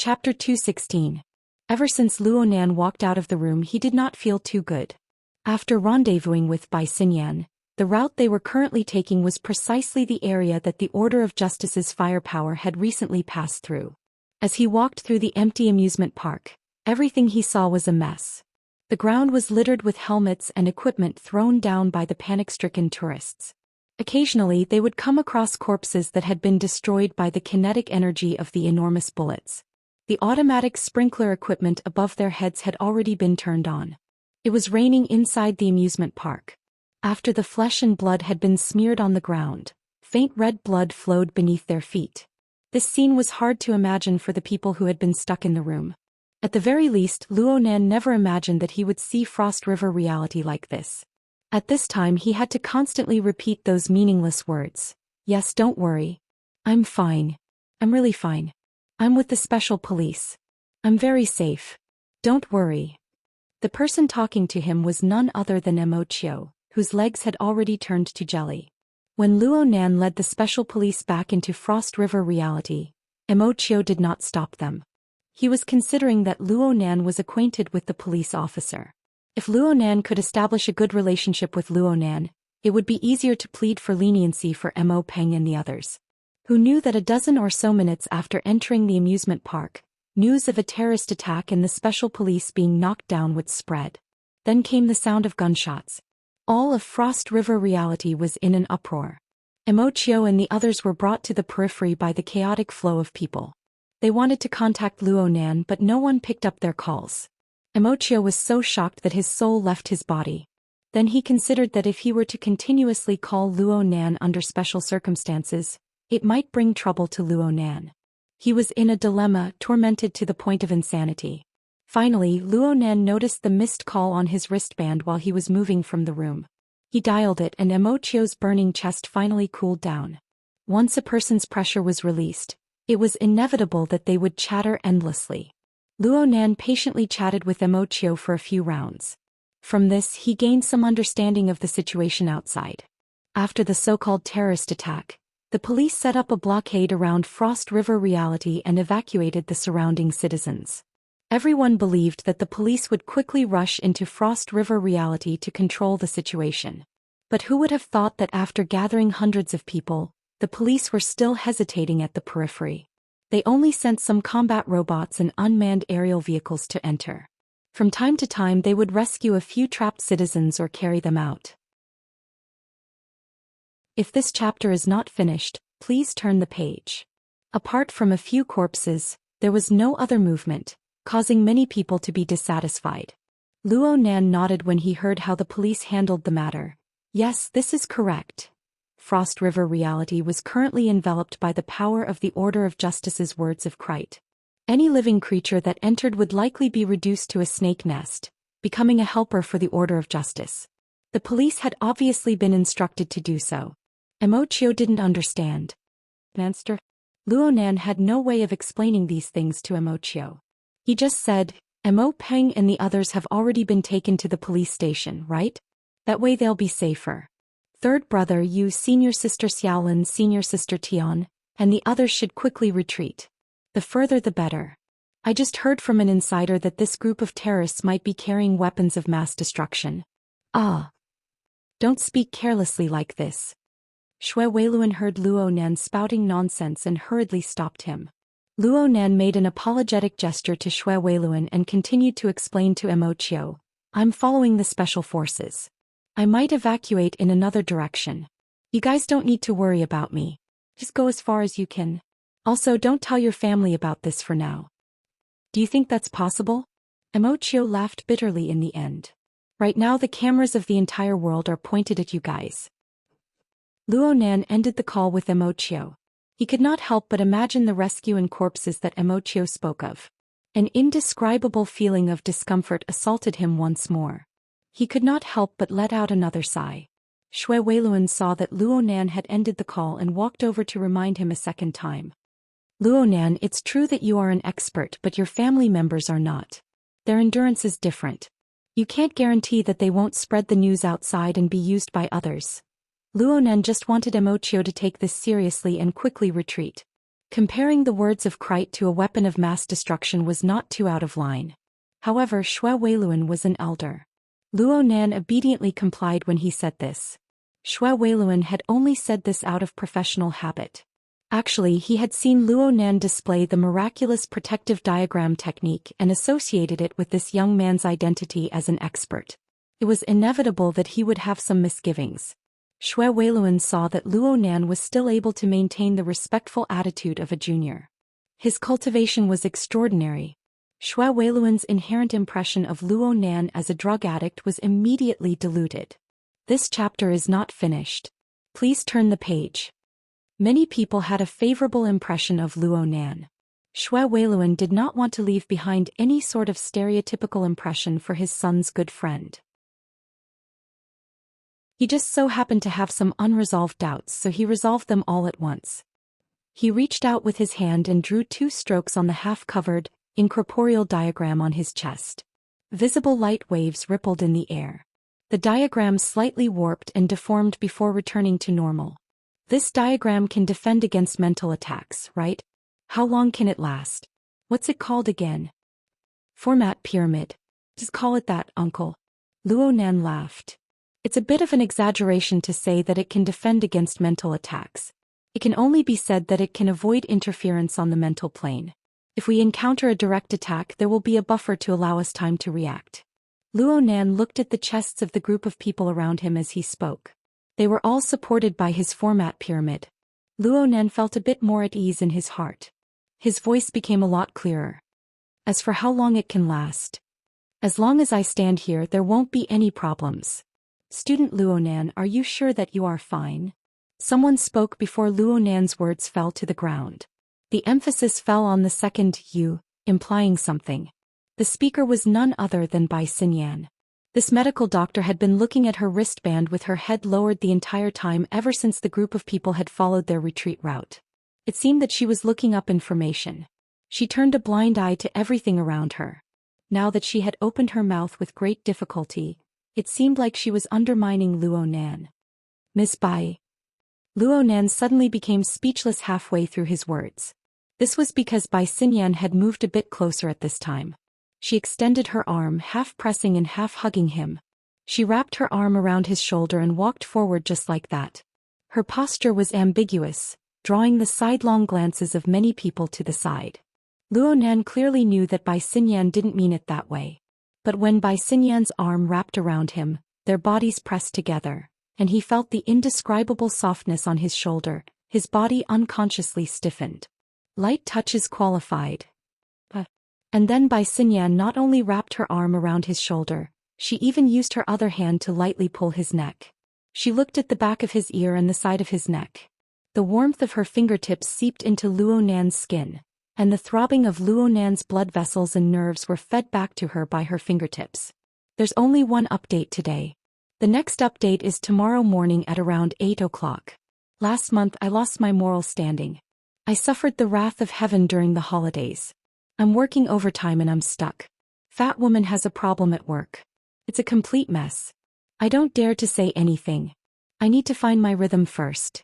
Chapter 216. Ever since Luonan walked out of the room he did not feel too good. After rendezvousing with Bai Xinyan, the route they were currently taking was precisely the area that the Order of Justice's firepower had recently passed through. As he walked through the empty amusement park, everything he saw was a mess. The ground was littered with helmets and equipment thrown down by the panic-stricken tourists. Occasionally they would come across corpses that had been destroyed by the kinetic energy of the enormous bullets. The automatic sprinkler equipment above their heads had already been turned on. It was raining inside the amusement park. After the flesh and blood had been smeared on the ground, faint red blood flowed beneath their feet. This scene was hard to imagine for the people who had been stuck in the room. At the very least, Luonan never imagined that he would see Frost River reality like this. At this time he had to constantly repeat those meaningless words. Yes, don't worry. I'm fine. I'm really fine. I'm with the special police. I'm very safe. Don't worry. The person talking to him was none other than Immortal, whose legs had already turned to jelly. When Luonan led the special police back into Frost River reality, Immortal did not stop them. He was considering that Luonan was acquainted with the police officer. If Luonan could establish a good relationship with Luonan, it would be easier to plead for leniency for Mo Peng and the others. Who knew that a dozen or so minutes after entering the amusement park, news of a terrorist attack and the special police being knocked down would spread. Then came the sound of gunshots. All of Frost River reality was in an uproar. Immortal and the others were brought to the periphery by the chaotic flow of people. They wanted to contact Luonan but no one picked up their calls. Immortal was so shocked that his soul left his body. Then he considered that if he were to continuously call Luonan under special circumstances, it might bring trouble to Luonan. He was in a dilemma, tormented to the point of insanity. Finally, Luonan noticed the missed call on his wristband while he was moving from the room. He dialed it and Immortal's burning chest finally cooled down. Once a person's pressure was released, it was inevitable that they would chatter endlessly. Luonan patiently chatted with Immortal for a few rounds. From this he gained some understanding of the situation outside. After the so-called terrorist attack, the police set up a blockade around Frost River reality and evacuated the surrounding citizens. Everyone believed that the police would quickly rush into Frost River reality to control the situation. But who would have thought that after gathering hundreds of people, the police were still hesitating at the periphery? They only sent some combat robots and unmanned aerial vehicles to enter. From time to time they would rescue a few trapped citizens or carry them out. If this chapter is not finished, please turn the page. Apart from a few corpses, there was no other movement, causing many people to be dissatisfied. Luonan nodded when he heard how the police handled the matter. Yes, this is correct. Frost River reality was currently enveloped by the power of the Order of Justice's words of Krite. Any living creature that entered would likely be reduced to a snake nest, becoming a helper for the Order of Justice. The police had obviously been instructed to do so. Immortal didn't understand. Master? Luonan had no way of explaining these things to Immortal. He just said, Mo Peng and the others have already been taken to the police station, right? That way they'll be safer. Third brother Yu, senior sister Xiaolin, senior sister Tian, and the others should quickly retreat. The further the better. I just heard from an insider that this group of terrorists might be carrying weapons of mass destruction. Ah. Don't speak carelessly like this. Xue Weiluan heard Luonan spouting nonsense and hurriedly stopped him. Luonan made an apologetic gesture to Xue Weiluan and continued to explain to Immortal, I'm following the special forces. I might evacuate in another direction. You guys don't need to worry about me. Just go as far as you can. Also, don't tell your family about this for now. Do you think that's possible? Immortal laughed bitterly in the end. Right now the cameras of the entire world are pointed at you guys. Luonan ended the call with Immortal. He could not help but imagine the rescue and corpses that Immortal spoke of. An indescribable feeling of discomfort assaulted him once more. He could not help but let out another sigh. Xue Weiluan saw that Luonan had ended the call and walked over to remind him a second time. Luonan, it's true that you are an expert but your family members are not. Their endurance is different. You can't guarantee that they won't spread the news outside and be used by others. Luonan just wanted Immortal to take this seriously and quickly retreat. Comparing the words of Krite to a weapon of mass destruction was not too out of line. However, Xue Weiluan was an elder. Luo Nan obediently complied when he said this. Xue Weiluan had only said this out of professional habit. Actually, he had seen Luo Nan display the miraculous protective diagram technique and associated it with this young man's identity as an expert. It was inevitable that he would have some misgivings. Xue Weiluan saw that Luo Nan was still able to maintain the respectful attitude of a junior. His cultivation was extraordinary. Xue Weiluan's inherent impression of Luo Nan as a drug addict was immediately diluted. This chapter is not finished. Please turn the page. Many people had a favorable impression of Luo Nan. Xue Weiluan did not want to leave behind any sort of stereotypical impression for his son's good friend. He just so happened to have some unresolved doubts, so he resolved them all at once. He reached out with his hand and drew 2 strokes on the half-covered, incorporeal diagram on his chest. Visible light waves rippled in the air. The diagram slightly warped and deformed before returning to normal. This diagram can defend against mental attacks, right? How long can it last? What's it called again? Format pyramid. Just call it that, uncle. Luo Nan laughed. It's a bit of an exaggeration to say that it can defend against mental attacks. It can only be said that it can avoid interference on the mental plane. If we encounter a direct attack, there will be a buffer to allow us time to react. Luo Nan looked at the chests of the group of people around him as he spoke. They were all supported by his format pyramid. Luo Nan felt a bit more at ease in his heart. His voice became a lot clearer. As for how long it can last, as long as I stand here, there won't be any problems. Student Luo Nan, are you sure that you are fine? Someone spoke before Luo Nan's words fell to the ground. The emphasis fell on the second you, implying something. The speaker was none other than Bai Xinyan. This medical doctor had been looking at her wristband with her head lowered the entire time ever since the group of people had followed their retreat route. It seemed that she was looking up information. She turned a blind eye to everything around her. Now that she had opened her mouth with great difficulty, it seemed like she was undermining Luo Nan. Miss Bai. Luo Nan suddenly became speechless halfway through his words. This was because Bai Xinyan had moved a bit closer at this time. She extended her arm, half pressing and half hugging him. She wrapped her arm around his shoulder and walked forward just like that. Her posture was ambiguous, drawing the sidelong glances of many people to the side. Luo Nan clearly knew that Bai Xinyan didn't mean it that way. But when Bai Xinyan's arm wrapped around him, their bodies pressed together, and he felt the indescribable softness on his shoulder. His body unconsciously stiffened. Light touches qualified. And then Bai Xinyan not only wrapped her arm around his shoulder, she even used her other hand to lightly pull his neck. She looked at the back of his ear and the side of his neck. The warmth of her fingertips seeped into Luo Nan's skin, and the throbbing of Luo Nan's blood vessels and nerves were fed back to her by her fingertips. There's only one update today. The next update is tomorrow morning at around 8 o'clock. Last month I lost my moral standing. I suffered the wrath of heaven during the holidays. I'm working overtime and I'm stuck. Fat woman has a problem at work. It's a complete mess. I don't dare to say anything. I need to find my rhythm first.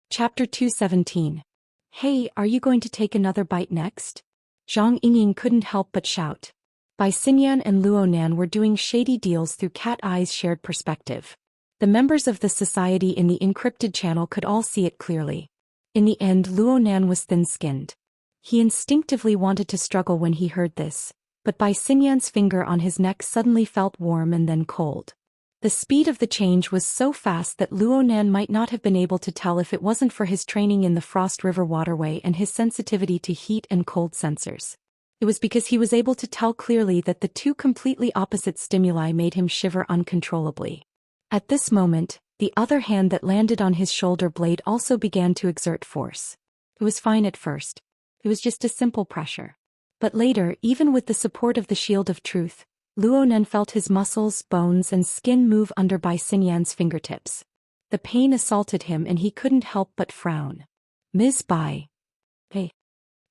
Chapter 217. Hey, are you going to take another bite next? Zhang Yingying couldn't help but shout. Bai Xinyan and Luo Nan were doing shady deals through Cat Eye's shared perspective. The members of the society in the encrypted channel could all see it clearly. In the end, Luo Nan was thin-skinned. He instinctively wanted to struggle when he heard this, but Bai Xinyan's finger on his neck suddenly felt warm and then cold. The speed of the change was so fast that Luo Nan might not have been able to tell if it wasn't for his training in the Frost River waterway and his sensitivity to heat and cold sensors. It was because he was able to tell clearly that the 2 completely opposite stimuli made him shiver uncontrollably. At this moment, the other hand that landed on his shoulder blade also began to exert force. It was fine at first. It was just a simple pressure. But later, even with the support of the Shield of Truth, Luo Nan felt his muscles, bones and skin move under Bai Xinyan's fingertips. The pain assaulted him and he couldn't help but frown. Ms. Bai. Hey.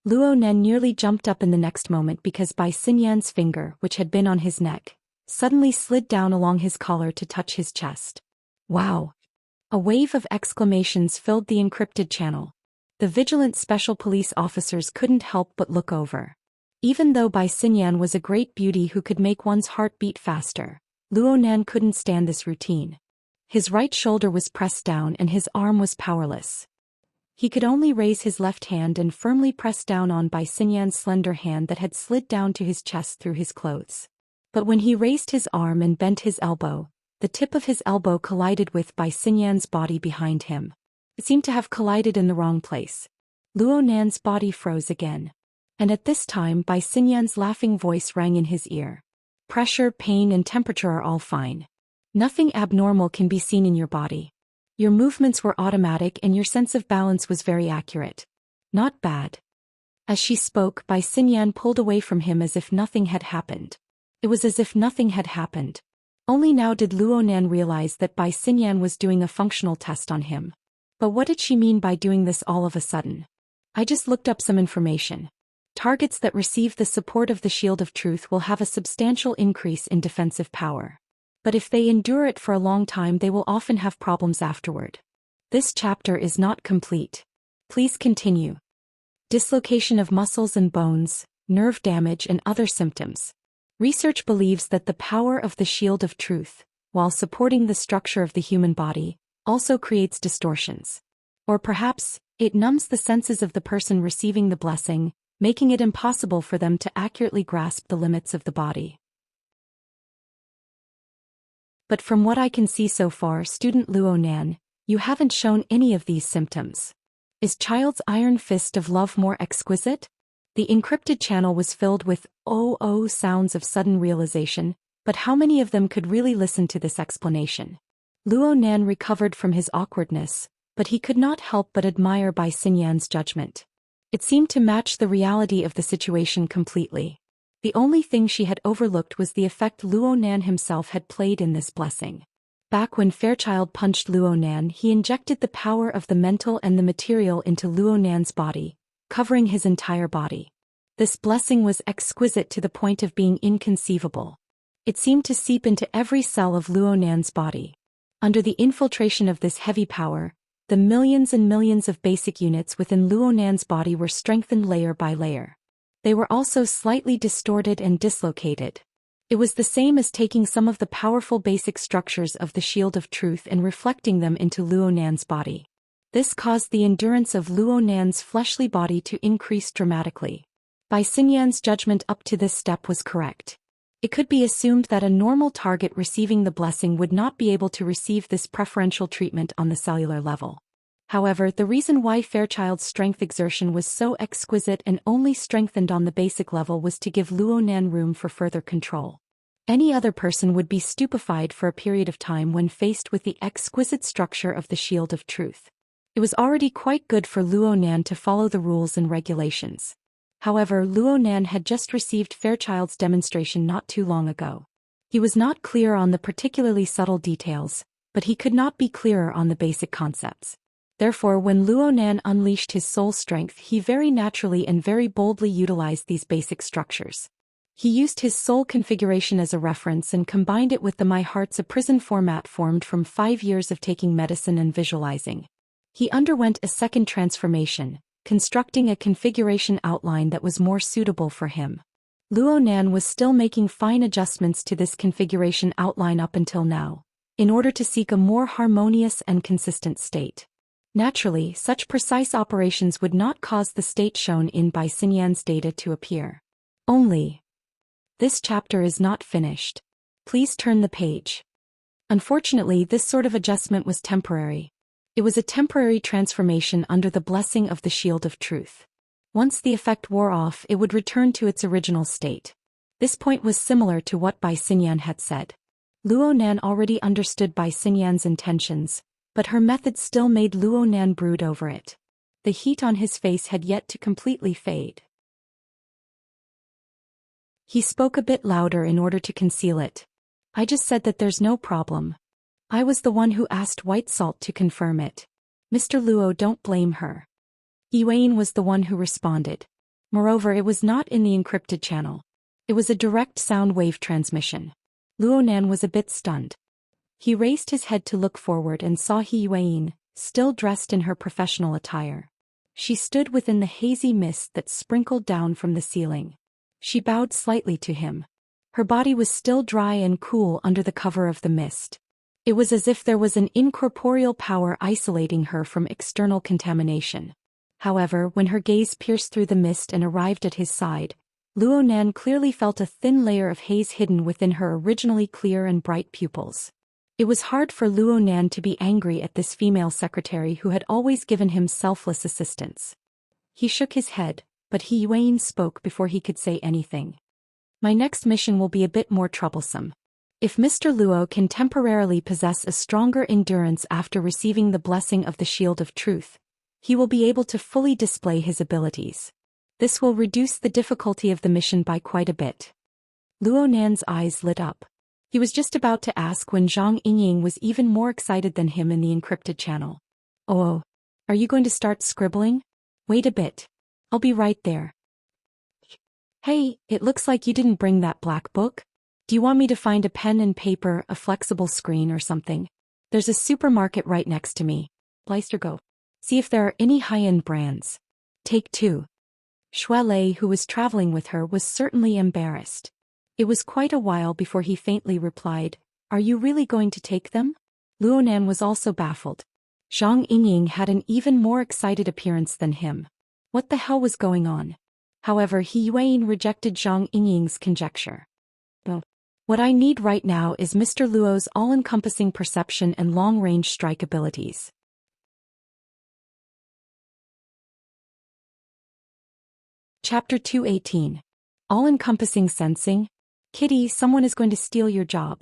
Luo Nan nearly jumped up in the next moment because Bai Xinyan's finger, which had been on his neck, suddenly slid down along his collar to touch his chest. Wow. A wave of exclamations filled the encrypted channel. The vigilant special police officers couldn't help but look over. Even though Bai Xinyan was a great beauty who could make one's heart beat faster, Luonan couldn't stand this routine. His right shoulder was pressed down and his arm was powerless. He could only raise his left hand and firmly press down on Bai Xinyan's slender hand that had slid down to his chest through his clothes. But when he raised his arm and bent his elbow, the tip of his elbow collided with Bai Xinyan's body behind him. It seemed to have collided in the wrong place. Luonan's body froze again. And at this time Bai Xinyan's laughing voice rang in his ear. Pressure, pain and temperature are all fine. Nothing abnormal can be seen in your body. Your movements were automatic and your sense of balance was very accurate. Not bad. As she spoke, Bai Xinyan pulled away from him as if nothing had happened. It was as if nothing had happened. Only now did Luonan realize that Bai Xinyan was doing a functional test on him. But what did she mean by doing this all of a sudden? I just looked up some information. Targets that receive the support of the Shield of Truth will have a substantial increase in defensive power. But if they endure it for a long time, they will often have problems afterward. This chapter is not complete. Please continue. Dislocation of muscles and bones, nerve damage and other symptoms. Research believes that the power of the Shield of Truth, while supporting the structure of the human body, also creates distortions. Or perhaps, it numbs the senses of the person receiving the blessing, making it impossible for them to accurately grasp the limits of the body. But from what I can see so far, student Luonan, you haven't shown any of these symptoms. Is Child's iron fist of love more exquisite? The encrypted channel was filled with oh sounds of sudden realization, but how many of them could really listen to this explanation? Luonan recovered from his awkwardness, but he could not help but admire Bai Xinyan's judgment. It seemed to match the reality of the situation completely. The only thing she had overlooked was the effect Luonan himself had played in this blessing. Back when Fairchild punched Luonan, he injected the power of the mental and the material into Luonan's body, covering his entire body. This blessing was exquisite to the point of being inconceivable. It seemed to seep into every cell of Luonan's body. Under the infiltration of this heavy power, the millions and millions of basic units within Luonan's body were strengthened layer by layer. They were also slightly distorted and dislocated. It was the same as taking some of the powerful basic structures of the Shield of Truth and reflecting them into Luonan's body. This caused the endurance of Luonan's fleshly body to increase dramatically. Bai Xinyan's judgment up to this step was correct. It could be assumed that a normal target receiving the blessing would not be able to receive this preferential treatment on the cellular level. However, the reason why Fairchild's strength exertion was so exquisite and only strengthened on the basic level was to give Luonan room for further control. Any other person would be stupefied for a period of time when faced with the exquisite structure of the Shield of Truth. It was already quite good for Luonan to follow the rules and regulations. However, Luonan had just received Fairchild's demonstration not too long ago. He was not clear on the particularly subtle details, but he could not be clearer on the basic concepts. Therefore, when Luonan unleashed his soul strength, he very naturally and very boldly utilized these basic structures. He used his soul configuration as a reference and combined it with the My Heart's a Prison format formed from 5 years of taking medicine and visualizing. He underwent a second transformation, constructing a configuration outline that was more suitable for him. Luonan was still making fine adjustments to this configuration outline up until now, in order to seek a more harmonious and consistent state. Naturally, such precise operations would not cause the state shown in Bai Xinyan's data to appear. Only. This chapter is not finished. Please turn the page. Unfortunately, this sort of adjustment was temporary. It was a temporary transformation under the blessing of the Shield of Truth. Once the effect wore off, it would return to its original state. This point was similar to what Bai Xinyan had said. Luonan already understood Bai Xinyan's intentions, but her method still made Luonan brood over it. The heat on his face had yet to completely fade. He spoke a bit louder in order to conceal it. I just said that there's no problem. I was the one who asked White Salt to confirm it. Mr. Luo, don't blame her. Yuan was the one who responded. Moreover, it was not in the encrypted channel. It was a direct sound wave transmission. Luonan was a bit stunned. He raised his head to look forward and saw He Yuan, still dressed in her professional attire. She stood within the hazy mist that sprinkled down from the ceiling. She bowed slightly to him. Her body was still dry and cool under the cover of the mist. It was as if there was an incorporeal power isolating her from external contamination. However, when her gaze pierced through the mist and arrived at his side, Luo Nan clearly felt a thin layer of haze hidden within her originally clear and bright pupils. It was hard for Luo Nan to be angry at this female secretary who had always given him selfless assistance. He shook his head, but He Yuan spoke before he could say anything. My next mission will be a bit more troublesome. If Mr. Luo can temporarily possess a stronger endurance after receiving the blessing of the Shield of Truth, he will be able to fully display his abilities. This will reduce the difficulty of the mission by quite a bit. Luo Nan's eyes lit up. He was just about to ask when Zhang Yingying was even more excited than him in the encrypted channel. Oh, are you going to start scribbling? Wait a bit. I'll be right there. Hey, it looks like you didn't bring that black book. Do you want me to find a pen and paper, a flexible screen or something? There's a supermarket right next to me. Leister, go. See if there are any high-end brands. Take 2. Shui Lei, who was traveling with her, was certainly embarrassed. It was quite a while before he faintly replied, Are you really going to take them? Luo Nan was also baffled. Zhang Yingying had an even more excited appearance than him. What the hell was going on? However, He Yuan rejected Zhang Yingying's conjecture. Well, what I need right now is Mr. Luo's all-encompassing perception and long-range strike abilities. Chapter 218. All-encompassing sensing? Kitty, someone is going to steal your job.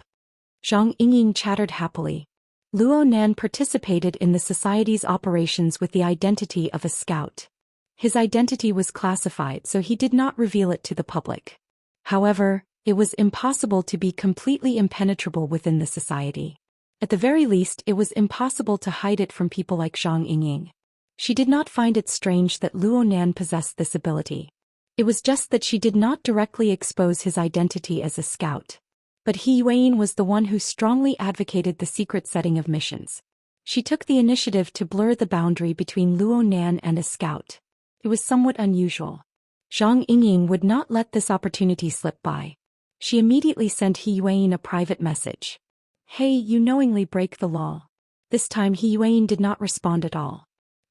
Zhang Yingying chattered happily. Luo Nan participated in the society's operations with the identity of a scout. His identity was classified, so he did not reveal it to the public. However, it was impossible to be completely impenetrable within the society. At the very least, it was impossible to hide it from people like Zhang Yingying. She did not find it strange that Luo Nan possessed this ability. It was just that she did not directly expose his identity as a scout. But He Yuan was the one who strongly advocated the secret setting of missions. She took the initiative to blur the boundary between Luo Nan and a scout. It was somewhat unusual. Zhang Yingying would not let this opportunity slip by. She immediately sent He Yuan a private message. Hey, you knowingly break the law. This time He Yuan did not respond at all.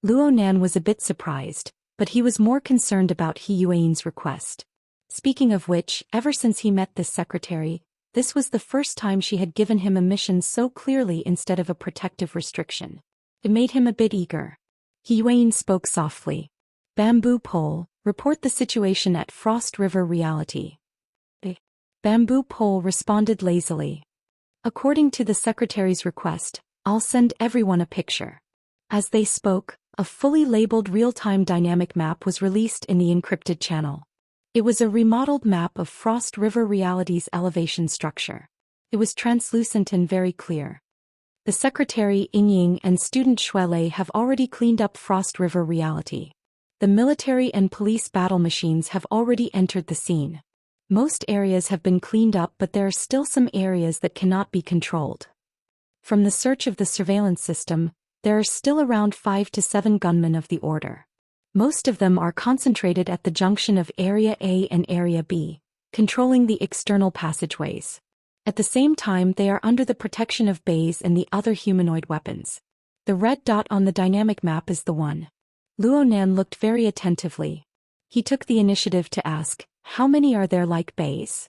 Luo Nan was a bit surprised, but he was more concerned about He Yuan's request. Speaking of which, ever since he met this secretary, this was the first time she had given him a mission so clearly instead of a protective restriction. It made him a bit eager. He Yuan spoke softly. Bamboo Pole, report the situation at Frost River Reality. The Bamboo Pole responded lazily. According to the secretary's request, I'll send everyone a picture. As they spoke, a fully labeled real-time dynamic map was released in the encrypted channel. It was a remodeled map of Frost River Reality's elevation structure. It was translucent and very clear. The secretary Yingying and student Shui Lei have already cleaned up Frost River Reality. The military and police battle machines have already entered the scene. Most areas have been cleaned up, but there are still some areas that cannot be controlled. From the search of the surveillance system, there are still around 5 to 7 gunmen of the order. Most of them are concentrated at the junction of Area A and Area B, controlling the external passageways. At the same time, they are under the protection of bays and the other humanoid weapons. The red dot on the dynamic map is the one. Luo Nan looked very attentively. He took the initiative to ask, how many are there like bays?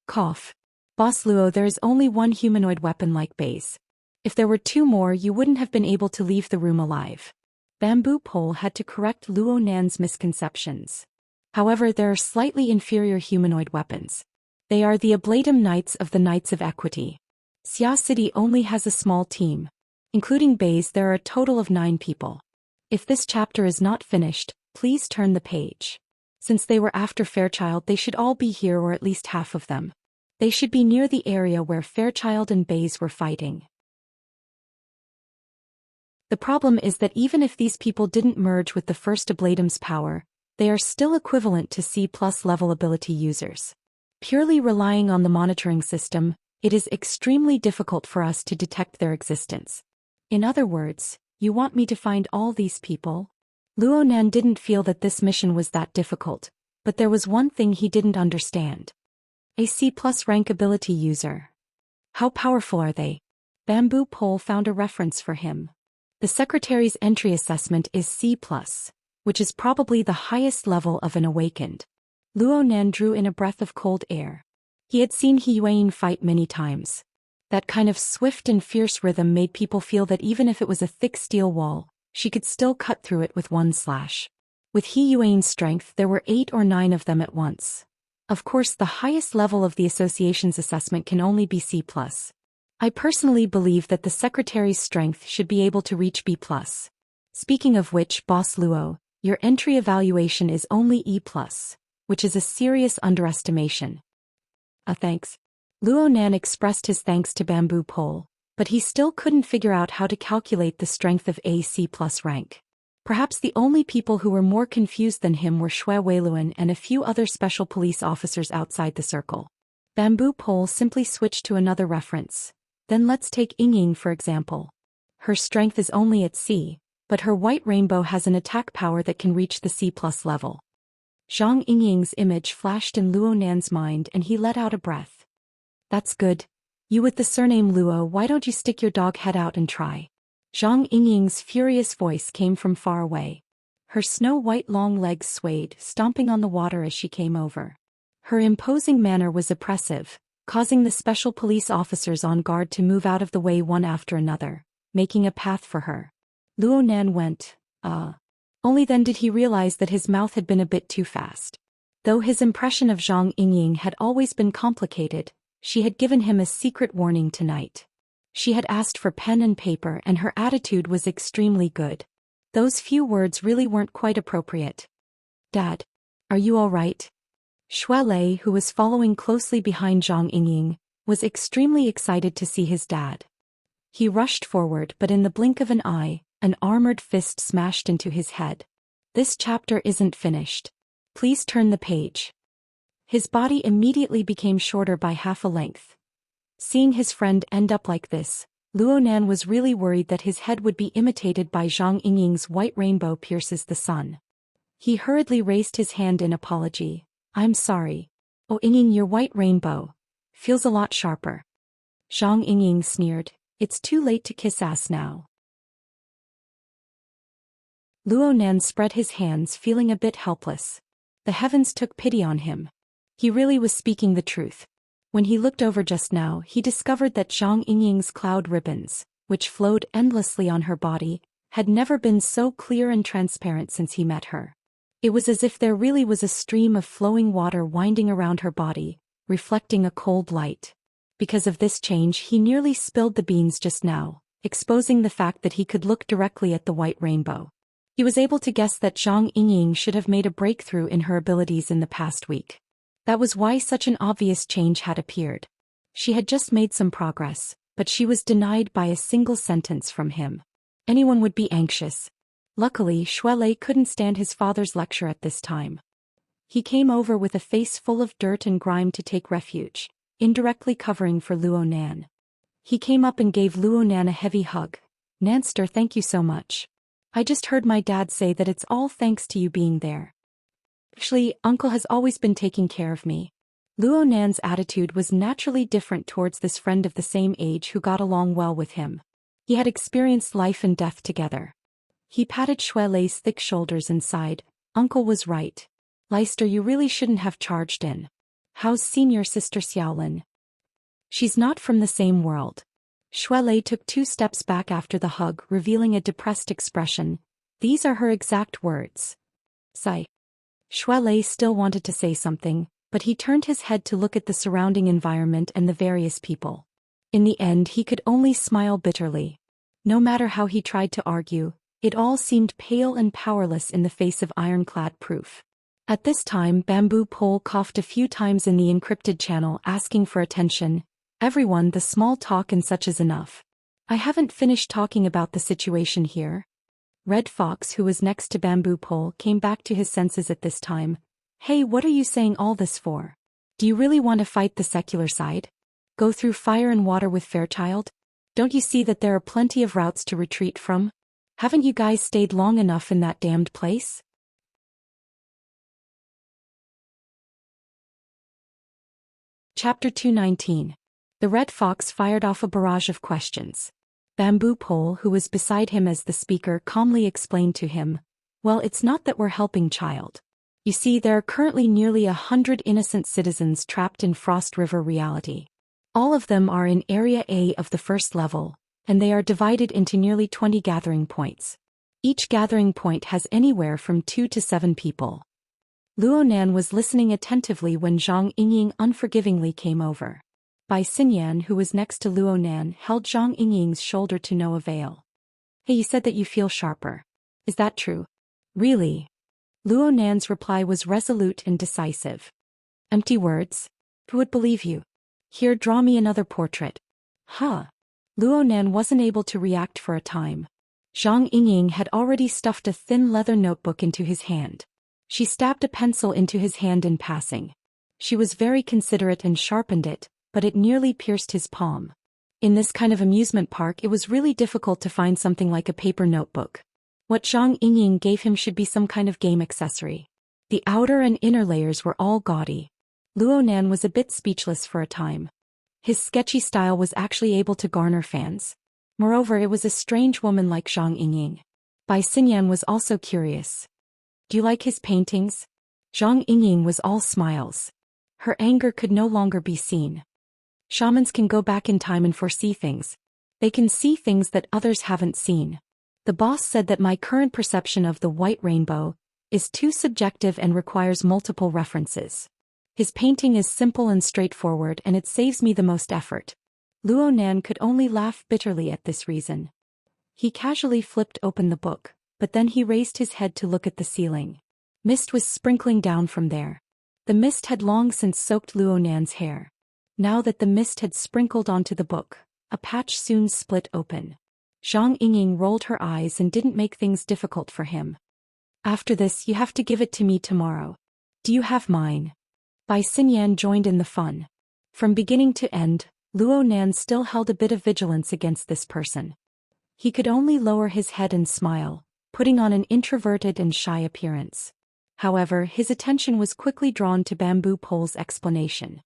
Cough. Boss Luo, there is only one humanoid weapon like bays. If there were 2 more, you wouldn't have been able to leave the room alive. Bamboo Pole had to correct Luo Nan's misconceptions. However, there are slightly inferior humanoid weapons. They are the Ablatum Knights of the Knights of Equity. Xia City only has a small team. Including bays, there are a total of 9 people. If this chapter is not finished, please turn the page. Since they were after Fairchild, they should all be here, or at least half of them. They should be near the area where Fairchild and bays were fighting. The problem is that even if these people didn't merge with the first Ablatum's power, they are still equivalent to C+ level ability users. Purely relying on the monitoring system, it is extremely difficult for us to detect their existence. In other words, you want me to find all these people? Luonan didn't feel that this mission was that difficult, but there was one thing he didn't understand. A C+ rank ability user. How powerful are they? Bamboo Pole found a reference for him. The secretary's entry assessment is C+, which is probably the highest level of an awakened. Luonan drew in a breath of cold air. He had seen He Yuan fight many times. That kind of swift and fierce rhythm made people feel that even if it was a thick steel wall, she could still cut through it with one slash. With He Yuan's strength, there were 8 or 9 of them at once. Of course, the highest level of the association's assessment can only be C+. I personally believe that the secretary's strength should be able to reach B+. Speaking of which, Boss Luo, your entry evaluation is only E+, which is a serious underestimation. Thanks. Luonan expressed his thanks to Bamboo Pole, but he still couldn't figure out how to calculate the strength of a C+ rank. Perhaps the only people who were more confused than him were Shui Weiluan and a few other special police officers outside the circle. Bamboo Pole simply switched to another reference. Then let's take Yingying for example. Her strength is only at C, but her white rainbow has an attack power that can reach the C+ level. Zhang Yingying's image flashed in Luonan's mind and he let out a breath. That's good. You with the surname Luo, why don't you stick your dog head out and try? Zhang Yingying's furious voice came from far away. Her snow-white long legs swayed, stomping on the water as she came over. Her imposing manner was oppressive, causing the special police officers on guard to move out of the way one after another, making a path for her. Luonan went, Only then did he realize that his mouth had been a bit too fast. Though his impression of Zhang Yingying had always been complicated, she had given him a secret warning tonight. She had asked for pen and paper and her attitude was extremely good. Those few words really weren't quite appropriate. Dad, are you all right? Shui Lei, who was following closely behind Zhang Yingying, was extremely excited to see his dad. He rushed forward, but in the blink of an eye, an armored fist smashed into his head. This chapter isn't finished. Please turn the page. His body immediately became shorter by half a length. Seeing his friend end up like this, Luonan was really worried that his head would be imitated by Zhang Yingying's white rainbow pierces the sun. He hurriedly raised his hand in apology. I'm sorry. Oh Yingying, your white rainbow feels a lot sharper. Zhang Yingying sneered. It's too late to kiss ass now. Luonan spread his hands, feeling a bit helpless. The heavens took pity on him. He really was speaking the truth. When he looked over just now, he discovered that Zhang Yingying's cloud ribbons, which flowed endlessly on her body, had never been so clear and transparent since he met her. It was as if there really was a stream of flowing water winding around her body, reflecting a cold light. Because of this change, he nearly spilled the beans just now, exposing the fact that he could look directly at the white rainbow. He was able to guess that Zhang Yingying should have made a breakthrough in her abilities in the past week. That was why such an obvious change had appeared. She had just made some progress, but she was denied by a single sentence from him. Anyone would be anxious. Luckily, Shui Lei couldn't stand his father's lecture at this time. He came over with a face full of dirt and grime to take refuge, indirectly covering for Luonan. He came up and gave Luonan a heavy hug. Nanster, thank you so much. I just heard my dad say that it's all thanks to you being there. Actually, Uncle has always been taking care of me. Luonan's attitude was naturally different towards this friend of the same age who got along well with him. He had experienced life and death together. He patted Shui Lei's thick shoulders and sighed. Uncle was right. Leister, you really shouldn't have charged in. How's senior sister Xiaolin? She's not from the same world. Shui Lei took 2 steps back after the hug, revealing a depressed expression. These are her exact words. Sigh. Shui Lei still wanted to say something, but he turned his head to look at the surrounding environment and the various people. In the end, he could only smile bitterly. No matter how he tried to argue, it all seemed pale and powerless in the face of ironclad proof. At this time, Bamboo Pole coughed a few times in the encrypted channel, asking for attention. Everyone, the small talk and such is enough. I haven't finished talking about the situation here. Red Fox, who was next to Bamboo Pole, came back to his senses at this time. Hey, what are you saying all this for? Do you really want to fight the secular side? Go through fire and water with Fairchild? Don't you see that there are plenty of routes to retreat from? Haven't you guys stayed long enough in that damned place? Chapter 219. The Red Fox fired off a barrage of questions. Bamboo Pole, who was beside him as the speaker, calmly explained to him, "Well, it's not that we're helping child. You see, there are currently nearly 100 innocent citizens trapped in Frost River reality. All of them are in Area A of the first level, and they are divided into nearly 20 gathering points. Each gathering point has anywhere from 2 to 7 people." Luo Nan was listening attentively when Zhang Yingying unforgivingly came over. Bai Xinyan, who was next to Luo Nan, held Zhang Yingying's shoulder to no avail. "Hey, you said that you feel sharper. Is that true?" "Really?" Luo Nan's reply was resolute and decisive. "Empty words? Who would believe you? Here, draw me another portrait." "Huh." Luo Nan wasn't able to react for a time. Zhang Yingying had already stuffed a thin leather notebook into his hand. She stabbed a pencil into his hand in passing. She was very considerate and sharpened it, but it nearly pierced his palm. In this kind of amusement park, it was really difficult to find something like a paper notebook. What Zhang Yingying gave him should be some kind of game accessory. The outer and inner layers were all gaudy. Luo Nan was a bit speechless for a time. His sketchy style was actually able to garner fans. Moreover, it was a strange woman like Zhang Yingying. Bai Xinyan was also curious. "Do you like his paintings?" Zhang Yingying was all smiles. Her anger could no longer be seen. Shamans can go back in time and foresee things. They can see things that others haven't seen. The boss said that my current perception of the white rainbow is too subjective and requires multiple references. His painting is simple and straightforward, and it saves me the most effort. Luo Nan could only laugh bitterly at this reason. He casually flipped open the book, but then he raised his head to look at the ceiling. Mist was sprinkling down from there. The mist had long since soaked Luo Nan's hair. Now that the mist had sprinkled onto the book, a patch soon split open. Zhang Yingying rolled her eyes and didn't make things difficult for him. "After this, you have to give it to me tomorrow. Do you have mine?" Bai Xinyan joined in the fun. From beginning to end, Luo Nan still held a bit of vigilance against this person. He could only lower his head and smile, putting on an introverted and shy appearance. However, his attention was quickly drawn to Bamboo Pole's explanation.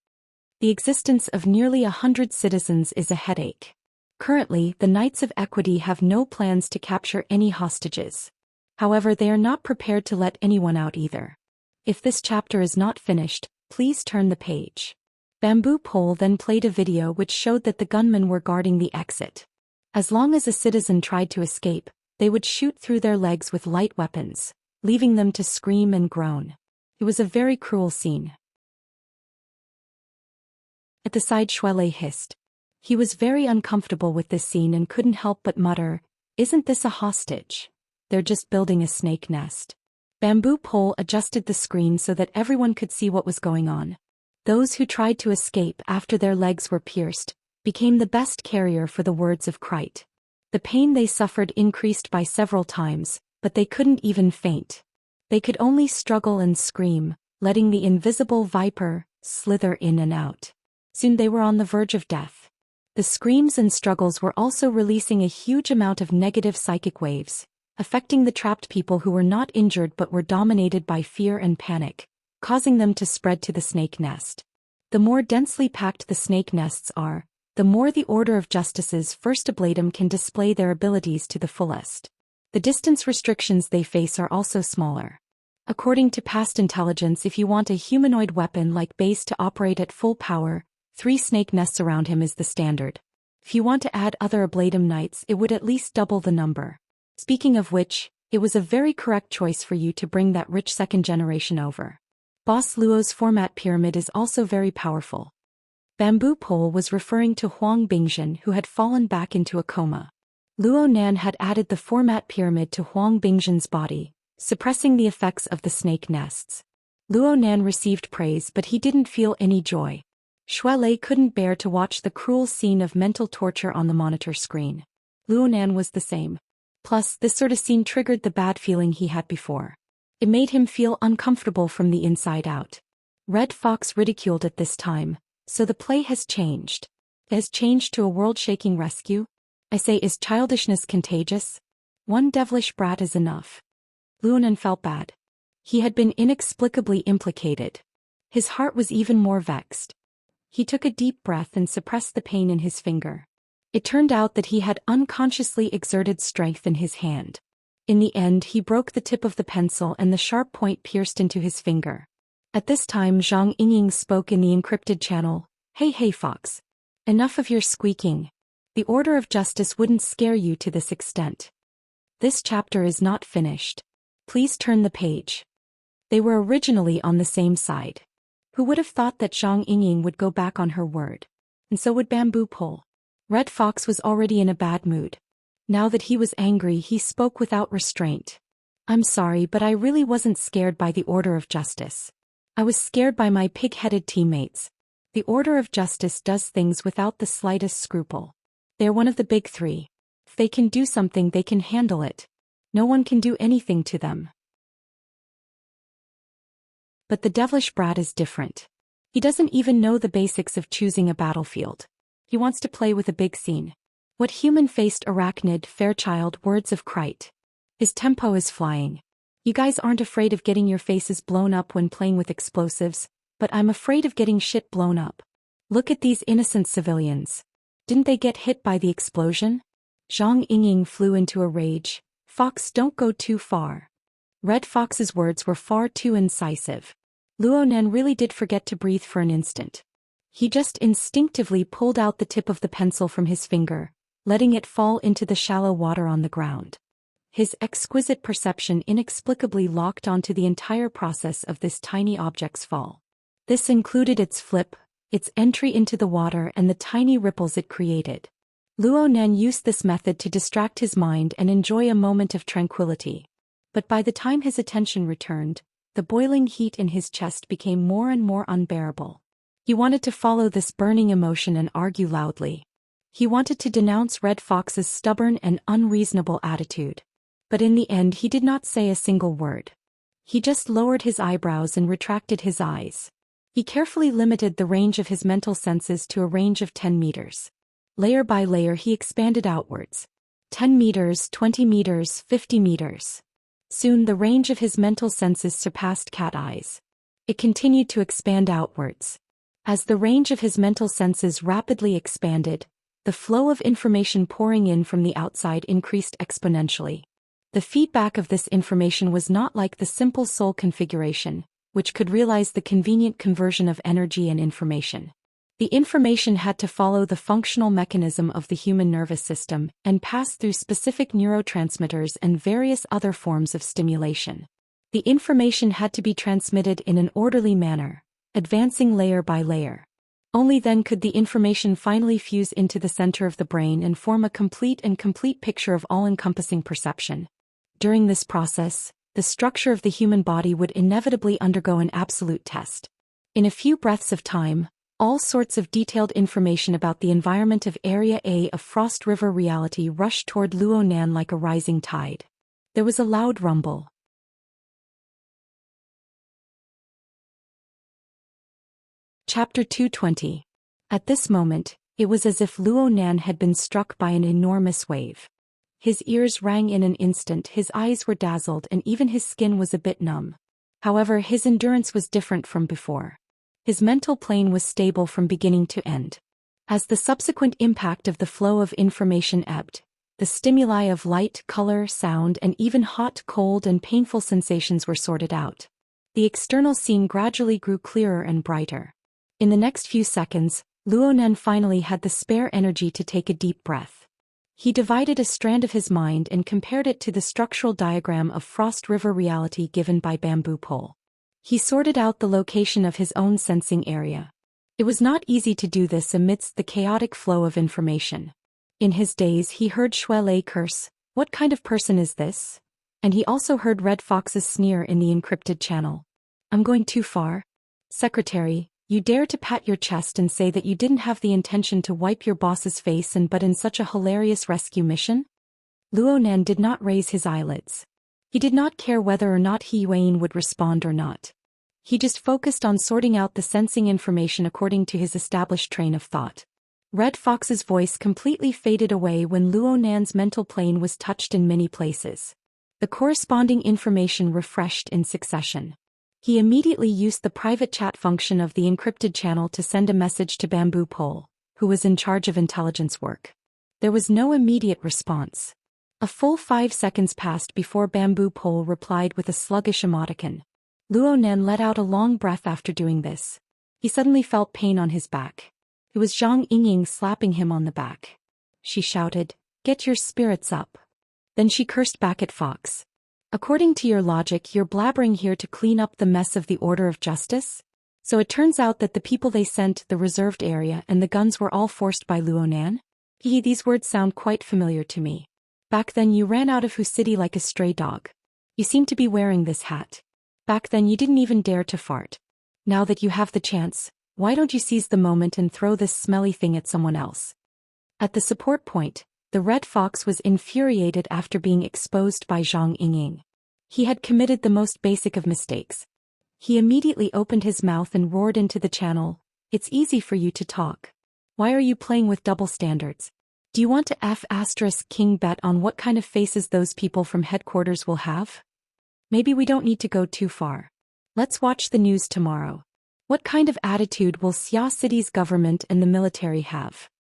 "The existence of nearly 100 citizens is a headache. Currently, the Knights of Equity have no plans to capture any hostages. However, they are not prepared to let anyone out either. If this chapter is not finished, please turn the page." Bamboo Pole then played a video which showed that the gunmen were guarding the exit. As long as a citizen tried to escape, they would shoot through their legs with light weapons, leaving them to scream and groan. It was a very cruel scene. At the side, Shuelei hissed. He was very uncomfortable with this scene and couldn't help but mutter, "Isn't this a hostage? They're just building a snake nest." Bamboo Pole adjusted the screen so that everyone could see what was going on. Those who tried to escape after their legs were pierced became the best carrier for the words of Krite. The pain they suffered increased by several times, but they couldn't even faint. They could only struggle and scream, letting the invisible viper slither in and out. Soon they were on the verge of death. The screams and struggles were also releasing a huge amount of negative psychic waves, affecting the trapped people who were not injured but were dominated by fear and panic, causing them to spread to the snake nest. The more densely packed the snake nests are, the more the Order of Justice's First Ablatum can display their abilities to the fullest. The distance restrictions they face are also smaller. According to past intelligence, if you want a humanoid weapon like Base to operate at full power, 3 snake nests around him is the standard. If you want to add other Ablatum Knights, it would at least double the number. Speaking of which, it was a very correct choice for you to bring that rich second generation over. Boss Luo's format pyramid is also very powerful. Bamboo Pole was referring to Huang Bingzhen, who had fallen back into a coma. Luo Nan had added the format pyramid to Huang Bingzhen's body, suppressing the effects of the snake nests. Luo Nan received praise, but he didn't feel any joy. Shuelei couldn't bear to watch the cruel scene of mental torture on the monitor screen. Luo Nan was the same. Plus, this sort of scene triggered the bad feeling he had before. It made him feel uncomfortable from the inside out. Red Fox ridiculed at this time, so the play has changed. has changed to a world-shaking rescue? I say, is childishness contagious? One devilish brat is enough. Luonan felt bad. He had been inexplicably implicated. His heart was even more vexed. He took a deep breath and suppressed the pain in his finger. It turned out that he had unconsciously exerted strength in his hand. In the end, he broke the tip of the pencil and the sharp point pierced into his finger. At this time, Zhang Yingying spoke in the encrypted channel. Hey Fox. Enough of your squeaking. The order of justice wouldn't scare you to this extent. This chapter is not finished. Please turn the page. They were originally on the same side. Who would have thought that Zhang Yingying would go back on her word? And so would Bamboo Pole. Red Fox was already in a bad mood. Now that he was angry, he spoke without restraint. I'm sorry, but I really wasn't scared by the order of justice. I was scared by my pig-headed teammates. The order of justice does things without the slightest scruple. They're one of the big three. If they can do something, they can handle it. No one can do anything to them. But the devilish brat is different. He doesn't even know the basics of choosing a battlefield. He wants to play with a big scene. What human-faced arachnid, Fairchild, words of Krite. His tempo is flying. You guys aren't afraid of getting your faces blown up when playing with explosives, but I'm afraid of getting shit blown up. Look at these innocent civilians. Didn't they get hit by the explosion? Zhang Yingying flew into a rage. Fox, don't go too far. Red Fox's words were far too incisive. Luonan really did forget to breathe for an instant. He just instinctively pulled out the tip of the pencil from his finger, letting it fall into the shallow water on the ground. His exquisite perception inexplicably locked onto the entire process of this tiny object's fall. This included its flip, its entry into the water, and the tiny ripples it created. Luonan used this method to distract his mind and enjoy a moment of tranquility. But by the time his attention returned, the boiling heat in his chest became more and more unbearable. He wanted to follow this burning emotion and argue loudly. He wanted to denounce Red Fox's stubborn and unreasonable attitude. But in the end, he did not say a single word. He just lowered his eyebrows and retracted his eyes. He carefully limited the range of his mental senses to a range of 10 meters. Layer by layer, he expanded outwards. 10 meters, 20 meters, 50 meters. Soon the range of his mental senses surpassed cat eyes. It continued to expand outwards. As the range of his mental senses rapidly expanded, the flow of information pouring in from the outside increased exponentially. The feedback of this information was not like the simple soul configuration, which could realize the convenient conversion of energy and information. The information had to follow the functional mechanism of the human nervous system and pass through specific neurotransmitters and various other forms of stimulation. The information had to be transmitted in an orderly manner, advancing layer by layer. Only then could the information finally fuse into the center of the brain and form a complete picture of all-encompassing perception. During this process, the structure of the human body would inevitably undergo an absolute test. In a few breaths of time, all sorts of detailed information about the environment of Area A of Frost River reality rushed toward Luonan like a rising tide. There was a loud rumble. Chapter 220. At this moment, it was as if Luonan had been struck by an enormous wave. His ears rang in an instant, his eyes were dazzled, and even his skin was a bit numb. However, his endurance was different from before. His mental plane was stable from beginning to end. As the subsequent impact of the flow of information ebbed, the stimuli of light, color, sound, and even hot, cold, and painful sensations were sorted out. The external scene gradually grew clearer and brighter. In the next few seconds, Luonan finally had the spare energy to take a deep breath. He divided a strand of his mind and compared it to the structural diagram of Frost River reality given by Bamboo Pole. He sorted out the location of his own sensing area. It was not easy to do this amidst the chaotic flow of information. In his daze, he heard Xue Lei curse, "What kind of person is this?" And he also heard Red Fox's sneer in the encrypted channel. "I'm going too far? Secretary, you dare to pat your chest and say that you didn't have the intention to wipe your boss's face but in such a hilarious rescue mission?" Luonan did not raise his eyelids. He did not care whether or not He Yuan would respond or not. He just focused on sorting out the sensing information according to his established train of thought. Red Fox's voice completely faded away when Luo Nan's mental plane was touched in many places. The corresponding information refreshed in succession. He immediately used the private chat function of the encrypted channel to send a message to Bamboo Pole, who was in charge of intelligence work. There was no immediate response. A full 5 seconds passed before Bamboo Pole replied with a sluggish emoticon. Luo Nan let out a long breath after doing this. He suddenly felt pain on his back. It was Zhang Yingying slapping him on the back. She shouted, "Get your spirits up." Then she cursed back at Fox. "According to your logic, you're blabbering here to clean up the mess of the Order of Justice? So it turns out that the people they sent to the reserved area and the guns were all forced by Luo Nan? These words sound quite familiar to me. Back then you ran out of Hu City like a stray dog. You seem to be wearing this hat. Back then you didn't even dare to fart. Now that you have the chance, why don't you seize the moment and throw this smelly thing at someone else?" At the support point, the Red Fox was infuriated after being exposed by Zhang Yingying. He had committed the most basic of mistakes. He immediately opened his mouth and roared into the channel, "It's easy for you to talk. Why are you playing with double standards? Do you want to F***king bet on what kind of faces those people from headquarters will have? Maybe we don't need to go too far. Let's watch the news tomorrow. What kind of attitude will Xia City's government and the military have?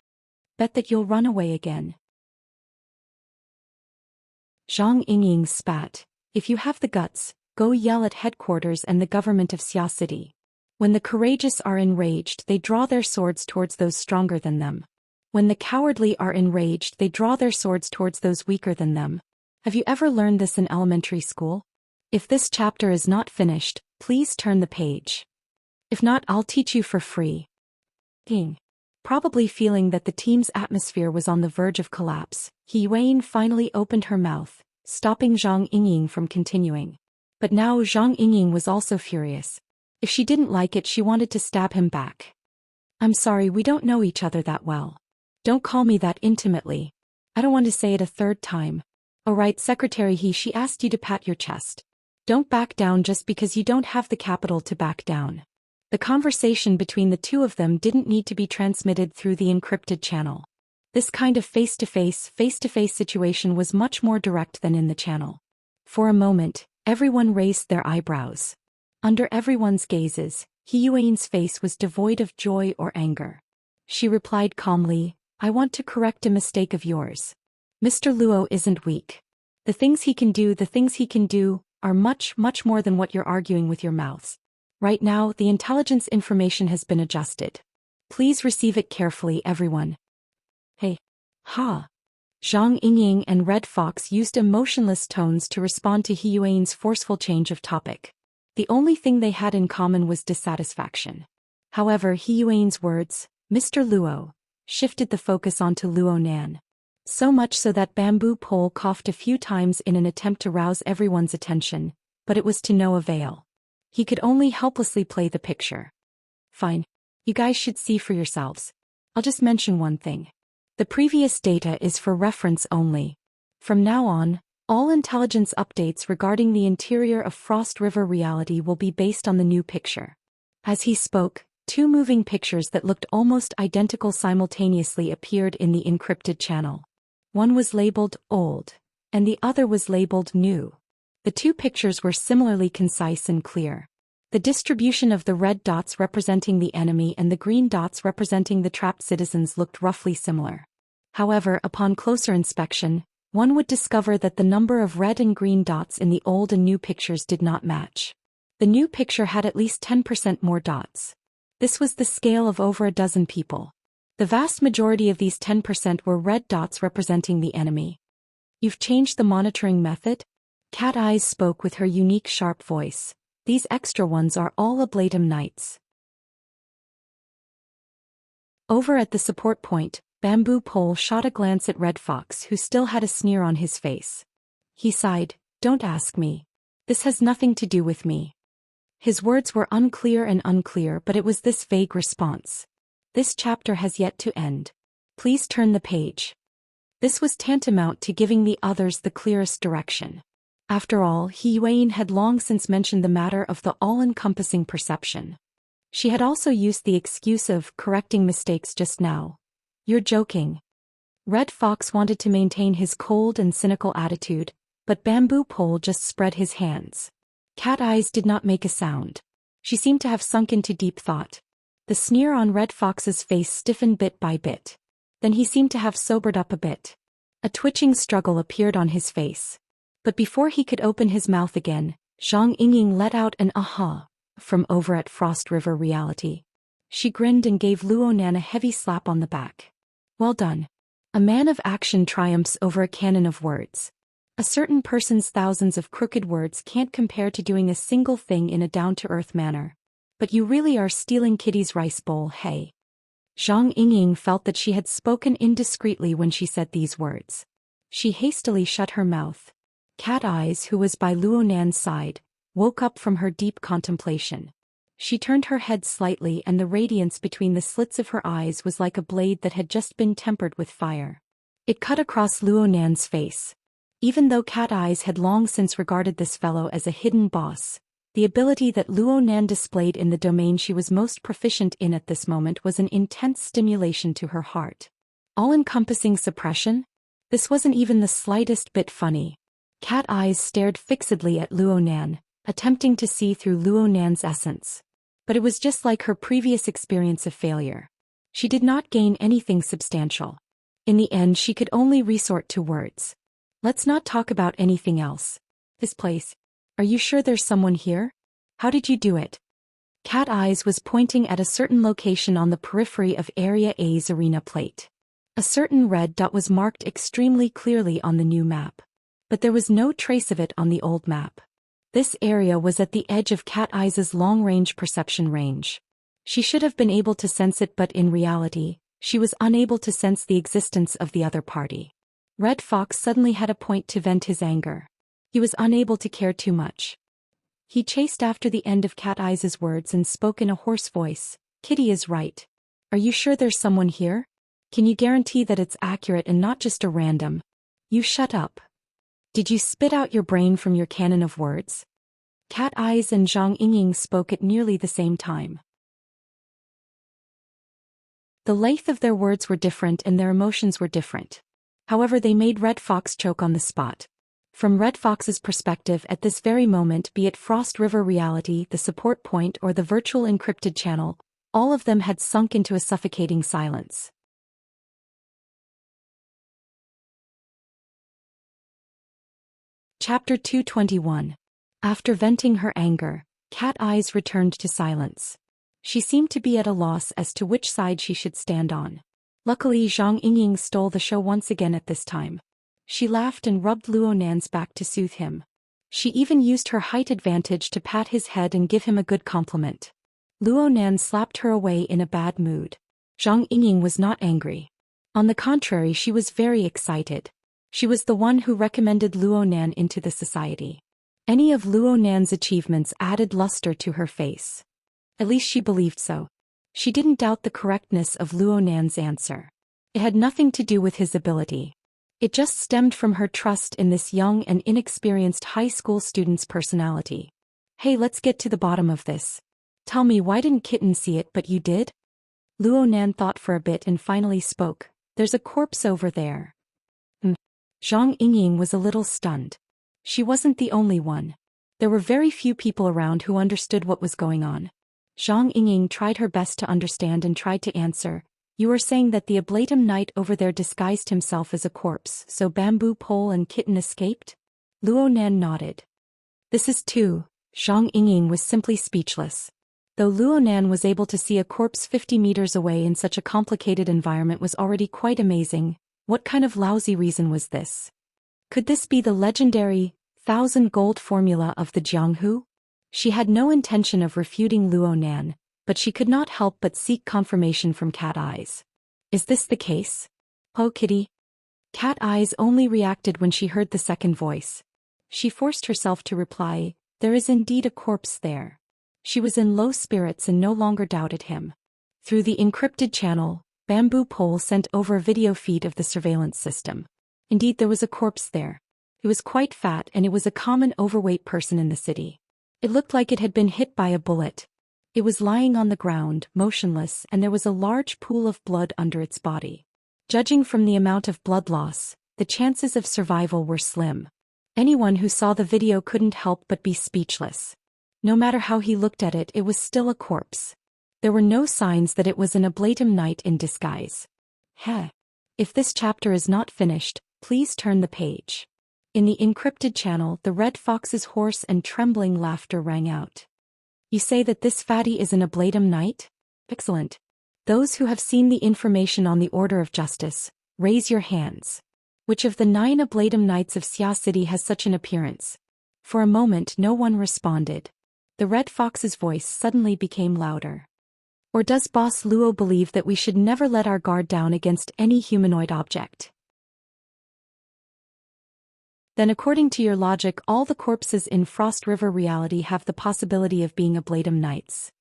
Bet that you'll run away again." Zhang Yingying spat, "If you have the guts, go yell at headquarters and the government of Xia City. When the courageous are enraged, they draw their swords towards those stronger than them. When the cowardly are enraged, they draw their swords towards those weaker than them. Have you ever learned this in elementary school? If this chapter is not finished, please turn the page. If not, I'll teach you for free." Probably feeling that the team's atmosphere was on the verge of collapse, He Yuan finally opened her mouth, stopping Zhang Yingying from continuing. But now Zhang Yingying was also furious. If she didn't like it, she wanted to stab him back. "I'm sorry, we don't know each other that well. Don't call me that intimately. I don't want to say it a third time. Oh right, Secretary she asked you to pat your chest. Don't back down just because you don't have the capital to back down." The conversation between the two of them didn't need to be transmitted through the encrypted channel. This kind of face-to-face situation was much more direct than in the channel. For a moment, everyone raised their eyebrows. Under everyone's gazes, He Yuan's face was devoid of joy or anger. She replied calmly, "I want to correct a mistake of yours. Mr. Luo isn't weak. The things he can do are much more than what you're arguing with your mouths. Right now, the intelligence information has been adjusted. Please receive it carefully, everyone." "Hey. Ha." Zhang Yingying and Red Fox used emotionless tones to respond to He Yuan's forceful change of topic. The only thing they had in common was dissatisfaction. However, He Yuan's words, "Mr. Luo," shifted the focus onto Luo Nan. So much so that Bamboo Pole coughed a few times in an attempt to rouse everyone's attention, but it was to no avail. He could only helplessly play the picture. "Fine. You guys should see for yourselves. I'll just mention one thing. The previous data is for reference only. From now on, all intelligence updates regarding the interior of Frost River reality will be based on the new picture." As he spoke, 2 moving pictures that looked almost identical simultaneously appeared in the encrypted channel. One was labeled "old," and the other was labeled "new." The 2 pictures were similarly concise and clear. The distribution of the red dots representing the enemy and the green dots representing the trapped citizens looked roughly similar. However, upon closer inspection, one would discover that the number of red and green dots in the old and new pictures did not match. The new picture had at least 10% more dots. This was the scale of over a dozen people. The vast majority of these 10% were red dots representing the enemy. "You've changed the monitoring method?" Cat Eyes spoke with her unique sharp voice. "These extra ones are all Ablatum Knights." Over at the support point, Bamboo Pole shot a glance at Red Fox, who still had a sneer on his face. He sighed, "Don't ask me. This has nothing to do with me." His words were unclear, but it was this vague response. "This chapter has yet to end. Please turn the page." This was tantamount to giving the others the clearest direction. After all, He Yuan had long since mentioned the matter of the all-encompassing perception. She had also used the excuse of correcting mistakes just now. You're joking. Red Fox wanted to maintain his cold and cynical attitude, but Bamboo Pole just spread his hands. Cat Eyes did not make a sound. She seemed to have sunk into deep thought. The sneer on Red Fox's face stiffened bit by bit. Then he seemed to have sobered up a bit. A twitching struggle appeared on his face. But before he could open his mouth again, Zhang Yingying let out an aha from over at Frost River Reality. She grinned and gave Luonan a heavy slap on the back. Well done. A man of action triumphs over a cannon of words. A certain person's thousands of crooked words can't compare to doing a single thing in a down-to-earth manner. But you really are stealing Kitty's rice bowl, hey? Zhang Yingying felt that she had spoken indiscreetly when she said these words. She hastily shut her mouth. Cat Eyes, who was by Luonan's side, woke up from her deep contemplation. She turned her head slightly and the radiance between the slits of her eyes was like a blade that had just been tempered with fire. It cut across Luonan's face. Even though Cat Eyes had long since regarded this fellow as a hidden boss, the ability that Luonan displayed in the domain she was most proficient in at this moment was an intense stimulation to her heart. All-encompassing suppression? This wasn't even the slightest bit funny. Cat Eyes stared fixedly at Luonan, attempting to see through Luonan's essence. But it was just like her previous experience of failure. She did not gain anything substantial. In the end, she could only resort to words. Let's not talk about anything else. This place. Are you sure there's someone here? How did you do it? Cat Eyes was pointing at a certain location on the periphery of Area A's arena plate. A certain red dot was marked extremely clearly on the new map. But there was no trace of it on the old map. This area was at the edge of Cat Eyes' long-range perception range. She should have been able to sense it, but in reality, she was unable to sense the existence of the other party. Red Fox suddenly had a point to vent his anger. He was unable to care too much. He chased after the end of Cat Eyes' words and spoke in a hoarse voice. Kitty is right. Are you sure there's someone here? Can you guarantee that it's accurate and not just a random? You shut up. Did you spit out your brain from your cannon of words? Cat Eyes and Zhang Yingying spoke at nearly the same time. The length of their words were different and their emotions were different. However, they made Red Fox choke on the spot. From Red Fox's perspective at this very moment, be it Frost River Reality, the support point, or the virtual encrypted channel, all of them had sunk into a suffocating silence. Chapter 221. After venting her anger, Cat Eyes returned to silence. She seemed to be at a loss as to which side she should stand on. Luckily, Zhang Yingying stole the show once again at this time. She laughed and rubbed Luonan's back to soothe him. She even used her height advantage to pat his head and give him a good compliment. Luonan slapped her away in a bad mood. Zhang Yingying was not angry. On the contrary, she was very excited. She was the one who recommended Luonan into the society. Any of Luonan's achievements added luster to her face. At least she believed so. She didn't doubt the correctness of Luonan's answer. It had nothing to do with his ability. It just stemmed from her trust in this young and inexperienced high school student's personality. Hey, let's get to the bottom of this. Tell me, why didn't Kitten see it but you did? Luonan thought for a bit and finally spoke. There's a corpse over there. Zhang Yingying was a little stunned. She wasn't the only one. There were very few people around who understood what was going on. Zhang Yingying tried her best to understand and tried to answer. You are saying that the Ablatum Knight over there disguised himself as a corpse, so Bamboo Pole and Kitten escaped? Luonan nodded. This is too. Zhang Yingying was simply speechless. Though Luonan was able to see a corpse 50 meters away in such a complicated environment was already quite amazing. What kind of lousy reason was this? Could this be the legendary 1,000 gold formula of the Jianghu? She had no intention of refuting Luonan, but she could not help but seek confirmation from Cat Eyes. Is this the case? Oh, Kitty. Cat Eyes only reacted when she heard the second voice. She forced herself to reply, there is indeed a corpse there. She was in low spirits and no longer doubted him. Through the encrypted channel, Bamboo Pole sent over a video feed of the surveillance system. Indeed, there was a corpse there. It was quite fat and it was a common overweight person in the city. It looked like it had been hit by a bullet. It was lying on the ground, motionless, and there was a large pool of blood under its body. Judging from the amount of blood loss, the chances of survival were slim. Anyone who saw the video couldn't help but be speechless. No matter how he looked at it, it was still a corpse. There were no signs that it was an ablatum knight in disguise. Heh. If this chapter is not finished, please turn the page. In the encrypted channel, the Red Fox's hoarse and trembling laughter rang out. You say that this fatty is an ablatum knight? Excellent. Those who have seen the information on the Order of Justice, raise your hands. Which of the 9 ablatum knights of Xia City has such an appearance? For a moment no one responded. The Red Fox's voice suddenly became louder. Or does Boss Luo believe that we should never let our guard down against any humanoid object? Then according to your logic, all the corpses in Frost River reality have the possibility of being ablatum knights.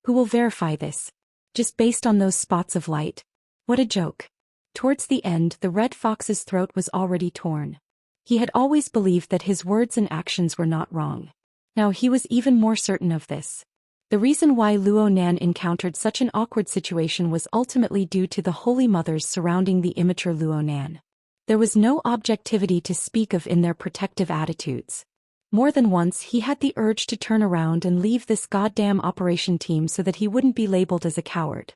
Who will verify this? Just based on those spots of light? What a joke. Towards the end, the Red Fox's throat was already torn. He had always believed that his words and actions were not wrong. Now he was even more certain of this. The reason why Luo Nan encountered such an awkward situation was ultimately due to the holy mothers surrounding the immature Luo Nan. There was no objectivity to speak of in their protective attitudes. More than once he had the urge to turn around and leave this goddamn operation team so that he wouldn't be labeled as a coward.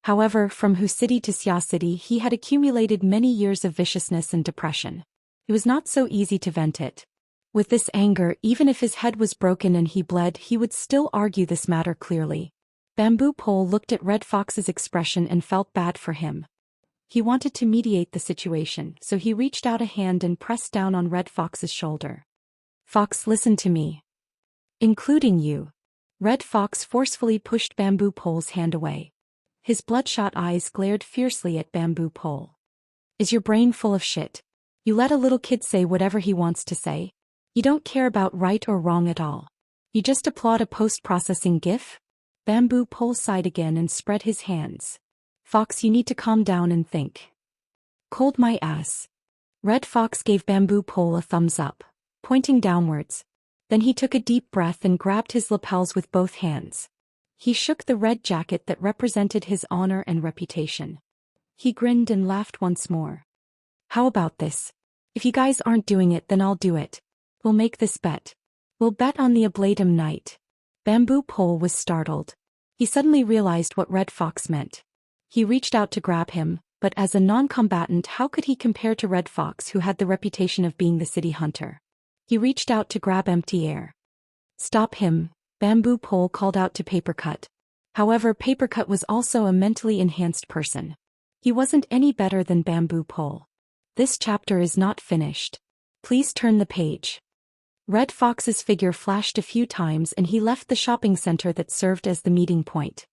However, from Hu City to Xia City he had accumulated many years of viciousness and depression. It was not so easy to vent it. With this anger, even if his head was broken and he bled, he would still argue this matter clearly. Bamboo Pole looked at Red Fox's expression and felt bad for him. He wanted to mediate the situation, so he reached out a hand and pressed down on Red Fox's shoulder. Fox, listen to me. Including you. Red Fox forcefully pushed Bamboo Pole's hand away. His bloodshot eyes glared fiercely at Bamboo Pole. Is your brain full of shit? You let a little kid say whatever he wants to say? You don't care about right or wrong at all. You just applaud a post-processing GIF? Bamboo Pole sighed again and spread his hands. Fox, you need to calm down and think. Cold my ass. Red Fox gave Bamboo Pole a thumbs up, pointing downwards. Then he took a deep breath and grabbed his lapels with both hands. He shook the red jacket that represented his honor and reputation. He grinned and laughed once more. How about this? If you guys aren't doing it, then I'll do it. We'll make this bet. We'll bet on the ablatum knight. Bamboo Pole was startled. He suddenly realized what Red Fox meant. He reached out to grab him, but as a non-combatant, how could he compare to Red Fox, who had the reputation of being the city hunter? He reached out to grab empty air. Stop him, Bamboo Pole called out to Papercut. However, Papercut was also a mentally enhanced person. He wasn't any better than Bamboo Pole. This chapter is not finished. Please turn the page. Red Fox's figure flashed a few times and he left the shopping center that served as the meeting point.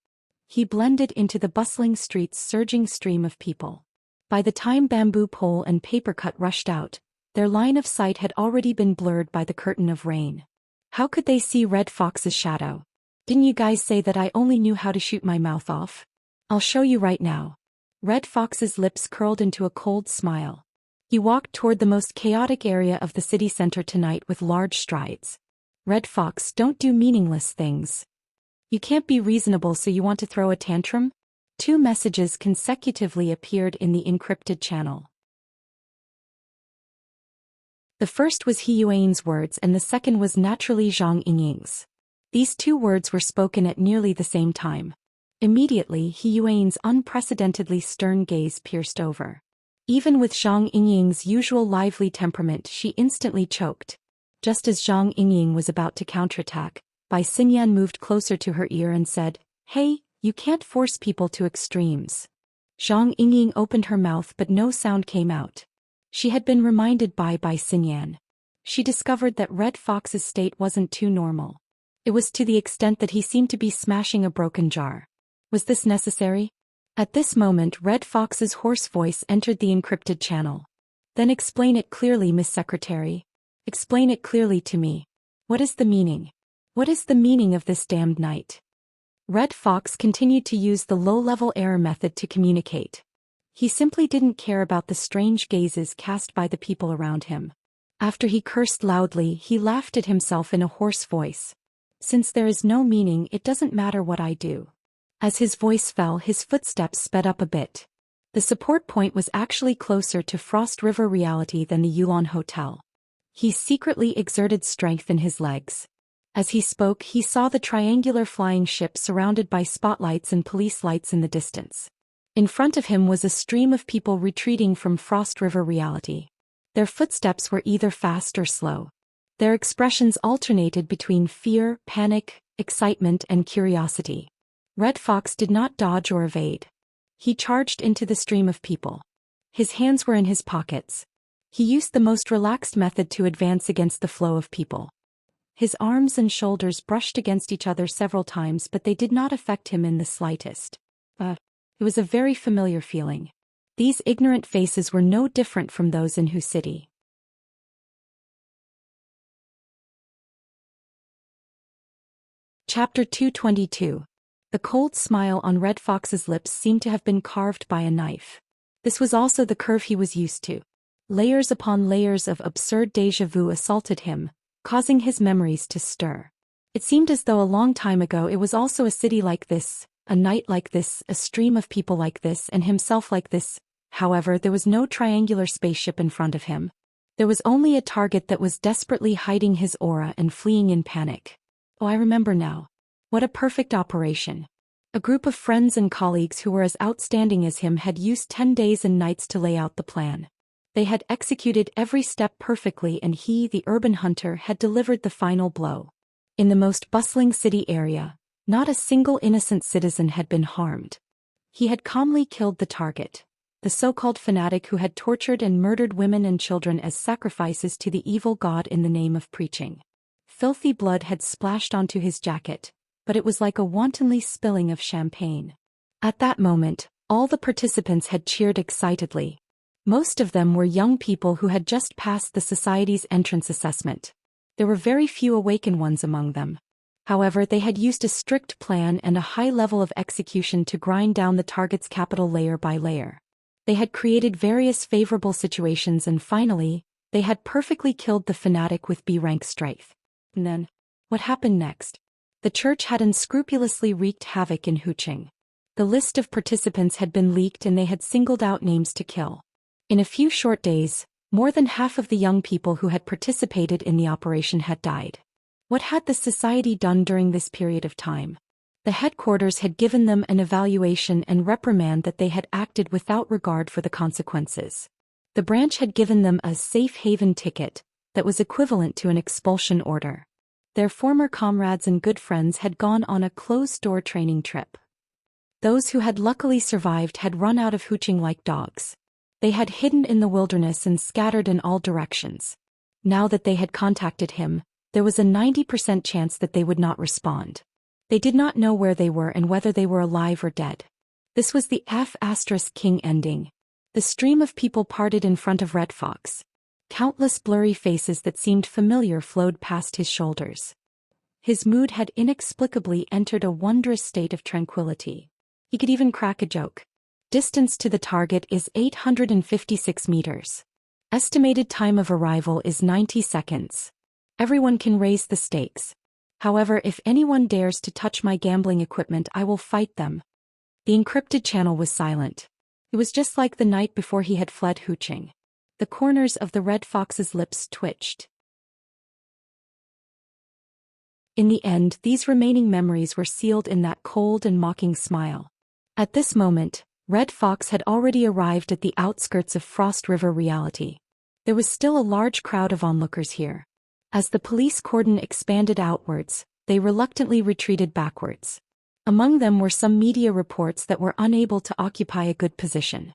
He blended into the bustling street's surging stream of people. By the time Bamboo Pole and Papercut rushed out, their line of sight had already been blurred by the curtain of rain. How could they see Red Fox's shadow? Didn't you guys say that I only knew how to shoot my mouth off? I'll show you right now. Red Fox's lips curled into a cold smile. He walked toward the most chaotic area of the city center tonight with large strides. Red Fox, don't do meaningless things. You can't be reasonable, so you want to throw a tantrum? 2 messages consecutively appeared in the encrypted channel. The first was He Yuan's words and the second was naturally Zhang Yingying's. These 2 words were spoken at nearly the same time. Immediately, He Yuan's unprecedentedly stern gaze pierced over. Even with Zhang Yingying's usual lively temperament, she instantly choked. Just as Zhang Yingying was about to counterattack, Bai Xinyan moved closer to her ear and said, "Hey, you can't force people to extremes." Zhang Yingying opened her mouth but no sound came out. She had been reminded by Bai Xinyan. She discovered that Red Fox's state wasn't too normal. It was to the extent that he seemed to be smashing a broken jar. Was this necessary? At this moment, Red Fox's hoarse voice entered the encrypted channel. Then explain it clearly, Miss Secretary. Explain it clearly to me. What is the meaning? What is the meaning of this damned night? Red Fox continued to use the low-level error method to communicate. He simply didn't care about the strange gazes cast by the people around him. After he cursed loudly, he laughed at himself in a hoarse voice. Since there is no meaning, it doesn't matter what I do. As his voice fell, his footsteps sped up a bit. The support point was actually closer to Frost River reality than the Yulon Hotel. He secretly exerted strength in his legs. As he spoke, he saw the triangular flying ship surrounded by spotlights and police lights in the distance. In front of him was a stream of people retreating from Frost River reality. Their footsteps were either fast or slow. Their expressions alternated between fear, panic, excitement, and curiosity. Red Fox did not dodge or evade. He charged into the stream of people. His hands were in his pockets. He used the most relaxed method to advance against the flow of people. His arms and shoulders brushed against each other several times, but they did not affect him in the slightest. It was a very familiar feeling. These ignorant faces were no different from those in Hu City. Chapter 222. The cold smile on Red Fox's lips seemed to have been carved by a knife. This was also the curve he was used to. Layers upon layers of absurd déjà vu assaulted him, causing his memories to stir. It seemed as though a long time ago it was also a city like this, a night like this, a stream of people like this, and himself like this. However, there was no triangular spaceship in front of him. There was only a target that was desperately hiding his aura and fleeing in panic. Oh, I remember now. What a perfect operation. A group of friends and colleagues who were as outstanding as him had used 10 days and nights to lay out the plan. They had executed every step perfectly, and he, the urban hunter, had delivered the final blow. In the most bustling city area, not a single innocent citizen had been harmed. He had calmly killed the target, the so-called fanatic who had tortured and murdered women and children as sacrifices to the evil god in the name of preaching. Filthy blood had splashed onto his jacket, but it was like a wantonly spilling of champagne. At that moment, all the participants had cheered excitedly. Most of them were young people who had just passed the society's entrance assessment. There were very few awakened ones among them. However, they had used a strict plan and a high level of execution to grind down the target's capital layer by layer. They had created various favorable situations, and finally, they had perfectly killed the fanatic with B-rank strength. And then, what happened next? The church had unscrupulously wreaked havoc in Huqing. The list of participants had been leaked and they had singled out names to kill. In a few short days, more than half of the young people who had participated in the operation had died. What had the society done during this period of time? The headquarters had given them an evaluation and reprimand that they had acted without regard for the consequences. The branch had given them a safe haven ticket that was equivalent to an expulsion order. Their former comrades and good friends had gone on a closed-door training trip. Those who had luckily survived had run out of Huqing like dogs. They had hidden in the wilderness and scattered in all directions. Now that they had contacted him, there was a 90% chance that they would not respond. They did not know where they were and whether they were alive or dead. This was the F*King ending. The stream of people parted in front of Red Fox. Countless blurry faces that seemed familiar flowed past his shoulders. His mood had inexplicably entered a wondrous state of tranquility. He could even crack a joke. Distance to the target is 856 meters. Estimated time of arrival is 90 seconds. Everyone can raise the stakes. However, if anyone dares to touch my gambling equipment, I will fight them. The encrypted channel was silent. It was just like the night before he had fled Huqing. The corners of the Red Fox's lips twitched. In the end, these remaining memories were sealed in that cold and mocking smile. At this moment, Red Fox had already arrived at the outskirts of Frost River reality. There was still a large crowd of onlookers here. As the police cordon expanded outwards, they reluctantly retreated backwards. Among them were some media reports that were unable to occupy a good position.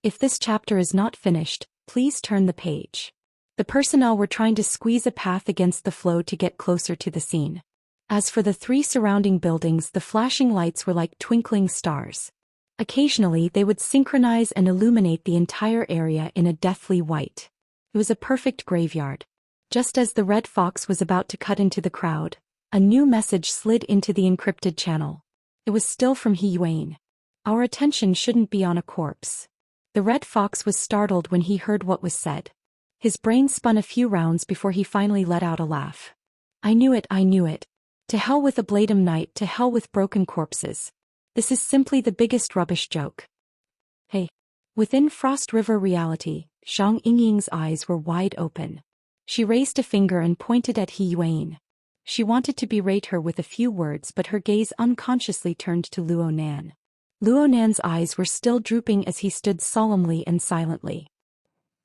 If this chapter is not finished, please turn the page. The personnel were trying to squeeze a path against the flow to get closer to the scene. As for the 3 surrounding buildings, the flashing lights were like twinkling stars. Occasionally, they would synchronize and illuminate the entire area in a deathly white. It was a perfect graveyard. Just as the Red Fox was about to cut into the crowd, a new message slid into the encrypted channel. It was still from He Yuan. Our attention shouldn't be on a corpse. The Red Fox was startled when he heard what was said. His brain spun a few rounds before he finally let out a laugh. I knew it. To hell with a Bladem Knight, to hell with broken corpses. This is simply the biggest rubbish joke. Hey, Within Frost River reality, Zhang Yingying's eyes were wide open. She raised a finger and pointed at He Yuan. She wanted to berate her with a few words, but her gaze unconsciously turned to Luo Nan. Luo Nan's eyes were still drooping as he stood solemnly and silently.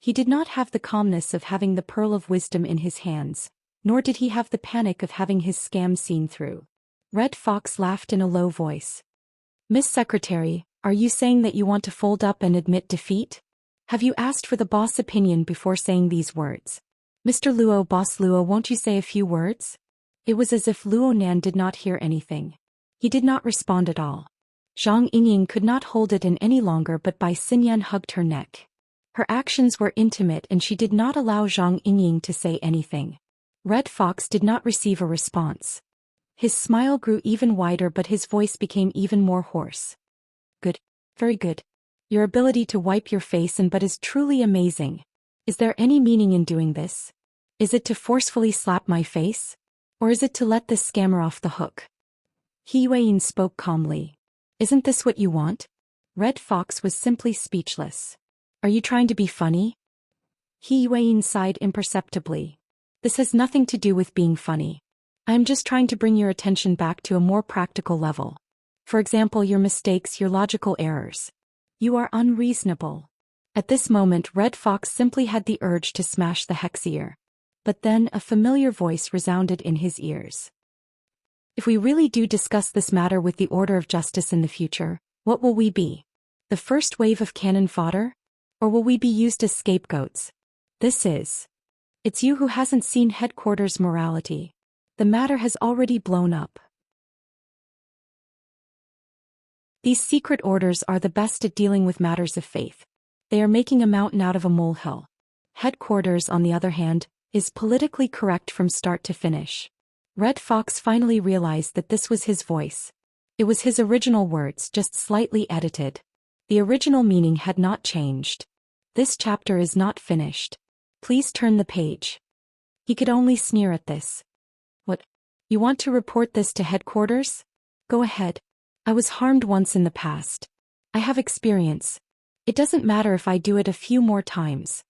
He did not have the calmness of having the pearl of wisdom in his hands, nor did he have the panic of having his scam seen through. Red Fox laughed in a low voice. "Miss Secretary, are you saying that you want to fold up and admit defeat? Have you asked for the boss' opinion before saying these words? Mr. Luo, Boss Luo, won't you say a few words?" It was as if Luo Nan did not hear anything. He did not respond at all. Zhang Yingying could not hold it in any longer, but Bai Xinyan hugged her neck. Her actions were intimate and she did not allow Zhang Yingying to say anything. Red Fox did not receive a response. His smile grew even wider, but his voice became even more hoarse. "Good. Very good. Your ability to wipe your face and butt is truly amazing. Is there any meaning in doing this? Is it to forcefully slap my face? Or is it to let this scammer off the hook?" He Yuan spoke calmly. "Isn't this what you want?" Red Fox was simply speechless. "Are you trying to be funny?" He Yuan sighed imperceptibly. "This has nothing to do with being funny. I am just trying to bring your attention back to a more practical level. For example, your mistakes, your logical errors. You are unreasonable." At this moment, Red Fox simply had the urge to smash the Hexier. But then a familiar voice resounded in his ears. "If we really do discuss this matter with the order of justice in the future, what will we be? The first wave of cannon fodder? Or will we be used as scapegoats? It's you who hasn't seen headquarters morality. The matter has already blown up. These secret orders are the best at dealing with matters of faith. They are making a mountain out of a molehill. Headquarters, on the other hand, is politically correct from start to finish." Red Fox finally realized that this was his voice. It was his original words, just slightly edited. The original meaning had not changed. "This chapter is not finished. Please turn the page." He could only sneer at this. "What? You want to report this to headquarters? Go ahead. I was harmed once in the past. I have experience. It doesn't matter if I do it a few more times."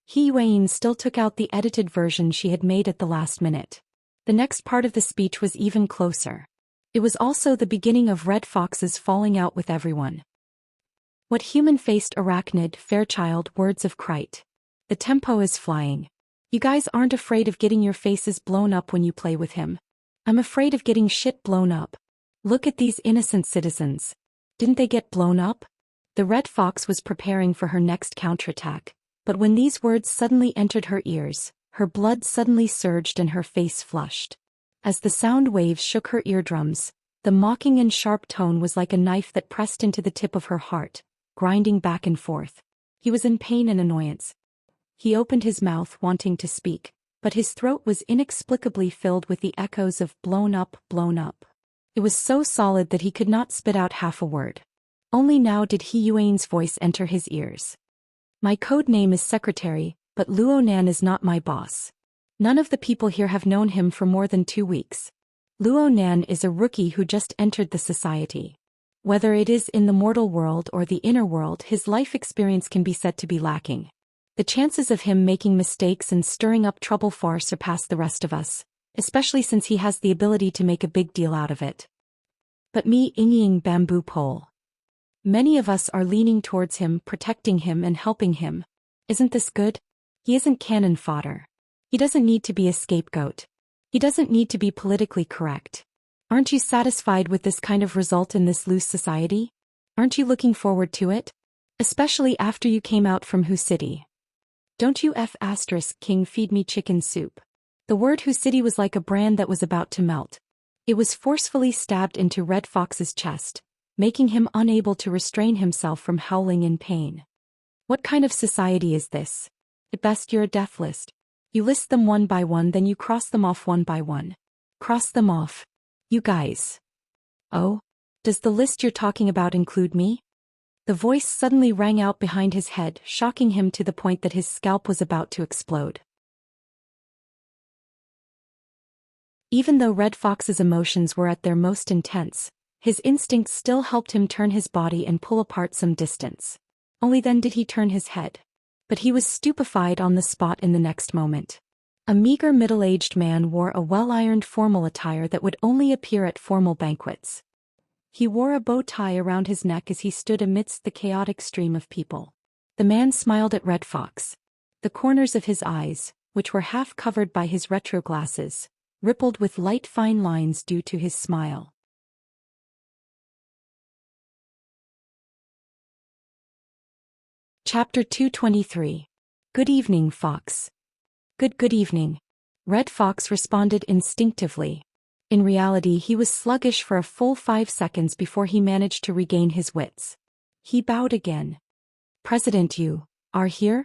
He Yuan still took out the edited version she had made at the last minute. The next part of the speech was even closer. It was also the beginning of Red Fox's falling out with everyone. "What human-faced arachnid, Fairchild, words of Krite. The tempo is flying. You guys aren't afraid of getting your faces blown up when you play with him. I'm afraid of getting shit blown up. Look at these innocent citizens. Didn't they get blown up?" The Red Fox was preparing for her next counterattack, but when these words suddenly entered her ears, her blood suddenly surged and her face flushed. As the sound waves shook her eardrums, the mocking and sharp tone was like a knife that pressed into the tip of her heart, grinding back and forth. He was in pain and annoyance. He opened his mouth wanting to speak, but his throat was inexplicably filled with the echoes of blown up, blown up. It was so solid that he could not spit out half a word. Only now did He Yuan's voice enter his ears. "My code name is Secretary, but Luo Nan is not my boss. None of the people here have known him for more than 2 weeks. Luo Nan is a rookie who just entered the society. Whether it is in the mortal world or the inner world, his life experience can be said to be lacking. The chances of him making mistakes and stirring up trouble far surpass the rest of us, especially since he has the ability to make a big deal out of it. But me, Yingying Bamboo Pole. Many of us are leaning towards him, protecting him and helping him. Isn't this good? He isn't cannon fodder. He doesn't need to be a scapegoat. He doesn't need to be politically correct. Aren't you satisfied with this kind of result in this loose society? Aren't you looking forward to it? Especially after you came out from Hu City. Don't you King feed me chicken soup?" The word Hu City was like a brand that was about to melt. It was forcefully stabbed into Red Fox's chest, making him unable to restrain himself from howling in pain. What kind of society is this? At best you're a death list. You list them one by one, then you cross them off one by one. Cross them off. You guys. Oh? Does the list you're talking about include me? The voice suddenly rang out behind his head, shocking him to the point that his scalp was about to explode. Even though Red Fox's emotions were at their most intense, his instincts still helped him turn his body and pull apart some distance. Only then did he turn his head. But he was stupefied on the spot in the next moment. A meager middle-aged man wore a well-ironed formal attire that would only appear at formal banquets. He wore a bow tie around his neck as he stood amidst the chaotic stream of people. The man smiled at Red Fox. The corners of his eyes, which were half covered by his retro glasses, rippled with light fine lines due to his smile. Chapter 223. Good evening, Fox. Good evening. Red Fox responded instinctively. In reality, he was sluggish for a full 5 seconds before he managed to regain his wits. He bowed again. President, you are here?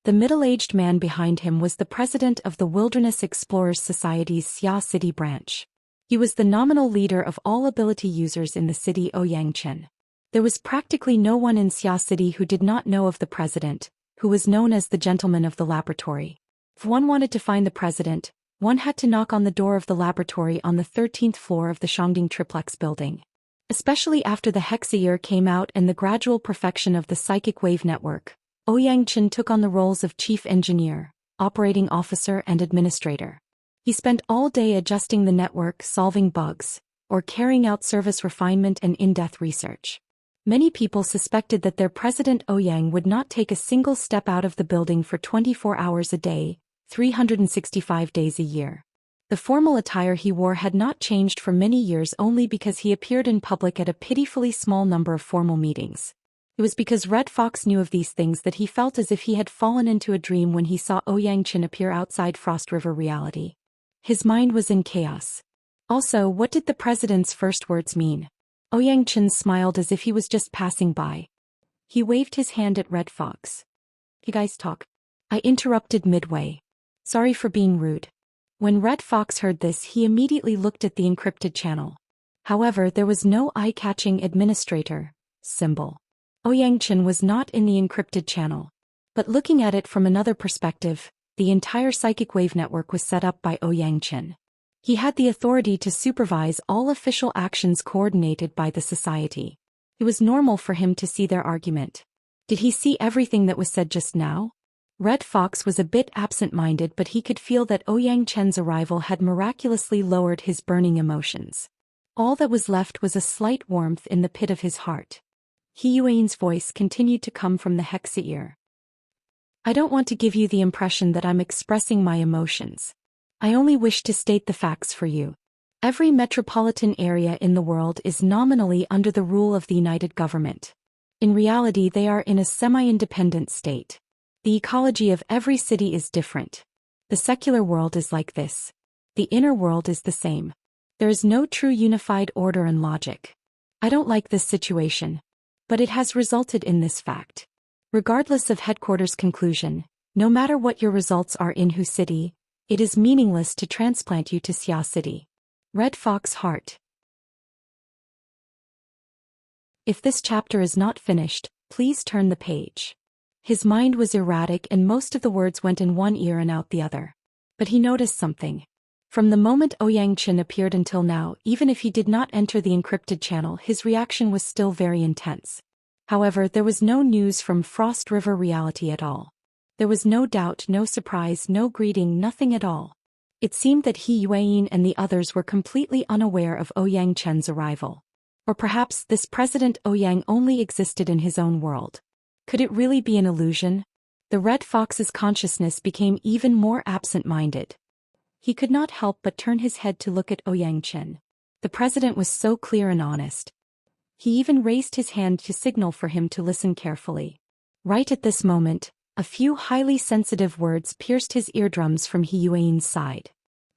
The middle-aged man behind him was the president of the Wilderness Explorers Society's Xia City branch. He was the nominal leader of all ability users in the city Ouyangchen. There was practically no one in Xia City who did not know of the president, who was known as the gentleman of the laboratory. If one wanted to find the president, one had to knock on the door of the laboratory on the 13th floor of the Shangding Triplex building. Especially after the Xianxia came out and the gradual perfection of the psychic wave network, Ouyangchen took on the roles of chief engineer, operating officer and administrator. He spent all day adjusting the network, solving bugs, or carrying out service refinement and in-depth research. Many people suspected that their president Ouyang would not take a single step out of the building for 24 hours a day, 365 days a year. The formal attire he wore had not changed for many years only because he appeared in public at a pitifully small number of formal meetings. It was because Red Fox knew of these things that he felt as if he had fallen into a dream when he saw Ouyangchen appear outside Frost River reality. His mind was in chaos. Also, what did the president's first words mean? Ouyangchen smiled as if he was just passing by. He waved his hand at Red Fox. You guys talk. I interrupted midway. Sorry for being rude. When Red Fox heard this, he immediately looked at the encrypted channel. However, there was no eye-catching administrator symbol. Ouyangchen was not in the encrypted channel. But looking at it from another perspective, the entire psychic wave network was set up by Ouyangchen. He had the authority to supervise all official actions coordinated by the society. It was normal for him to see their argument. Did he see everything that was said just now? Red Fox was a bit absent-minded, but he could feel that Ouyangchen's arrival had miraculously lowered his burning emotions. All that was left was a slight warmth in the pit of his heart. He Yuan's voice continued to come from the Xianxia. I don't want to give you the impression that I'm expressing my emotions. I only wish to state the facts for you. Every metropolitan area in the world is nominally under the rule of the United Government. In reality, they are in a semi-independent state. The ecology of every city is different. The secular world is like this. The inner world is the same. There is no true unified order and logic. I don't like this situation. But it has resulted in this fact. Regardless of headquarters' conclusion, no matter what your results are in Hu City, it is meaningless to transplant you to Xia City. Red Fox Heart. If this chapter is not finished, please turn the page. His mind was erratic and most of the words went in one ear and out the other. But he noticed something. From the moment Ouyangchen appeared until now, even if he did not enter the encrypted channel, his reaction was still very intense. However, there was no news from Frost River reality at all. There was no doubt, no surprise, no greeting, nothing at all. It seemed that he Yuan and the others were completely unaware of Ouyangchen's arrival. Or perhaps this President Ouyang only existed in his own world. Could it really be an illusion? The Red Fox's consciousness became even more absent-minded. He could not help but turn his head to look at Ouyangchen. The president was so clear and honest. He even raised his hand to signal for him to listen carefully. Right at this moment, a few highly sensitive words pierced his eardrums from He Yuan's side.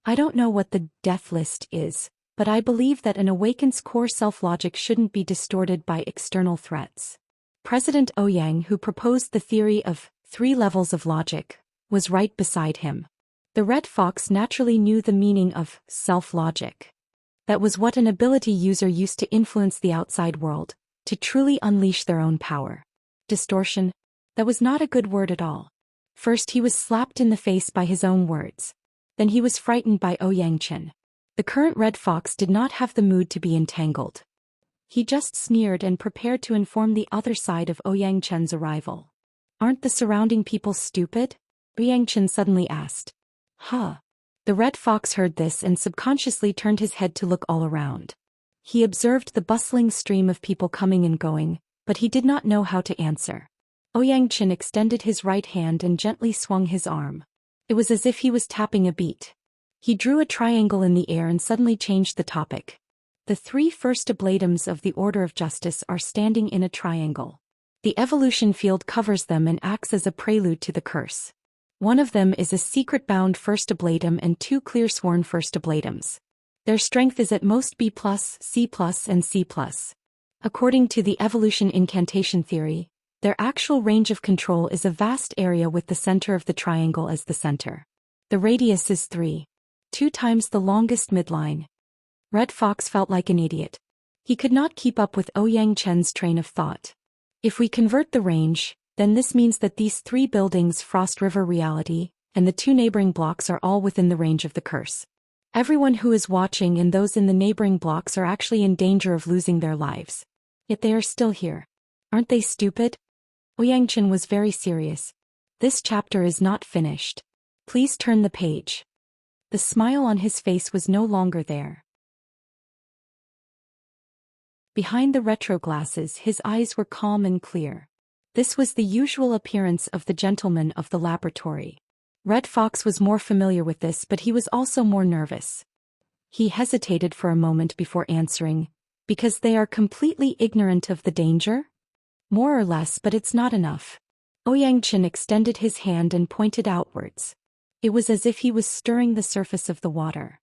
I don't know what the death list is, but I believe that an awakened's core self-logic shouldn't be distorted by external threats. President Ouyang, who proposed the theory of 3 levels of logic, was right beside him. The Red Fox naturally knew the meaning of self-logic. That was what an ability user used to influence the outside world, to truly unleash their own power. Distortion? That was not a good word at all. First he was slapped in the face by his own words. Then he was frightened by Ouyangchen. The current Red Fox did not have the mood to be entangled. He just sneered and prepared to inform the other side of Ouyang Chen's arrival. "Aren't the surrounding people stupid?" Ouyang Chen suddenly asked. "Huh." The red fox heard this and subconsciously turned his head to look all around. He observed the bustling stream of people coming and going, but he did not know how to answer. Ouyang Chen extended his right hand and gently swung his arm. It was as if he was tapping a beat. He drew a triangle in the air and suddenly changed the topic. The 3 first ablatums of the Order of Justice are standing in a triangle. The evolution field covers them and acts as a prelude to the curse. One of them is a secret-bound first ablatum and 2 clear-sworn first ablatums. Their strength is at most B+, C+, and C+. According to the evolution incantation theory, their actual range of control is a vast area with the center of the triangle as the center. The radius is 2 times the longest midline. Red Fox felt like an idiot. He could not keep up with Ouyang Chen's train of thought. If we convert the range, then this means that these 3 buildings, Frost River Reality, and the 2 neighboring blocks are all within the range of the curse. Everyone who is watching and those in the neighboring blocks are actually in danger of losing their lives. Yet they are still here. Aren't they stupid? Ouyang Chen was very serious. This chapter is not finished. Please turn the page. The smile on his face was no longer there. Behind the retro glasses, his eyes were calm and clear. This was the usual appearance of the gentleman of the laboratory. Red Fox was more familiar with this, but he was also more nervous. He hesitated for a moment before answering, "Because they are completely ignorant of the danger?" "More or less, but it's not enough." Ouyang Chen extended his hand and pointed outwards. It was as if he was stirring the surface of the water.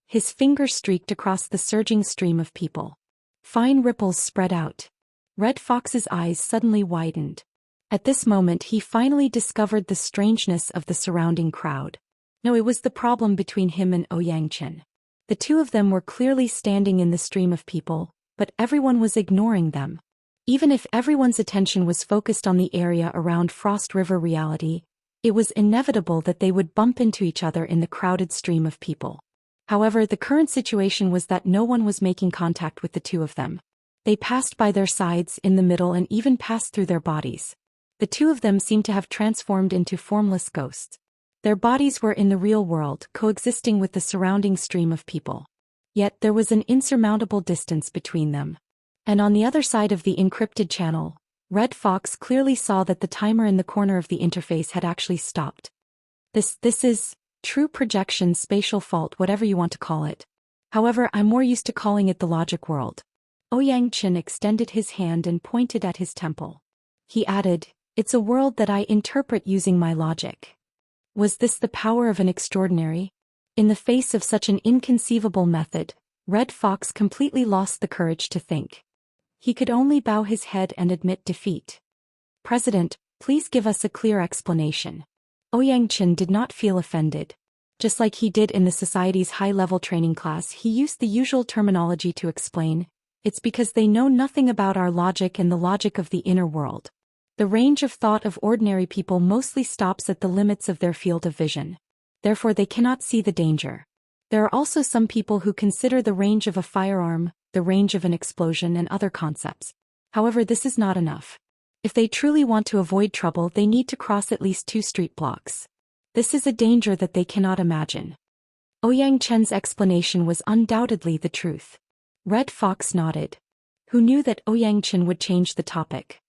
His finger streaked across the surging stream of people. Fine ripples spread out. Red Fox's eyes suddenly widened. At this moment he finally discovered the strangeness of the surrounding crowd. No, it was the problem between him and Ouyang Chen. The 2 of them were clearly standing in the stream of people, but everyone was ignoring them. Even if everyone's attention was focused on the area around Frost River Reality, it was inevitable that they would bump into each other in the crowded stream of people. However, the current situation was that no one was making contact with the 2 of them. They passed by their sides, in the middle, and even passed through their bodies. The 2 of them seemed to have transformed into formless ghosts. Their bodies were in the real world, coexisting with the surrounding stream of people. Yet there was an insurmountable distance between them. And on the other side of the encrypted channel, Red Fox clearly saw that the timer in the corner of the interface had actually stopped. This is true projection, spatial fault, whatever you want to call it. However, I'm more used to calling it the logic world. Ouyang Chen extended his hand and pointed at his temple. He added, "It's a world that I interpret using my logic." Was this the power of an extraordinary? In the face of such an inconceivable method, Red Fox completely lost the courage to think. He could only bow his head and admit defeat. "President, please give us a clear explanation." Ouyang Chen did not feel offended. Just like he did in the society's high-level training class, he used the usual terminology to explain, "It's because they know nothing about our logic and the logic of the inner world. The range of thought of ordinary people mostly stops at the limits of their field of vision. Therefore they cannot see the danger. There are also some people who consider the range of a firearm, the range of an explosion, and other concepts. However, this is not enough. If they truly want to avoid trouble, they need to cross at least 2 street blocks. This is a danger that they cannot imagine." Ouyang Chen's explanation was undoubtedly the truth. Red Fox nodded. Who knew that Ouyang Chen would change the topic?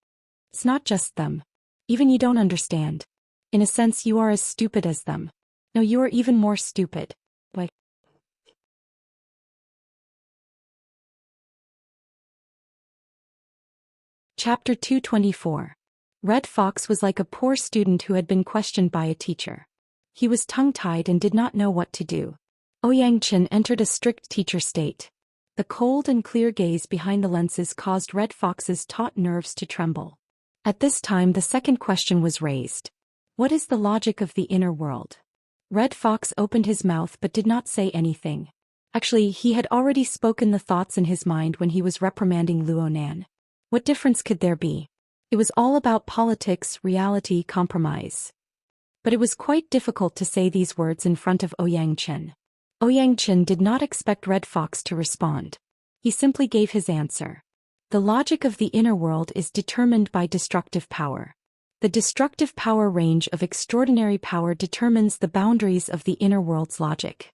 "It's not just them. Even you don't understand. In a sense, you are as stupid as them. No, you are even more stupid." Why? Chapter 224. Red Fox was like a poor student who had been questioned by a teacher. He was tongue-tied and did not know what to do. Ouyang Chen entered a strict teacher state. The cold and clear gaze behind the lenses caused Red Fox's taut nerves to tremble. At this time the second question was raised. What is the logic of the inner world? Red Fox opened his mouth but did not say anything. Actually, he had already spoken the thoughts in his mind when he was reprimanding Luonan. What difference could there be? It was all about politics, reality, compromise. But it was quite difficult to say these words in front of Ouyang Chen. Ouyang Chen did not expect Red Fox to respond. He simply gave his answer. The logic of the inner world is determined by destructive power. The destructive power range of extraordinary power determines the boundaries of the inner world's logic.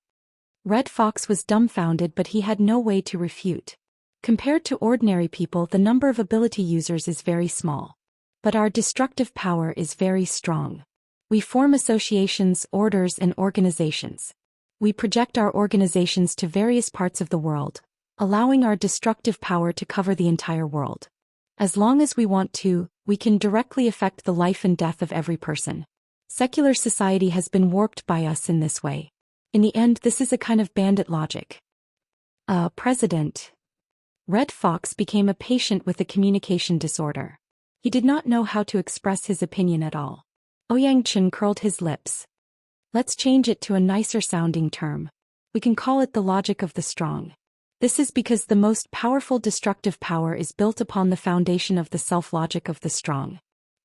Red Fox was dumbfounded, but he had no way to refute. Compared to ordinary people, the number of ability users is very small. But our destructive power is very strong. We form associations, orders, and organizations. We project our organizations to various parts of the world, allowing our destructive power to cover the entire world. As long as we want to, we can directly affect the life and death of every person. Secular society has been warped by us in this way. In the end, this is a kind of bandit logic. President. Red Fox became a patient with a communication disorder. He did not know how to express his opinion at all. Xianxia curled his lips. Let's change it to a nicer sounding term. We can call it the logic of the strong. This is because the most powerful destructive power is built upon the foundation of the self-logic of the strong.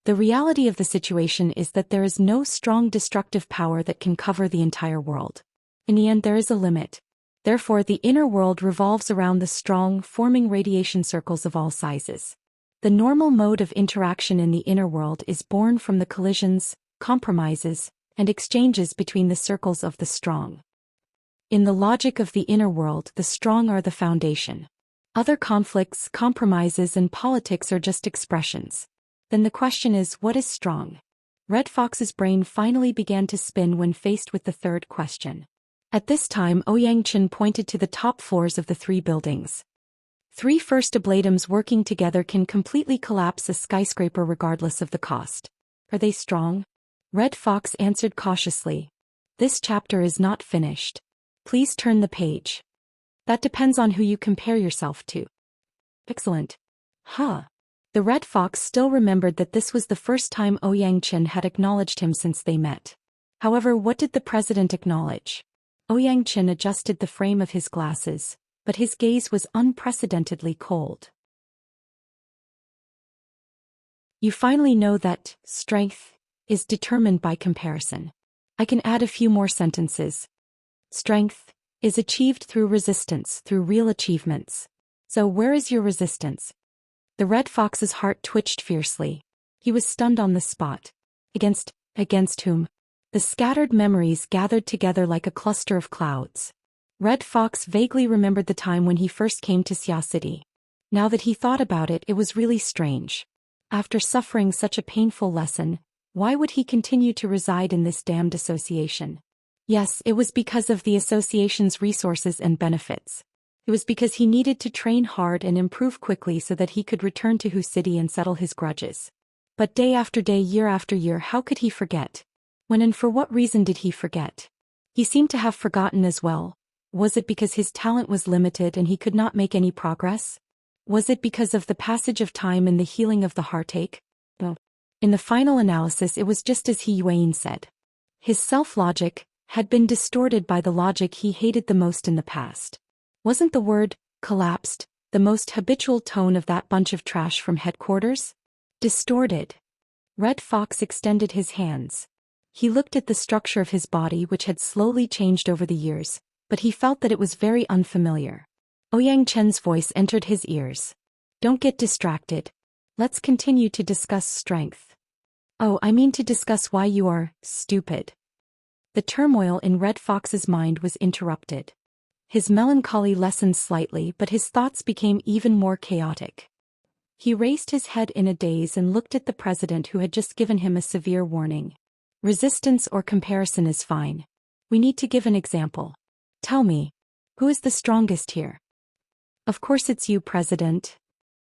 The reality of the situation is that there is no strong destructive power that can cover the entire world. In the end, there is a limit. Therefore, the inner world revolves around the strong, forming radiation circles of all sizes. The normal mode of interaction in the inner world is born from the collisions, compromises, and exchanges between the circles of the strong. In the logic of the inner world, the strong are the foundation. Other conflicts, compromises, and politics are just expressions. Then the question is, what is strong? Red Fox's brain finally began to spin when faced with the third question. At this time, Xianxia pointed to the top floors of the 3 buildings. 3 first ablatums working together can completely collapse a skyscraper regardless of the cost. Are they strong? Red Fox answered cautiously. This chapter is not finished. Please turn the page. That depends on who you compare yourself to. Excellent. The Red Fox still remembered that this was the first time Xianxia had acknowledged him since they met. However, what did the president acknowledge? Xianxia adjusted the frame of his glasses, but his gaze was unprecedentedly cold. You finally know that strength is determined by comparison. I can add a few more sentences. Strength is achieved through resistance, through real achievements. So where is your resistance? The Red Fox's heart twitched fiercely. He was stunned on the spot. Against whom? The scattered memories gathered together like a cluster of clouds. Red Fox vaguely remembered the time when he first came to Xia City. Now that he thought about it, it was really strange. After suffering such a painful lesson, why would he continue to reside in this damned association? Yes, it was because of the association's resources and benefits. It was because he needed to train hard and improve quickly so that he could return to Hu City and settle his grudges. But day after day, year after year, how could he forget? When and for what reason did he forget? He seemed to have forgotten as well. Was it because his talent was limited and he could not make any progress? Was it because of the passage of time and the healing of the heartache? No. In the final analysis, it was just as Yuan said. His self-logic had been distorted by the logic he hated the most in the past. Wasn't the word collapsed the most habitual tone of that bunch of trash from headquarters? Distorted. Red Fox extended his hands. He looked at the structure of his body, which had slowly changed over the years, but he felt that it was very unfamiliar. Xianxia's voice entered his ears. Don't get distracted. Let's continue to discuss strength. Oh, I mean to discuss why you are stupid. The turmoil in Red Fox's mind was interrupted. His melancholy lessened slightly, but his thoughts became even more chaotic. He raised his head in a daze and looked at the president, who had just given him a severe warning. Resistance or comparison is fine. We need to give an example. Tell me, who is the strongest here? Of course it's you, President.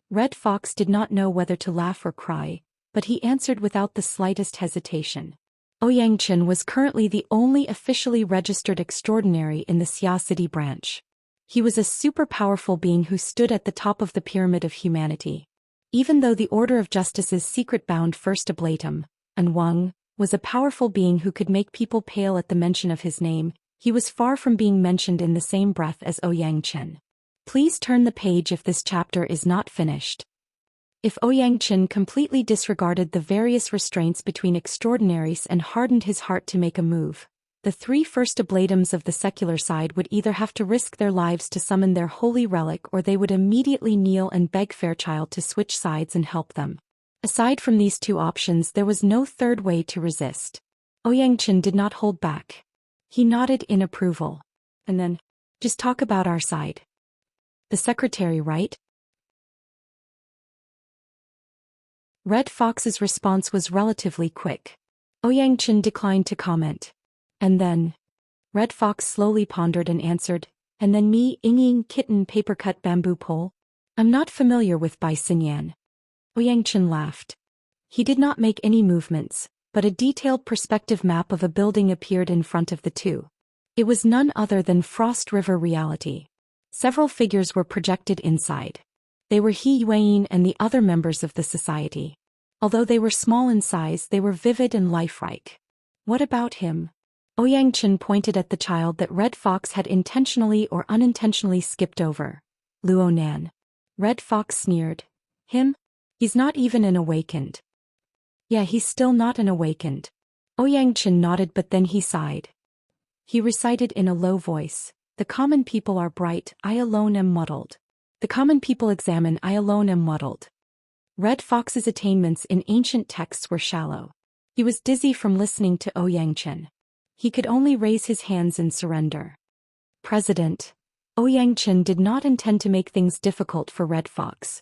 Red Fox did not know whether to laugh or cry, but he answered without the slightest hesitation. Xianxia was currently the only officially registered extraordinary in the Xia City branch. He was a super powerful being who stood at the top of the pyramid of humanity. Even though the Order of Justice's secret-bound first ablatum, and Wang, was a powerful being who could make people pale at the mention of his name, he was far from being mentioned in the same breath as Xianxia. Please turn the page if this chapter is not finished. If Xianxia completely disregarded the various restraints between extraordinaries and hardened his heart to make a move, The 3 first ablatums of the secular side would either have to risk their lives to summon their holy relic, or they would immediately kneel and beg Fairchild to switch sides and help them. Aside from these 2 options, there was no third way to resist. Ouyangchen did not hold back. He nodded in approval. And then, just talk about our side. The secretary, right? Red Fox's response was relatively quick. Ouyangchen declined to comment. And then, Red Fox slowly pondered and answered, and then me, Ying Kitten Papercut Bamboo Pole? I'm not familiar with Bai Xinyan. Ouyangchen laughed. He did not make any movements, but a detailed perspective map of a building appeared in front of the 2. It was none other than Frost River reality. Several figures were projected inside. They were He Yueyin and the other members of the society. Although they were small in size, they were vivid and lifelike. What about him? Ouyangchen pointed at the child that Red Fox had intentionally or unintentionally skipped over. Luonan. Red Fox sneered. Him? He's not even an awakened. Yeah, he's still not an awakened. Ouyangchen nodded, but then he sighed. He recited in a low voice, the common people are bright, I alone am muddled. The common people examine, I alone am muddled. Red Fox's attainments in ancient texts were shallow. He was dizzy from listening to Ouyangchen. He could only raise his hands in surrender. President. Ouyangchen did not intend to make things difficult for Red Fox.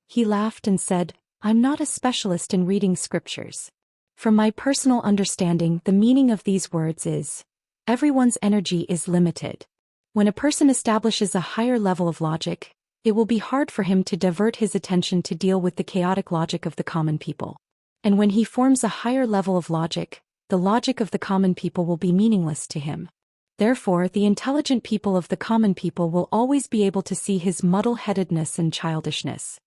He laughed and said, I'm not a specialist in reading scriptures. From my personal understanding, the meaning of these words is, everyone's energy is limited. When a person establishes a higher level of logic, it will be hard for him to divert his attention to deal with the chaotic logic of the common people. And when he forms a higher level of logic, the logic of the common people will be meaningless to him. Therefore, the intelligent people of the common people will always be able to see his muddle-headedness and childishness.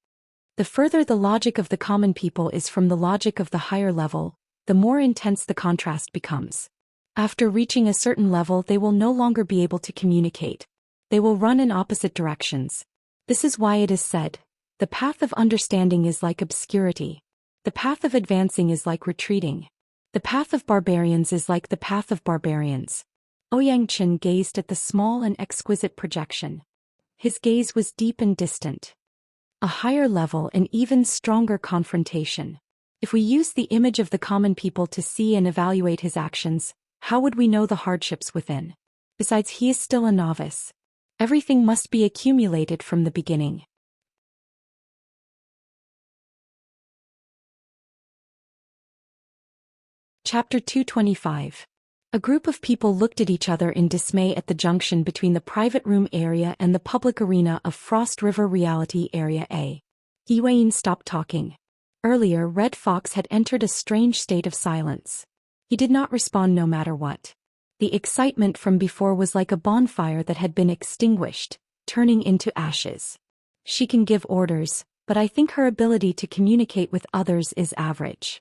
The further the logic of the common people is from the logic of the higher level, the more intense the contrast becomes. After reaching a certain level, they will no longer be able to communicate. They will run in opposite directions. This is why it is said, the path of understanding is like obscurity. The path of advancing is like retreating. The path of barbarians is like the path of barbarians. Ouyangchen gazed at the small and exquisite projection. His gaze was deep and distant. A higher level and even stronger confrontation. If we use the image of the common people to see and evaluate his actions, how would we know the hardships within? Besides, he is still a novice. Everything must be accumulated from the beginning. Chapter 225. A group of people looked at each other in dismay at the junction between the private room area and the public arena of Frost River Reality Area A. Yueyin stopped talking. Earlier, Red Fox had entered a strange state of silence. He did not respond no matter what. The excitement from before was like a bonfire that had been extinguished, turning into ashes. She can give orders, but I think her ability to communicate with others is average.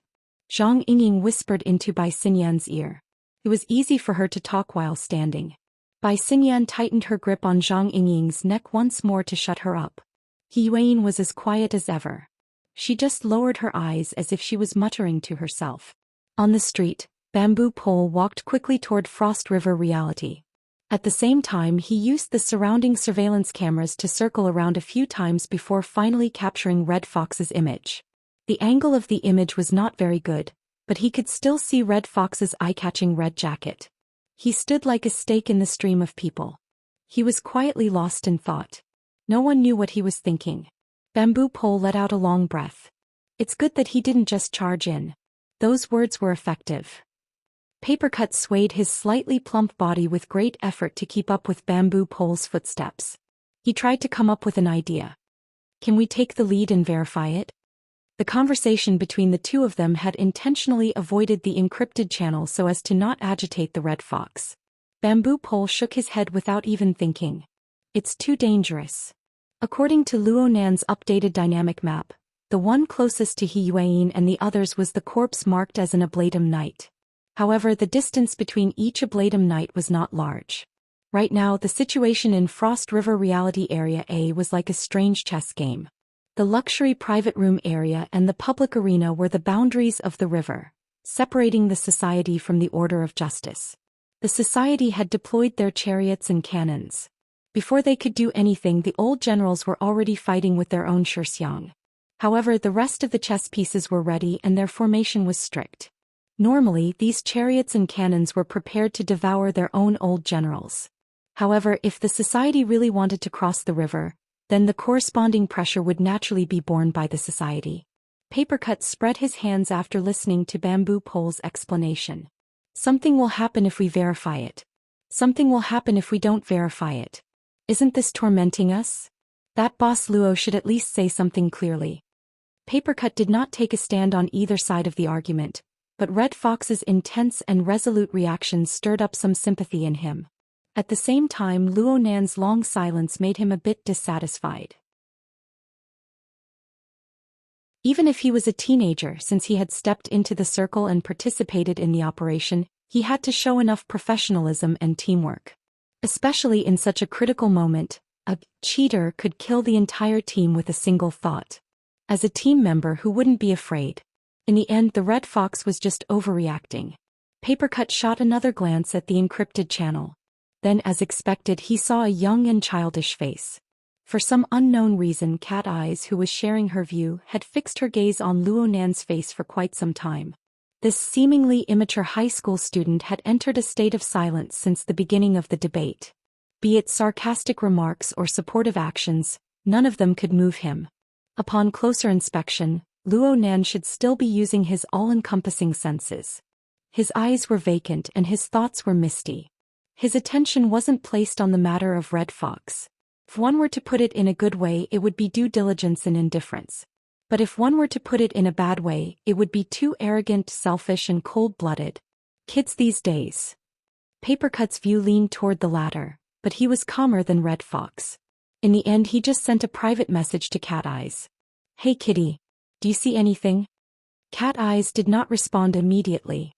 Zhang Yingying whispered into Bai Xinyan's ear. It was easy for her to talk while standing. Bai Xinyan tightened her grip on Zhang Yingying's neck once more to shut her up. He Yueyin was as quiet as ever. She just lowered her eyes as if she was muttering to herself. On the street, Bamboo Pole walked quickly toward Frost River Reality. At the same time, he used the surrounding surveillance cameras to circle around a few times before finally capturing Red Fox's image. The angle of the image was not very good, but he could still see Red Fox's eye-catching red jacket. He stood like a stake in the stream of people. He was quietly lost in thought. No one knew what he was thinking. Bamboo Pole let out a long breath. It's good that he didn't just charge in. Those words were effective. Papercut swayed his slightly plump body with great effort to keep up with Bamboo Pole's footsteps. He tried to come up with an idea. Can we take the lead and verify it? The conversation between the two of them had intentionally avoided the encrypted channel so as to not agitate the Red Fox. Bamboo Pole shook his head without even thinking. It's too dangerous. According to Luonan's updated dynamic map, the one closest to He Yueyin and the others was the corpse marked as an ablatum knight. However, the distance between each ablatum knight was not large. Right now, the situation in Frost River Reality Area A was like a strange chess game. The luxury private room area and the public arena were the boundaries of the river, separating the society from the order of justice. The society had deployed their chariots and cannons. Before they could do anything, the old generals were already fighting with their own Zhou Xian. However, the rest of the chess pieces were ready and their formation was strict. Normally, these chariots and cannons were prepared to devour their own old generals. However, if the society really wanted to cross the river, then the corresponding pressure would naturally be borne by the society. Papercut spread his hands after listening to Bamboo Pole's explanation. Something will happen if we verify it. Something will happen if we don't verify it. Isn't this tormenting us? That boss Luo should at least say something clearly. Papercut did not take a stand on either side of the argument, but Red Fox's intense and resolute reactions stirred up some sympathy in him. At the same time, Luo Nan's long silence made him a bit dissatisfied. Even if he was a teenager, since he had stepped into the circle and participated in the operation, he had to show enough professionalism and teamwork. Especially in such a critical moment, a cheater could kill the entire team with a single thought. As a team member who wouldn't be afraid. In the end, the Red Fox was just overreacting. Papercut shot another glance at the encrypted channel. Then, as expected, he saw a young and childish face. For some unknown reason, Cat Eyes, who was sharing her view, had fixed her gaze on Luo Nan's face for quite some time. This seemingly immature high school student had entered a state of silence since the beginning of the debate. Be it sarcastic remarks or supportive actions, none of them could move him. Upon closer inspection, Luo Nan should still be using his all-encompassing senses. His eyes were vacant and his thoughts were misty. His attention wasn't placed on the matter of Red Fox. If one were to put it in a good way, it would be due diligence and indifference. But if one were to put it in a bad way, it would be too arrogant, selfish, and cold-blooded. Kids these days. Papercut's view leaned toward the latter, but he was calmer than Red Fox. In the end, he just sent a private message to Cat Eyes. "Hey kitty, do you see anything?" Cat Eyes did not respond immediately.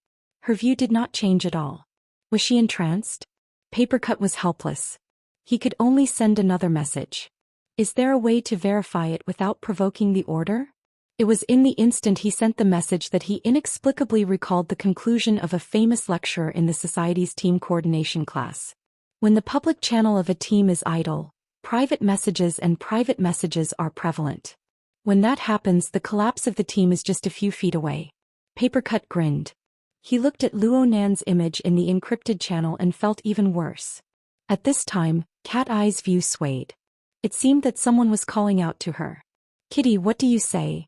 Her view did not change at all. Was she entranced? Papercut was helpless. He could only send another message. Is there a way to verify it without provoking the order? It was in the instant he sent the message that he inexplicably recalled the conclusion of a famous lecturer in the society's team coordination class. When the public channel of a team is idle, private messages are prevalent. When that happens, the collapse of the team is just a few feet away. Papercut grinned. He looked at Luo Nan's image in the encrypted channel and felt even worse. At this time, Cat Eye's view swayed. It seemed that someone was calling out to her. "Kitty, what do you say?"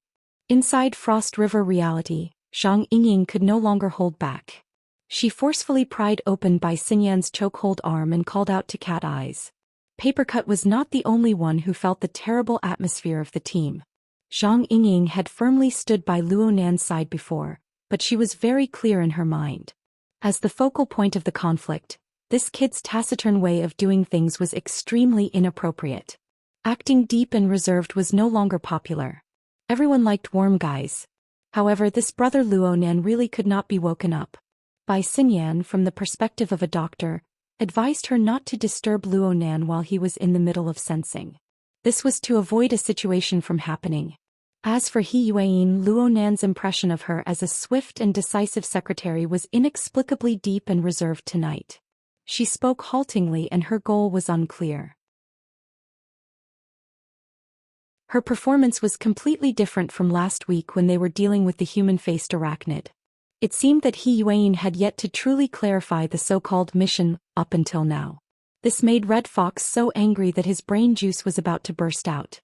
Inside Frost River reality, Zhang Yingying could no longer hold back. She forcefully pried open Bai Xinyan's chokehold arm and called out to Cat Eyes. Papercut was not the only one who felt the terrible atmosphere of the team. Zhang Yingying had firmly stood by Luo Nan's side before, but she was very clear in her mind. As the focal point of the conflict, this kid's taciturn way of doing things was extremely inappropriate. Acting deep and reserved was no longer popular. Everyone liked warm guys. However, this brother Luo Nan really could not be woken up. Bai Xinyan, from the perspective of a doctor, advised her not to disturb Luo Nan while he was in the middle of sensing. This was to avoid a situation from happening. As for He Yueyin, Luo Nan's impression of her as a swift and decisive secretary was inexplicably deep and reserved tonight. She spoke haltingly and her goal was unclear. Her performance was completely different from last week when they were dealing with the human-faced arachnid. It seemed that He Yueyin had yet to truly clarify the so-called mission up until now. This made Red Fox so angry that his brain juice was about to burst out.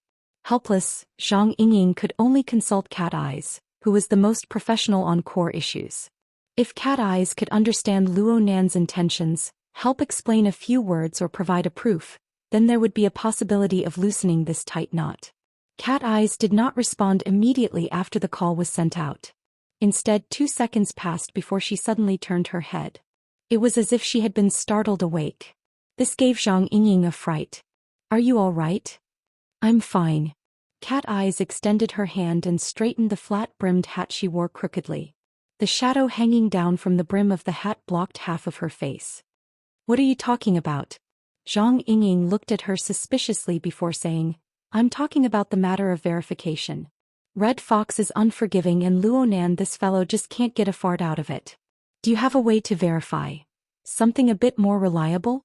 Helpless, Zhang Yingying could only consult Cat Eyes, who was the most professional on core issues. If Cat Eyes could understand Luo Nan's intentions, help explain a few words or provide a proof, then there would be a possibility of loosening this tight knot. Cat Eyes did not respond immediately after the call was sent out. Instead, 2 seconds passed before she suddenly turned her head. It was as if she had been startled awake. This gave Zhang Yingying a fright. "Are you all right?" "I'm fine." Cat Eyes extended her hand and straightened the flat-brimmed hat she wore crookedly. The shadow hanging down from the brim of the hat blocked half of her face. "What are you talking about?" Zhang Yingying looked at her suspiciously before saying, "I'm talking about the matter of verification. Red Fox is unforgiving and Luo Nan, this fellow, just can't get a fart out of it. Do you have a way to verify?" Something a bit more reliable?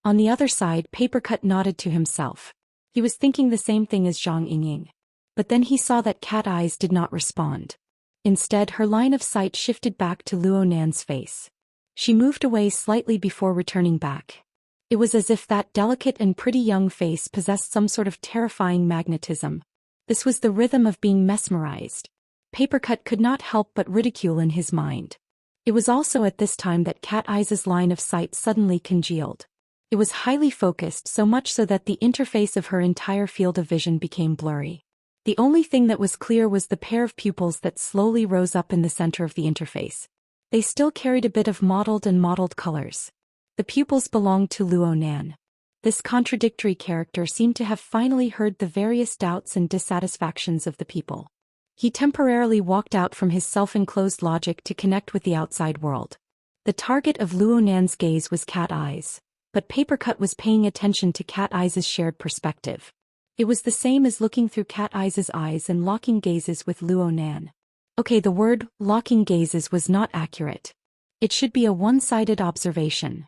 On the other side, Papercut nodded to himself. He was thinking the same thing as Zhang Yingying. But then he saw that Cat Eyes did not respond. Instead, her line of sight shifted back to Luo Nan's face. She moved away slightly before returning back. It was as if that delicate and pretty young face possessed some sort of terrifying magnetism. This was the rhythm of being mesmerized. Papercut could not help but ridicule in his mind. It was also at this time that Cat Eyes' line of sight suddenly congealed. It was highly focused, so much so that the interface of her entire field of vision became blurry. The only thing that was clear was the pair of pupils that slowly rose up in the center of the interface. They still carried a bit of mottled colors. The pupils belonged to Luo Nan. This contradictory character seemed to have finally heard the various doubts and dissatisfactions of the people. He temporarily walked out from his self-enclosed logic to connect with the outside world. The target of Luo Nan's gaze was Cat Eyes, but Papercut was paying attention to Cat Eyes' shared perspective. It was the same as looking through Cat Eyes' eyes and locking gazes with Luo Nan. Okay, the word locking gazes was not accurate. It should be a one-sided observation.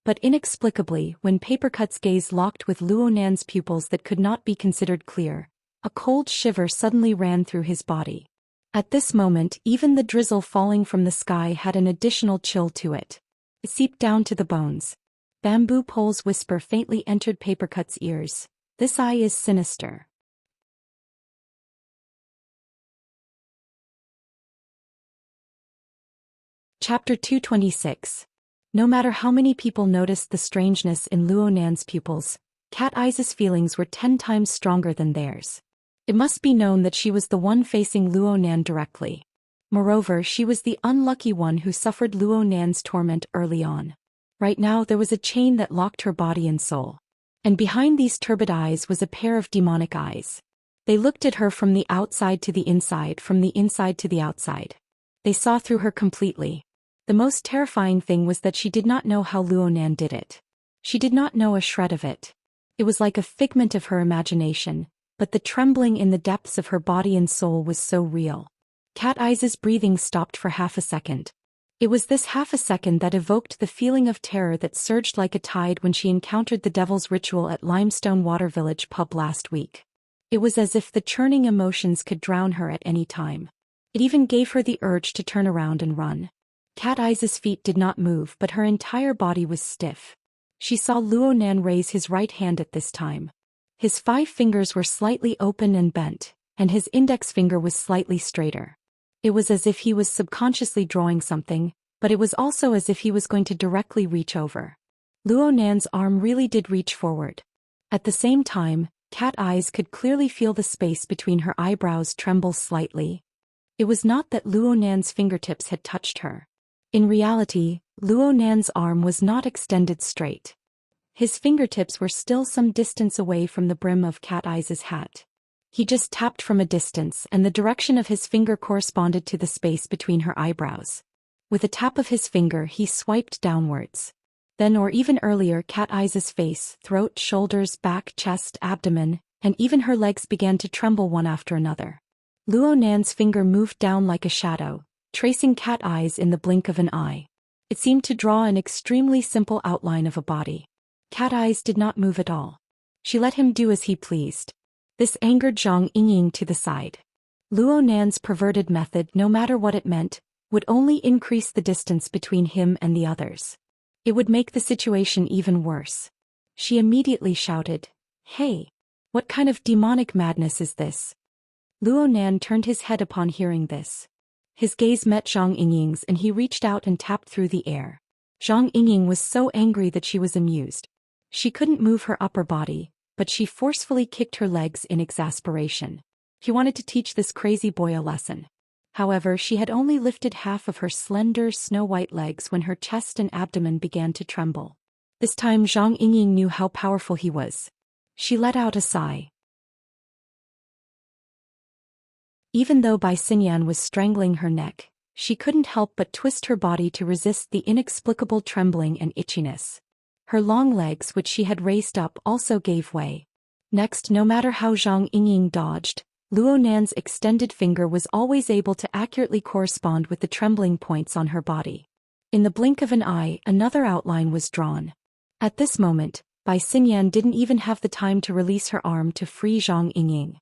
But inexplicably, when Papercut's gaze locked with Luo Nan's pupils that could not be considered clear, a cold shiver suddenly ran through his body. At this moment, even the drizzle falling from the sky had an additional chill to it. It seeped down to the bones. Bamboo Pole's whisper faintly entered Papercut's ears. This eye is sinister. Chapter 226. No matter how many people noticed the strangeness in Luo Nan's pupils, Cat Eyes' feelings were 10 times stronger than theirs. It must be known that she was the one facing Luo Nan directly. Moreover, she was the unlucky one who suffered Luo Nan's torment early on. Right now there was a chain that locked her body and soul. And behind these turbid eyes was a pair of demonic eyes. They looked at her from the outside to the inside, from the inside to the outside. They saw through her completely. The most terrifying thing was that she did not know how Luo Nan did it. She did not know a shred of it. It was like a figment of her imagination, but the trembling in the depths of her body and soul was so real. Cat Eyes' breathing stopped for half a second. It was this half a second that evoked the feeling of terror that surged like a tide when she encountered the Devil's Ritual at Limestone Water Village pub last week. It was as if the churning emotions could drown her at any time. It even gave her the urge to turn around and run. Cat Eyes' feet did not move, but her entire body was stiff. She saw Luo Nan raise his right hand at this time. His 5 fingers were slightly open and bent, and his index finger was slightly straighter. It was as if he was subconsciously drawing something, but it was also as if he was going to directly reach over. Luo Nan's arm really did reach forward. At the same time, Cat Eyes could clearly feel the space between her eyebrows tremble slightly. It was not that Luo Nan's fingertips had touched her. In reality, Luo Nan's arm was not extended straight. His fingertips were still some distance away from the brim of Cat Eyes' hat. He just tapped from a distance, and the direction of his finger corresponded to the space between her eyebrows. With a tap of his finger, he swiped downwards. Then, or even earlier, Cat Eyes' face, throat, shoulders, back, chest, abdomen, and even her legs began to tremble one after another. Luo Nan's finger moved down like a shadow, tracing Cat Eyes in the blink of an eye. It seemed to draw an extremely simple outline of a body. Cat Eyes did not move at all. She let him do as he pleased. This angered Zhang Yingying to the side. Luo Nan's perverted method, no matter what it meant, would only increase the distance between him and the others. It would make the situation even worse. She immediately shouted, "Hey! What kind of demonic madness is this?" Luo Nan turned his head upon hearing this. His gaze met Zhang Yingying's and he reached out and tapped through the air. Zhang Yingying was so angry that she was amused. She couldn't move her upper body, but she forcefully kicked her legs in exasperation. He wanted to teach this crazy boy a lesson. However, she had only lifted half of her slender, snow-white legs when her chest and abdomen began to tremble. This time Zhang Yingying knew how powerful he was. She let out a sigh. Even though Bai Xinyan was strangling her neck, she couldn't help but twist her body to resist the inexplicable trembling and itchiness. Her long legs, which she had raised up, also gave way. Next, no matter how Zhang Yingying dodged, Luo Nan's extended finger was always able to accurately correspond with the trembling points on her body. In the blink of an eye, another outline was drawn. At this moment, Bai Xinyan didn't even have the time to release her arm to free Zhang Yingying.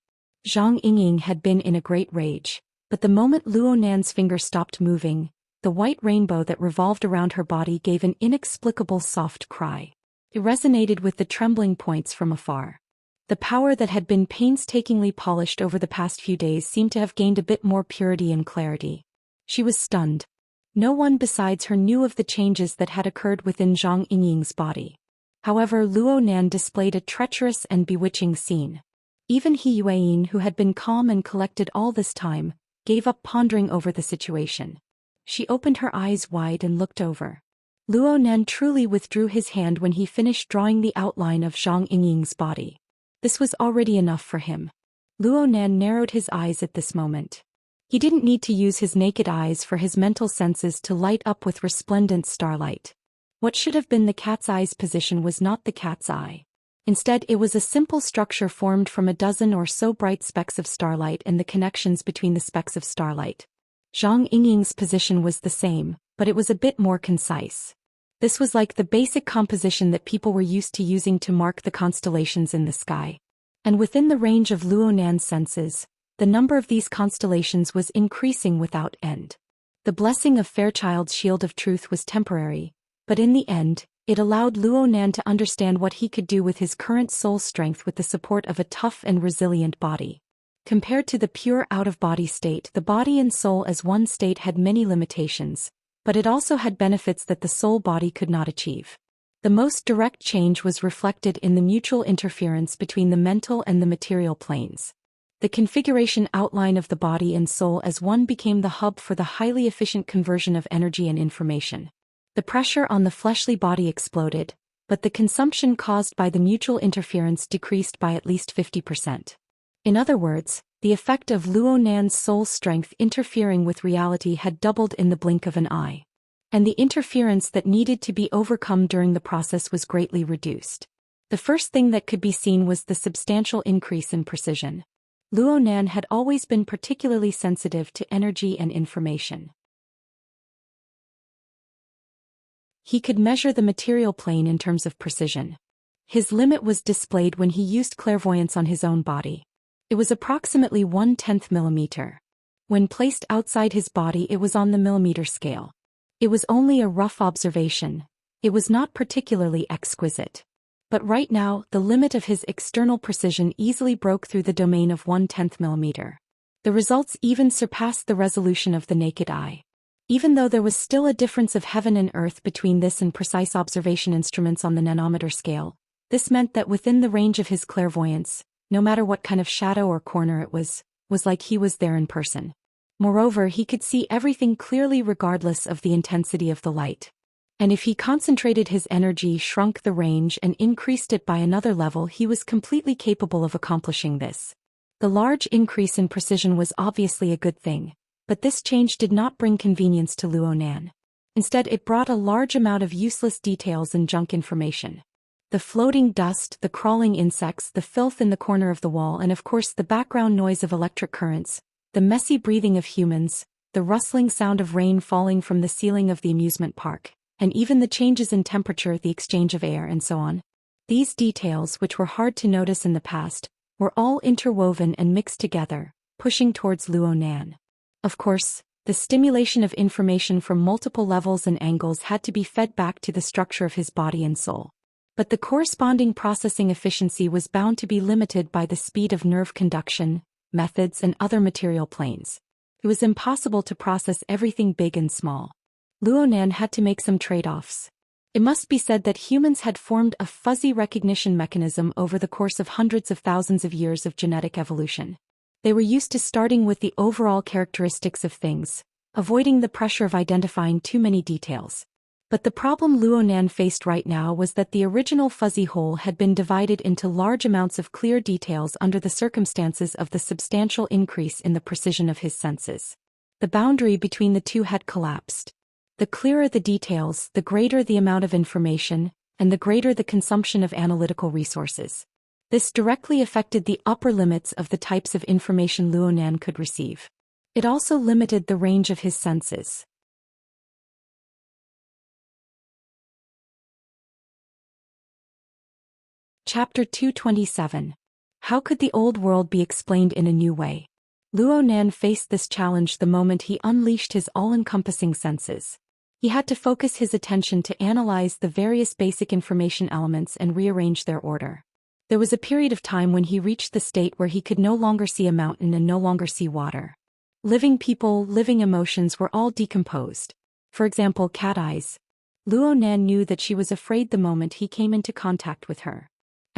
Zhang Yingying had been in a great rage, but the moment Luo Nan's finger stopped moving, the white rainbow that revolved around her body gave an inexplicable soft cry. It resonated with the trembling points from afar. The power that had been painstakingly polished over the past few days seemed to have gained a bit more purity and clarity. She was stunned. No one besides her knew of the changes that had occurred within Zhang Yingying's body. However, Luo Nan displayed a treacherous and bewitching scene. Even He Yueyin, who had been calm and collected all this time, gave up pondering over the situation. She opened her eyes wide and looked over. Luo Nan truly withdrew his hand when he finished drawing the outline of Zhang Yingying's body. This was already enough for him. Luo Nan narrowed his eyes at this moment. He didn't need to use his naked eyes for his mental senses to light up with resplendent starlight. What should have been the cat's eye's position was not the cat's eye. Instead, it was a simple structure formed from a dozen or so bright specks of starlight and the connections between the specks of starlight. Zhang Yingying's position was the same, but it was a bit more concise. This was like the basic composition that people were used to using to mark the constellations in the sky. And within the range of Luo Nan's senses, the number of these constellations was increasing without end. The blessing of Fairchild's shield of truth was temporary, but in the end, it allowed Luo Nan to understand what he could do with his current soul strength with the support of a tough and resilient body. Compared to the pure out-of-body state, the body and soul as one state had many limitations, but it also had benefits that the soul body could not achieve. The most direct change was reflected in the mutual interference between the mental and the material planes. The configuration outline of the body and soul as one became the hub for the highly efficient conversion of energy and information. The pressure on the fleshly body exploded, but the consumption caused by the mutual interference decreased by at least 50%. In other words, the effect of Luo Nan's soul strength interfering with reality had doubled in the blink of an eye. And the interference that needed to be overcome during the process was greatly reduced. The first thing that could be seen was the substantial increase in precision. Luo Nan had always been particularly sensitive to energy and information. He could measure the material plane in terms of precision. His limit was displayed when he used clairvoyance on his own body. It was approximately 1/10 millimeter. When placed outside his body, it was on the millimeter scale. It was only a rough observation. It was not particularly exquisite. But right now, the limit of his external precision easily broke through the domain of 1/10 millimeter. The results even surpassed the resolution of the naked eye. Even though there was still a difference of heaven and earth between this and precise observation instruments on the nanometer scale, this meant that within the range of his clairvoyance, no matter what kind of shadow or corner it was like he was there in person. Moreover, he could see everything clearly regardless of the intensity of the light. And if he concentrated his energy, shrunk the range, and increased it by another level, he was completely capable of accomplishing this. The large increase in precision was obviously a good thing, but this change did not bring convenience to Luo Nan. Instead, it brought a large amount of useless details and junk information. The floating dust, the crawling insects, the filth in the corner of the wall, and of course the background noise of electric currents, the messy breathing of humans, the rustling sound of rain falling from the ceiling of the amusement park, and even the changes in temperature, the exchange of air, and so on. These details, which were hard to notice in the past, were all interwoven and mixed together, pushing towards Luo Nan. Of course, the stimulation of information from multiple levels and angles had to be fed back to the structure of his body and soul. But the corresponding processing efficiency was bound to be limited by the speed of nerve conduction, methods, and other material planes. It was impossible to process everything big and small. Luo Nan had to make some trade-offs. It must be said that humans had formed a fuzzy recognition mechanism over the course of hundreds of thousands of years of genetic evolution. They were used to starting with the overall characteristics of things, avoiding the pressure of identifying too many details. But the problem Luo Nan faced right now was that the original fuzzy whole had been divided into large amounts of clear details under the circumstances of the substantial increase in the precision of his senses. The boundary between the two had collapsed. The clearer the details, the greater the amount of information, and the greater the consumption of analytical resources. This directly affected the upper limits of the types of information Luo Nan could receive. It also limited the range of his senses. Chapter 227. How could the old world be explained in a new way? Luo Nan faced this challenge the moment he unleashed his all-encompassing senses. He had to focus his attention to analyze the various basic information elements and rearrange their order. There was a period of time when he reached the state where he could no longer see a mountain and no longer see water. Living people, living emotions were all decomposed. For example, cat eyes. Luo Nan knew that she was afraid the moment he came into contact with her.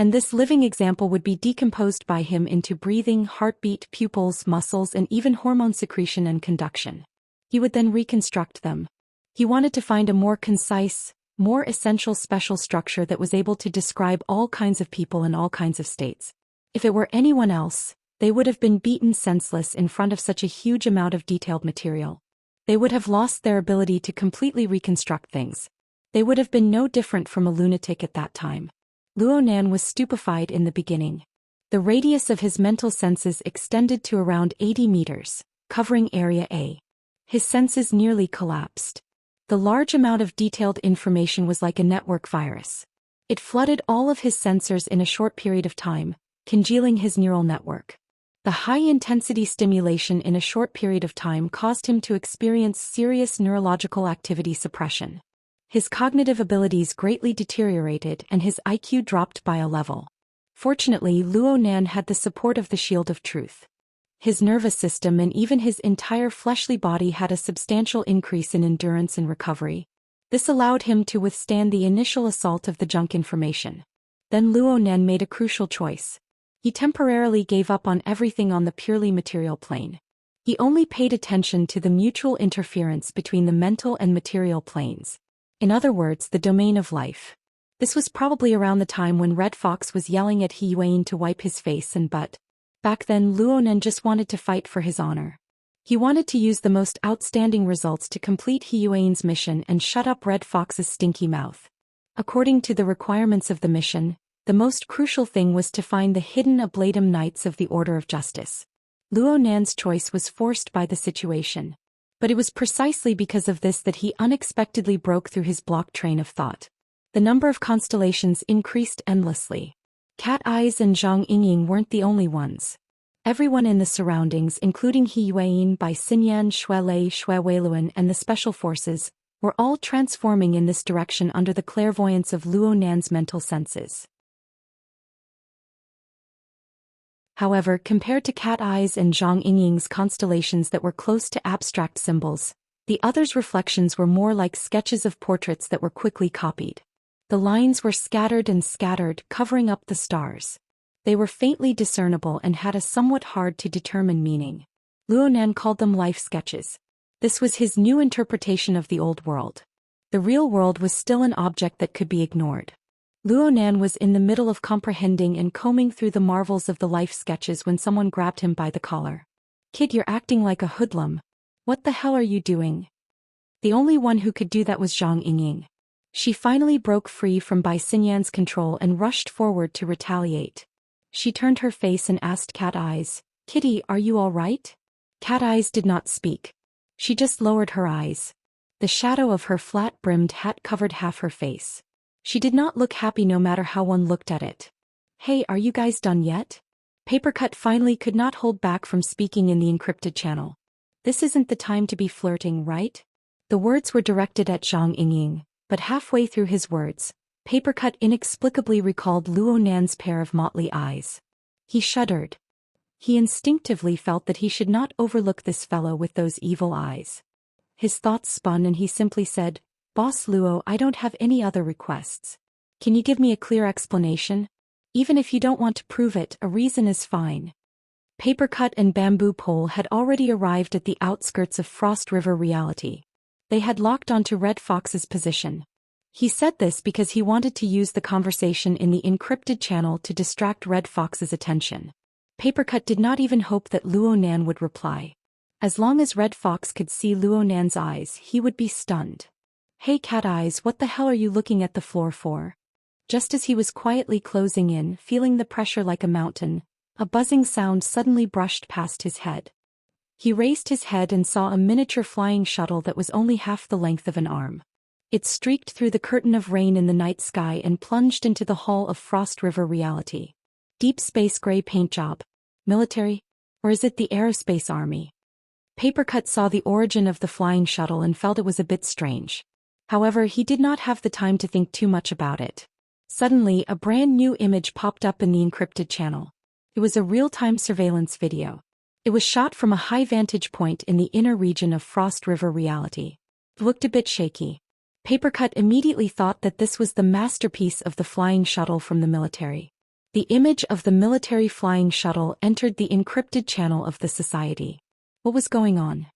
And this living example would be decomposed by him into breathing, heartbeat, pupils, muscles, and even hormone secretion and conduction. He would then reconstruct them. He wanted to find a more concise, more essential special structure that was able to describe all kinds of people in all kinds of states. If it were anyone else, they would have been beaten senseless in front of such a huge amount of detailed material. They would have lost their ability to completely reconstruct things. They would have been no different from a lunatic at that time. Luo Nan was stupefied in the beginning. The radius of his mental senses extended to around 80 meters, covering Area A. His senses nearly collapsed. The large amount of detailed information was like a network virus. It flooded all of his sensors in a short period of time, congealing his neural network. The high-intensity stimulation in a short period of time caused him to experience serious neurological activity suppression. His cognitive abilities greatly deteriorated and his IQ dropped by a level. Fortunately, Luo Nan had the support of the Shield of Truth. His nervous system and even his entire fleshly body had a substantial increase in endurance and recovery. This allowed him to withstand the initial assault of the junk information. Then Luo Nan made a crucial choice. He temporarily gave up on everything on the purely material plane. He only paid attention to the mutual interference between the mental and material planes. In other words, the domain of life. This was probably around the time when Red Fox was yelling at He Yuan to wipe his face and butt. Back then Luo Nan just wanted to fight for his honor. He wanted to use the most outstanding results to complete He Yuan's mission and shut up Red Fox's stinky mouth. According to the requirements of the mission, the most crucial thing was to find the hidden Ablatum Knights of the Order of Justice. Luo Nan's choice was forced by the situation. But it was precisely because of this that he unexpectedly broke through his blocked train of thought. The number of constellations increased endlessly. Cat Eyes and Zhang Yingying weren't the only ones. Everyone in the surroundings, including He Yuan, Bai Xinyan, Shui Lei, Shui Weiluan, and the Special Forces, were all transforming in this direction under the clairvoyance of Luo Nan's mental senses. However, compared to Cat Eyes and Zhang Yingying's constellations that were close to abstract symbols, the others' reflections were more like sketches of portraits that were quickly copied. The lines were scattered and scattered, covering up the stars. They were faintly discernible and had a somewhat hard-to-determine meaning. Luo Nan called them life sketches. This was his new interpretation of the old world. The real world was still an object that could be ignored. Luo Nan was in the middle of comprehending and combing through the marvels of the life sketches when someone grabbed him by the collar. "Kid, you're acting like a hoodlum. What the hell are you doing?" The only one who could do that was Zhang Yingying. She finally broke free from Bai Xinyan's control and rushed forward to retaliate. She turned her face and asked Cat Eyes, "Kitty, are you all right?" Cat Eyes did not speak. She just lowered her eyes. The shadow of her flat-brimmed hat covered half her face. She did not look happy no matter how one looked at it. "Hey, are you guys done yet?" Papercut finally could not hold back from speaking in the encrypted channel. "This isn't the time to be flirting, right?" The words were directed at Zhang Yingying, but halfway through his words, Papercut inexplicably recalled Luo Nan's pair of motley eyes. He shuddered. He instinctively felt that he should not overlook this fellow with those evil eyes. His thoughts spun and he simply said, "Boss Luo, I don't have any other requests. Can you give me a clear explanation? Even if you don't want to prove it, a reason is fine." Papercut and Bamboo Pole had already arrived at the outskirts of Frost River reality. They had locked onto Red Fox's position. He said this because he wanted to use the conversation in the encrypted channel to distract Red Fox's attention. Papercut did not even hope that Luo Nan would reply. As long as Red Fox could see Luo Nan's eyes, he would be stunned. "Hey Cat Eyes, what the hell are you looking at the floor for?" Just as he was quietly closing in, feeling the pressure like a mountain, a buzzing sound suddenly brushed past his head. He raised his head and saw a miniature flying shuttle that was only half the length of an arm. It streaked through the curtain of rain in the night sky and plunged into the hull of Frost River reality. Deep space gray paint job. Military? Or is it the aerospace army? Papercut saw the origin of the flying shuttle and felt it was a bit strange. However, he did not have the time to think too much about it. Suddenly, a brand new image popped up in the encrypted channel. It was a real-time surveillance video. It was shot from a high vantage point in the inner region of Frost River reality. It looked a bit shaky. Papercut immediately thought that this was the masterpiece of the flying shuttle from the military. The image of the military flying shuttle entered the encrypted channel of the society. What was going on?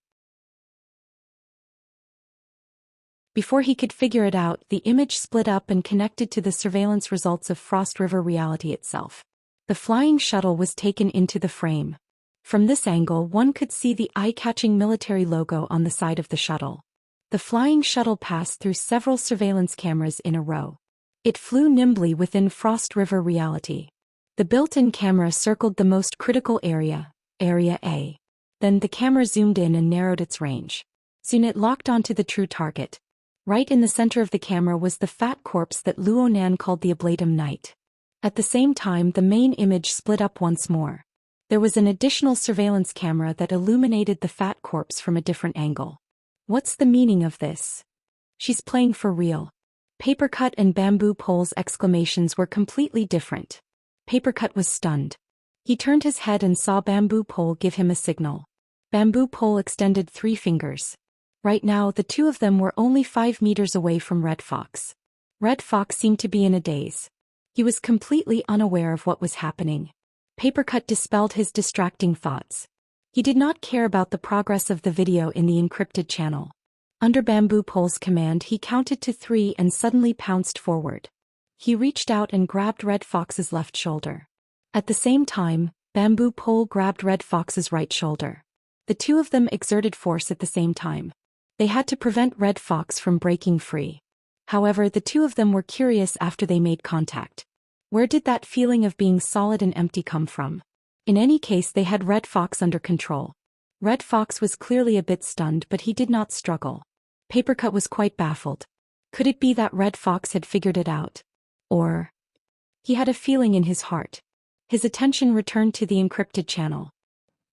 Before he could figure it out, the image split up and connected to the surveillance results of Frost River reality itself. The flying shuttle was taken into the frame. From this angle, one could see the eye-catching military logo on the side of the shuttle. The flying shuttle passed through several surveillance cameras in a row. It flew nimbly within Frost River reality. The built-in camera circled the most critical area, Area A. Then the camera zoomed in and narrowed its range. Soon it locked onto the true target. Right in the center of the camera was the fat corpse that Luonan called the Ablatum Knight. At the same time, the main image split up once more. There was an additional surveillance camera that illuminated the fat corpse from a different angle. What's the meaning of this? She's playing for real. Papercut and Bamboo Pole's exclamations were completely different. Papercut was stunned. He turned his head and saw Bamboo Pole give him a signal. Bamboo Pole extended 3 fingers. Right now, the two of them were only 5 meters away from Red Fox. Red Fox seemed to be in a daze. He was completely unaware of what was happening. Papercut dispelled his distracting thoughts. He did not care about the progress of the video in the encrypted channel. Under Bamboo Pole's command, he counted to 3 and suddenly pounced forward. He reached out and grabbed Red Fox's left shoulder. At the same time, Bamboo Pole grabbed Red Fox's right shoulder. The two of them exerted force at the same time. They had to prevent Red Fox from breaking free. However, the two of them were curious after they made contact. Where did that feeling of being solid and empty come from? In any case, they had Red Fox under control. Red Fox was clearly a bit stunned, but he did not struggle. Papercut was quite baffled. Could it be that Red Fox had figured it out? Or... He had a feeling in his heart. His attention returned to the encrypted channel.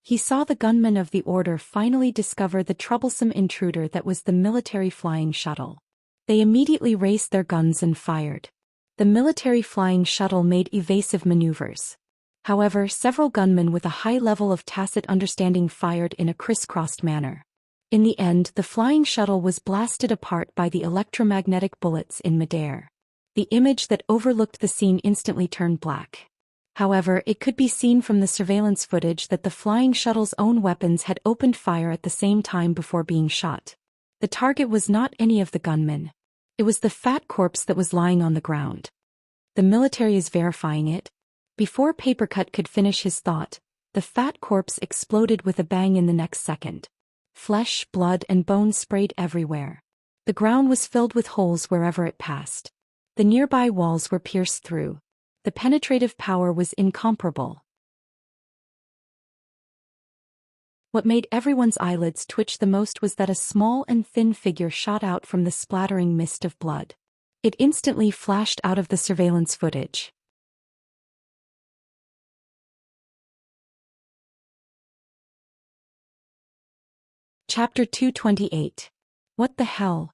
He saw the gunmen of the Order finally discover the troublesome intruder that was the military flying shuttle. They immediately raised their guns and fired. The military flying shuttle made evasive maneuvers. However, several gunmen with a high level of tacit understanding fired in a crisscrossed manner. In the end, the flying shuttle was blasted apart by the electromagnetic bullets in midair. The image that overlooked the scene instantly turned black. However, it could be seen from the surveillance footage that the flying shuttle's own weapons had opened fire at the same time before being shot. The target was not any of the gunmen. It was the fat corpse that was lying on the ground. The military is verifying it. Before Papercut could finish his thought, the fat corpse exploded with a bang in the next second. Flesh, blood, and bones sprayed everywhere. The ground was filled with holes wherever it passed. The nearby walls were pierced through. The penetrative power was incomparable. What made everyone's eyelids twitch the most was that a small and thin figure shot out from the splattering mist of blood. It instantly flashed out of the surveillance footage. Chapter 228. What the hell?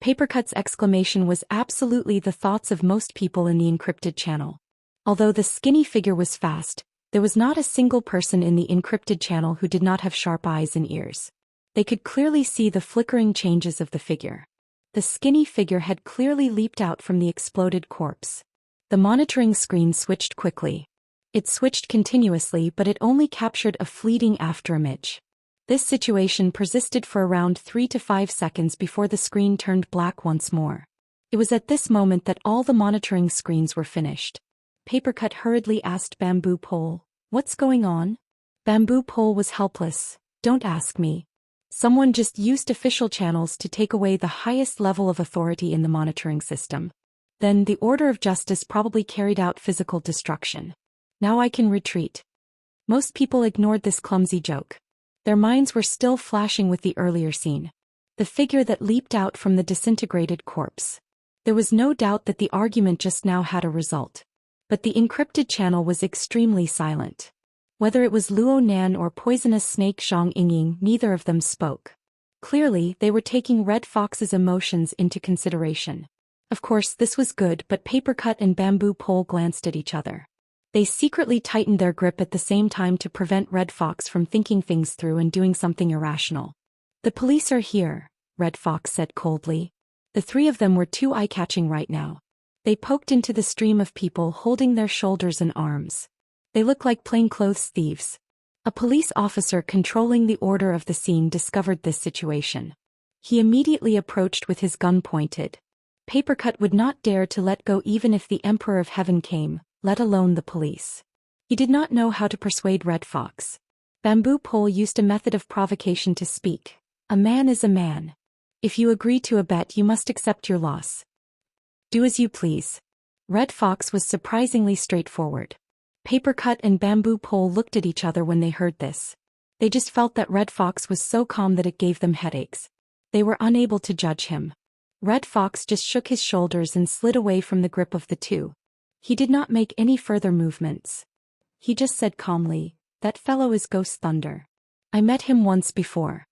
Papercut's exclamation was absolutely the thoughts of most people in the encrypted channel. Although the skinny figure was fast, there was not a single person in the encrypted channel who did not have sharp eyes and ears. They could clearly see the flickering changes of the figure. The skinny figure had clearly leaped out from the exploded corpse. The monitoring screen switched quickly. It switched continuously, but it only captured a fleeting afterimage. This situation persisted for around 3 to 5 seconds before the screen turned black once more. It was at this moment that all the monitoring screens were finished. Papercut hurriedly asked Bamboo Pole, "What's going on?" Bamboo Pole was helpless. "Don't ask me. Someone just used official channels to take away the highest level of authority in the monitoring system. Then the Order of Justice probably carried out physical destruction. Now I can retreat." Most people ignored this clumsy joke. Their minds were still flashing with the earlier scene. the figure that leaped out from the disintegrated corpse. There was no doubt that the argument just now had a result. But the encrypted channel was extremely silent. Whether it was Luo Nan or poisonous snake Zhang Yingying, neither of them spoke. Clearly, they were taking Red Fox's emotions into consideration. Of course, this was good, but Papercut and Bamboo Pole glanced at each other. They secretly tightened their grip at the same time to prevent Red Fox from thinking things through and doing something irrational. "The police are here," Red Fox said coldly. The three of them were too eye-catching right now. They poked into the stream of people holding their shoulders and arms. They looked like plainclothes thieves. A police officer controlling the order of the scene discovered this situation. He immediately approached with his gun pointed. Papercut would not dare to let go even if the Emperor of Heaven came, let alone the police. He did not know how to persuade Red Fox. Bamboo Pole used a method of provocation to speak. "A man is a man. If you agree to a bet, you must accept your loss. Do as you please." Red Fox was surprisingly straightforward. Papercut and Bamboo Pole looked at each other when they heard this. They just felt that Red Fox was so calm that it gave them headaches. They were unable to judge him. Red Fox just shook his shoulders and slid away from the grip of the two. He did not make any further movements. He just said calmly, "That fellow is Ghost Thunder. I met him once before."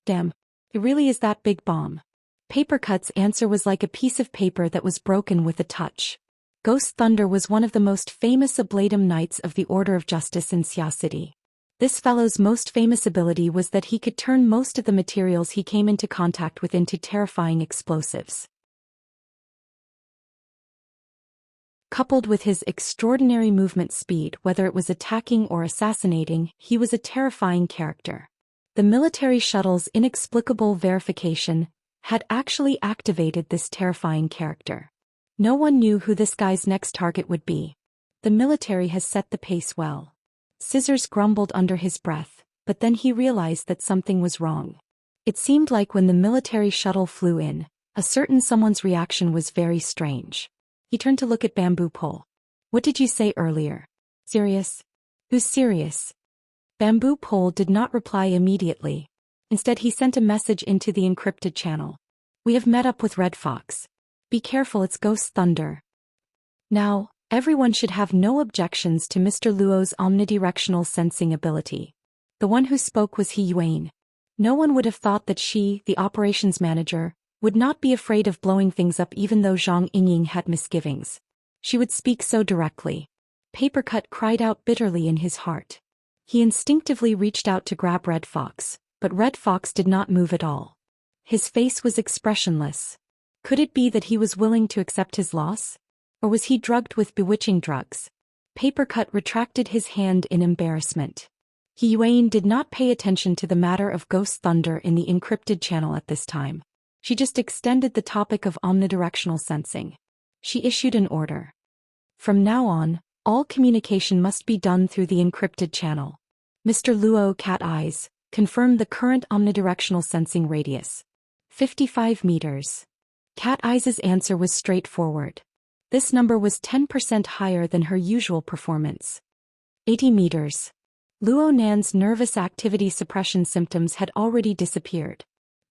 "Damn, it really is that big bomb." Papercut's answer was like a piece of paper that was broken with a touch. Ghost Thunder was one of the most famous Ablatum Knights of the Order of Justice in Xia City. This fellow's most famous ability was that he could turn most of the materials he came into contact with into terrifying explosives. Coupled with his extraordinary movement speed, whether it was attacking or assassinating, he was a terrifying character. The military shuttle's inexplicable verification had actually activated this terrifying character. No one knew who this guy's next target would be. The military has set the pace well. Scissors grumbled under his breath, but then he realized that something was wrong. It seemed like when the military shuttle flew in, a certain someone's reaction was very strange. He turned to look at Bamboo Pole. "What did you say earlier? Serious? Who's serious?" Bamboo Pole did not reply immediately. Instead, he sent a message into the encrypted channel. "We have met up with Red Fox. Be careful, it's Ghost Thunder." Now, everyone should have no objections to Mr. Luo's omnidirectional sensing ability. The one who spoke was He Yuan. No one would have thought that she, the operations manager, would not be afraid of blowing things up even though Zhang Yingying had misgivings. She would speak so directly. Papercut cried out bitterly in his heart. He instinctively reached out to grab Red Fox, but Red Fox did not move at all. His face was expressionless. Could it be that he was willing to accept his loss? Or was he drugged with bewitching drugs? Papercut retracted his hand in embarrassment. He Yuan did not pay attention to the matter of Ghost Thunder in the encrypted channel at this time. She just extended the topic of omnidirectional sensing. She issued an order. From now on, all communication must be done through the encrypted channel. Mr. Luo Cat Eyes confirmed the current omnidirectional sensing radius. 55 meters. Cat Eyes' answer was straightforward. This number was 10% higher than her usual performance. 80 meters. Luo Nan's nervous activity suppression symptoms had already disappeared.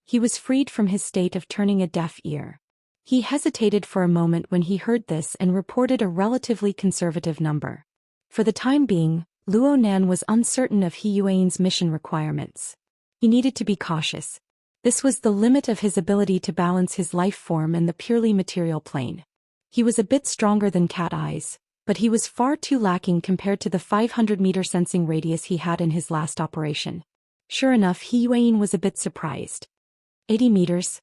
He was freed from his state of turning a deaf ear. He hesitated for a moment when he heard this and reported a relatively conservative number. For the time being, Luo Nan was uncertain of He Yuan's mission requirements. He needed to be cautious. This was the limit of his ability to balance his life form and the purely material plane. He was a bit stronger than Cat Eyes, but he was far too lacking compared to the 500-meter sensing radius he had in his last operation. Sure enough, He Yuan was a bit surprised. 80 meters.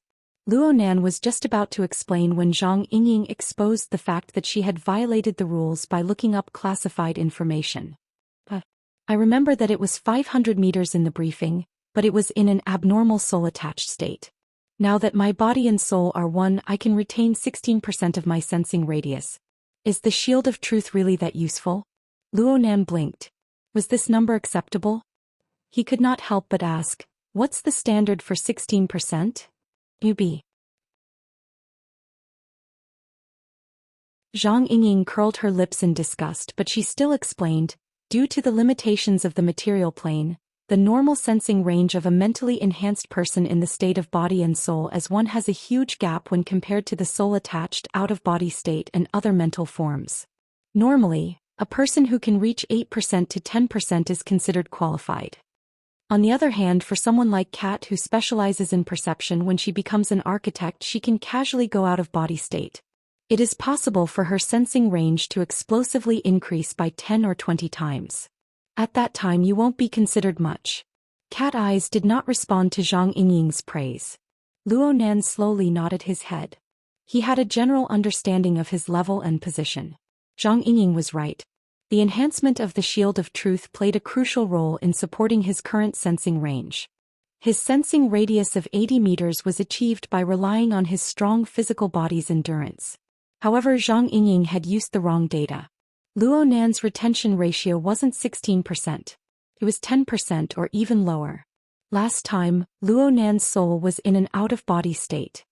Luo Nan was just about to explain when Zhang Yingying exposed the fact that she had violated the rules by looking up classified information. I remember that it was 500 meters in the briefing, but it was in an abnormal soul-attached state. Now that my body and soul are one, I can retain 16% of my sensing radius. Is the Shield of Truth really that useful? Luo Nan blinked. Was this number acceptable? He could not help but ask, what's the standard for 16%? UB. Zhang Yingying curled her lips in disgust, but she still explained, due to the limitations of the material plane, the normal sensing range of a mentally enhanced person in the state of body and soul, as one has a huge gap when compared to the soul-attached out-of-body state and other mental forms. Normally, a person who can reach 8% to 10% is considered qualified. On the other hand, for someone like Kat who specializes in perception, when she becomes an architect she can casually go out of body state. It is possible for her sensing range to explosively increase by 10 or 20 times. At that time you won't be considered much. Cat Eyes did not respond to Zhang Yingying's praise. Luo Nan slowly nodded his head. He had a general understanding of his level and position. Zhang Yingying was right. The enhancement of the Shield of Truth played a crucial role in supporting his current sensing range. His sensing radius of 80 meters was achieved by relying on his strong physical body's endurance. However, Zhang Yingying had used the wrong data. Luo Nan's retention ratio wasn't 16%. It was 10% or even lower. Last time, Luo Nan's soul was in an out-of-body state.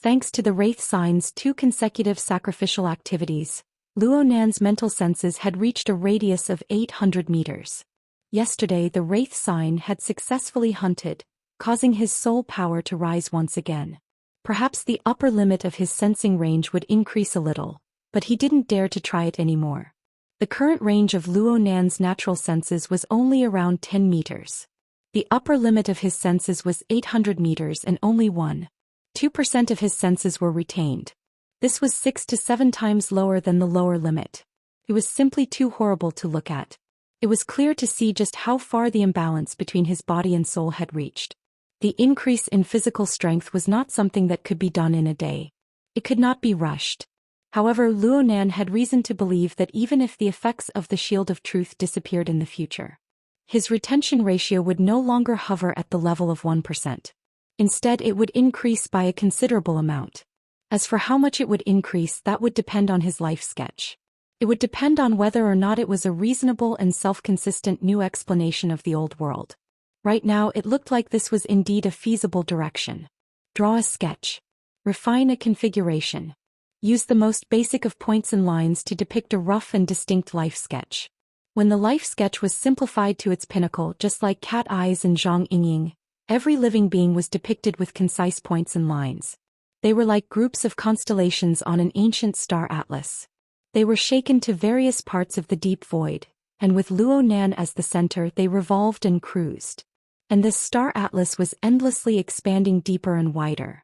Thanks to the Wraith Sign's 2 consecutive sacrificial activities, Luo Nan's mental senses had reached a radius of 800 meters. Yesterday the Wraith Sign had successfully hunted, causing his soul power to rise once again. Perhaps the upper limit of his sensing range would increase a little, but he didn't dare to try it anymore. The current range of Luo Nan's natural senses was only around 10 meters. The upper limit of his senses was 800 meters and only 1.2% of his senses were retained. This was 6 to 7 times lower than the lower limit. It was simply too horrible to look at. It was clear to see just how far the imbalance between his body and soul had reached. The increase in physical strength was not something that could be done in a day. It could not be rushed. However, Luo Nan had reason to believe that even if the effects of the Shield of Truth disappeared in the future, his retention ratio would no longer hover at the level of 1%. Instead, it would increase by a considerable amount. As for how much it would increase, that would depend on his life sketch. It would depend on whether or not it was a reasonable and self-consistent new explanation of the old world. Right now it looked like this was indeed a feasible direction. Draw a sketch. Refine a configuration. Use the most basic of points and lines to depict a rough and distinct life sketch. When the life sketch was simplified to its pinnacle, just like Cat Eyes and Zhang Yingying, every living being was depicted with concise points and lines. They were like groups of constellations on an ancient star atlas. They were shaken to various parts of the deep void, and with Luo Nan as the center they revolved and cruised. And this star atlas was endlessly expanding deeper and wider.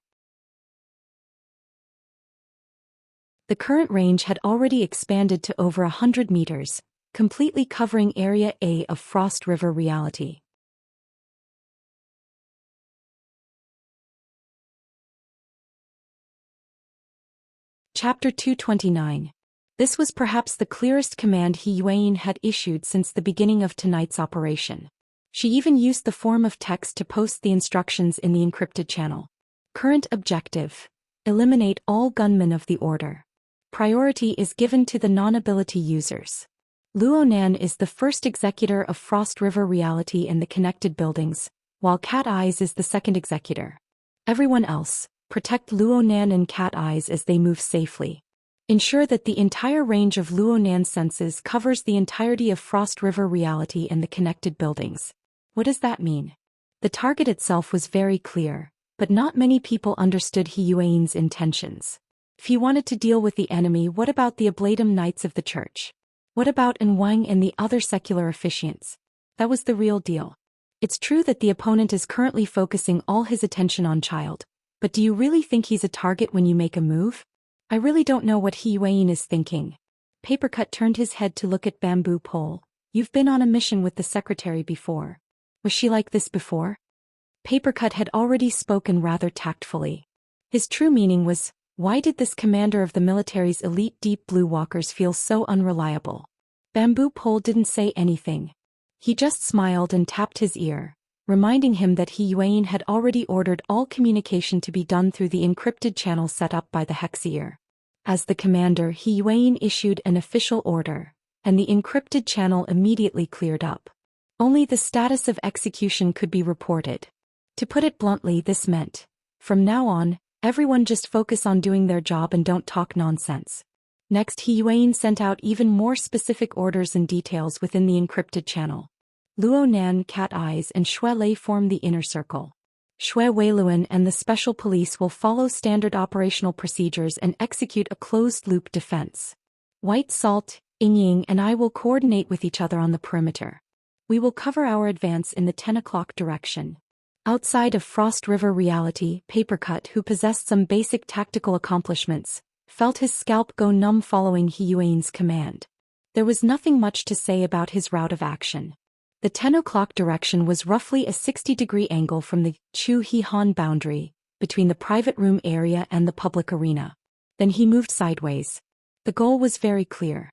The current range had already expanded to over 100 meters, completely covering Area A of Frost River reality. Chapter 229. This was perhaps the clearest command He Yuan had issued since the beginning of tonight's operation. She even used the form of text to post the instructions in the encrypted channel. Current objective: eliminate all gunmen of the order. Priority is given to the non-ability users. Luo Nan is the first executor of Frost River reality and the connected buildings, while Cat Eyes is the second executor. Everyone else, protect Luo Nan and Cat Eyes as they move safely. Ensure that the entire range of Luo Nan's senses covers the entirety of Frost River reality and the connected buildings. What does that mean? The target itself was very clear, but not many people understood He Yuan's intentions. If he wanted to deal with the enemy, what about the Ablatum Knights of the Church? What about An Wang and the other secular officiants? That was the real deal. It's true that the opponent is currently focusing all his attention on Child, but do you really think he's a target when you make a move? I really don't know what He Yuan is thinking. Papercut turned his head to look at Bamboo Pole. You've been on a mission with the secretary before. Was she like this before? Papercut had already spoken rather tactfully. His true meaning was, why did this commander of the military's elite Deep Blue Walkers feel so unreliable? Bamboo Pole didn't say anything. He just smiled and tapped his ear, reminding him that He Yuan had already ordered all communication to be done through the encrypted channel set up by the Hexier. As the commander, He Yuan issued an official order, and the encrypted channel immediately cleared up. Only the status of execution could be reported. To put it bluntly, this meant, from now on, everyone just focus on doing their job and don't talk nonsense. Next, He Yuan sent out even more specific orders and details within the encrypted channel. Luo Nan, Cat Eyes and Xue Lei form the inner circle. Xue Weiluan and the special police will follow standard operational procedures and execute a closed-loop defense. White Salt, Yingying and I will coordinate with each other on the perimeter. We will cover our advance in the 10 o'clock direction. Outside of Frost River reality, Papercut, who possessed some basic tactical accomplishments, felt his scalp go numb following He Yuan's command. There was nothing much to say about his route of action. The 10 o'clock direction was roughly a 60-degree angle from the Chu He Han boundary, between the private room area and the public arena. Then he moved sideways. The goal was very clear.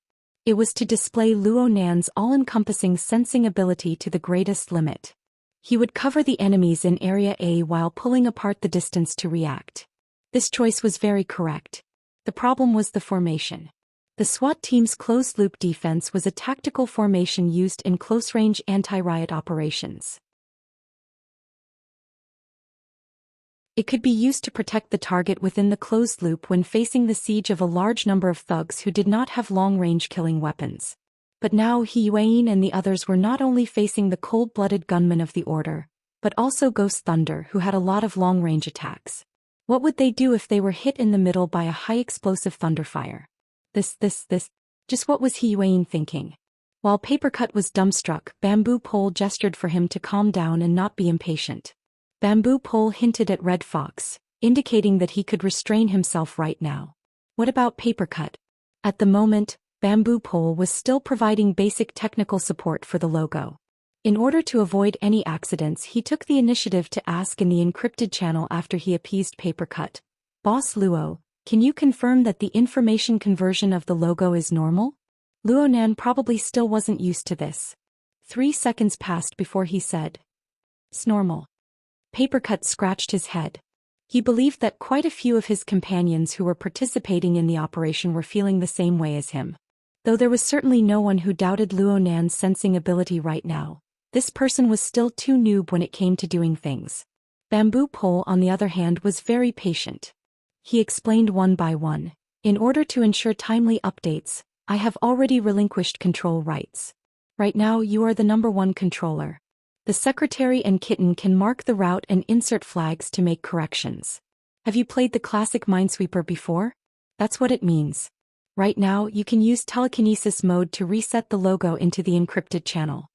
It was to display Luo Nan's all-encompassing sensing ability to the greatest limit. He would cover the enemies in Area A while pulling apart the distance to react. This choice was very correct. The problem was the formation. The SWAT team's closed-loop defense was a tactical formation used in close-range anti-riot operations. It could be used to protect the target within the closed loop when facing the siege of a large number of thugs who did not have long-range killing weapons. But now He Yuan and the others were not only facing the cold-blooded gunmen of the Order, but also Ghost Thunder, who had a lot of long-range attacks. What would they do if they were hit in the middle by a high-explosive thunderfire? Just what was He Yuan thinking? While Papercut was dumbstruck, Bamboo Pole gestured for him to calm down and not be impatient. Bamboo Pole hinted at Red Fox, indicating that he could restrain himself right now. What about Papercut? At the moment, Bamboo Pole was still providing basic technical support for the logo. In order to avoid any accidents, he took the initiative to ask in the encrypted channel after he appeased Papercut. Boss Luo, can you confirm that the information conversion of the logo is normal? Luo Nan probably still wasn't used to this. 3 seconds passed before he said, "It's normal." Papercut scratched his head. He believed that quite a few of his companions who were participating in the operation were feeling the same way as him. Though there was certainly no one who doubted Luo Nan's sensing ability right now, this person was still too noob when it came to doing things. Bamboo Pole, on the other hand, was very patient. He explained one by one. In order to ensure timely updates, I have already relinquished control rights. Right now you are the #1 controller. The secretary and kitten can mark the route and insert flags to make corrections. Have you played the classic Minesweeper before? That's what it means. Right now you can use telekinesis mode to reset the logo into the encrypted channel.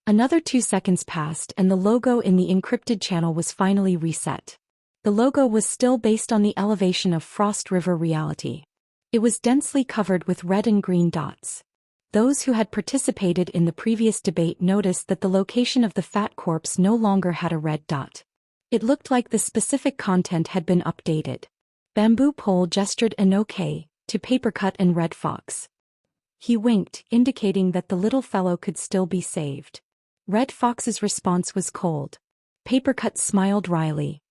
Another 2 seconds passed and the logo in the encrypted channel was finally reset. The logo was still based on the elevation of Frost River reality. It was densely covered with red and green dots. Those who had participated in the previous debate noticed that the location of the fat corpse no longer had a red dot. It looked like the specific content had been updated. Bamboo Pole gestured an OK to Papercut and Red Fox. He winked, indicating that the little fellow could still be saved. Red Fox's response was cold. Papercut smiled wryly.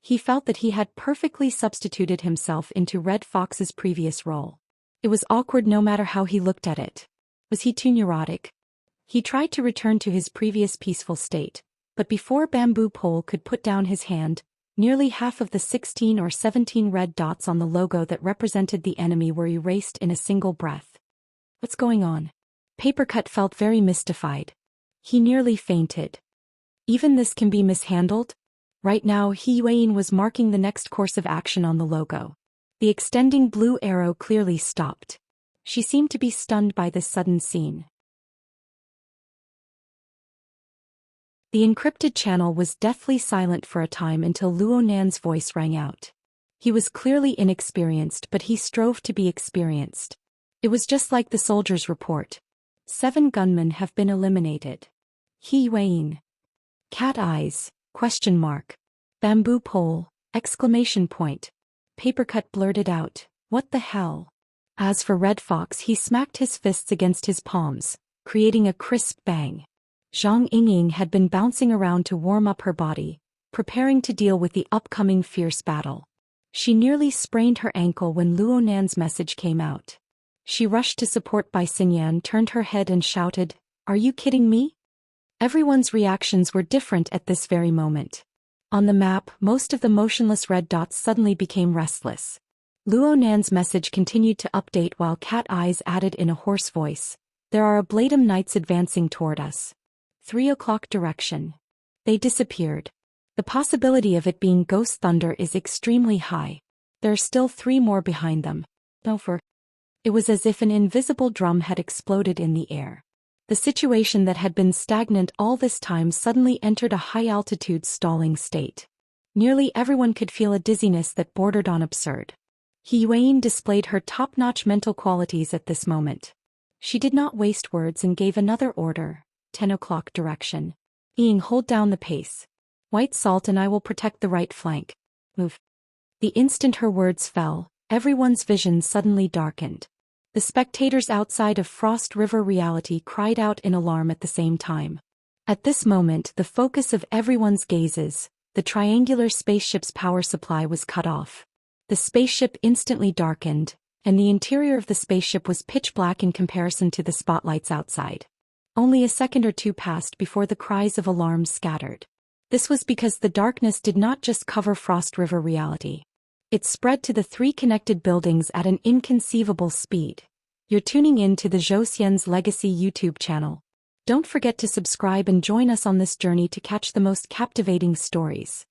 He felt that he had perfectly substituted himself into Red Fox's previous role. It was awkward no matter how he looked at it. Was he too neurotic? He tried to return to his previous peaceful state, but before Bamboo Pole could put down his hand, nearly half of the 16 or 17 red dots on the logo that represented the enemy were erased in a single breath. What's going on? Papercut felt very mystified. He nearly fainted. Even this can be mishandled? Right now He Yuan was marking the next course of action on the logo. The extending blue arrow clearly stopped. She seemed to be stunned by this sudden scene. The encrypted channel was deathly silent for a time until Luo Nan's voice rang out. He was clearly inexperienced, but he strove to be experienced. It was just like the soldier's report. 7 gunmen have been eliminated. He Yuan. Cat Eyes, ? Bamboo Pole, ! Papercut blurted out, "What the hell?" As for Red Fox, he smacked his fists against his palms, creating a crisp bang. Zhang Yingying had been bouncing around to warm up her body, preparing to deal with the upcoming fierce battle. She nearly sprained her ankle when Luo Nan's message came out. She rushed to support Bai Xinyan, turned her head and shouted, "Are you kidding me?" Everyone's reactions were different at this very moment. On the map, most of the motionless red dots suddenly became restless. Luo Nan's message continued to update while Cat Eyes added in a hoarse voice, There are Ablatum Knights advancing toward us. 3 o'clock direction. They disappeared. The possibility of it being Ghost Thunder is extremely high. There are still 3 more behind them. Over. It was as if an invisible drum had exploded in the air. The situation that had been stagnant all this time suddenly entered a high-altitude stalling state. Nearly everyone could feel a dizziness that bordered on absurd. Yuan displayed her top-notch mental qualities at this moment. She did not waste words and gave another order, 10 o'clock direction. Ying, hold down the pace. White Salt and I will protect the right flank. Move. The instant her words fell, everyone's vision suddenly darkened. The spectators outside of Frost River Reality cried out in alarm at the same time. At this moment, the focus of everyone's gazes, the triangular spaceship's power supply was cut off. The spaceship instantly darkened, and the interior of the spaceship was pitch black in comparison to the spotlights outside. Only a second or two passed before the cries of alarm scattered. This was because the darkness did not just cover Frost River Reality. It spread to the 3 connected buildings at an inconceivable speed. You're tuning in to the Zhou Xian's Legacy YouTube channel. Don't forget to subscribe and join us on this journey to catch the most captivating stories.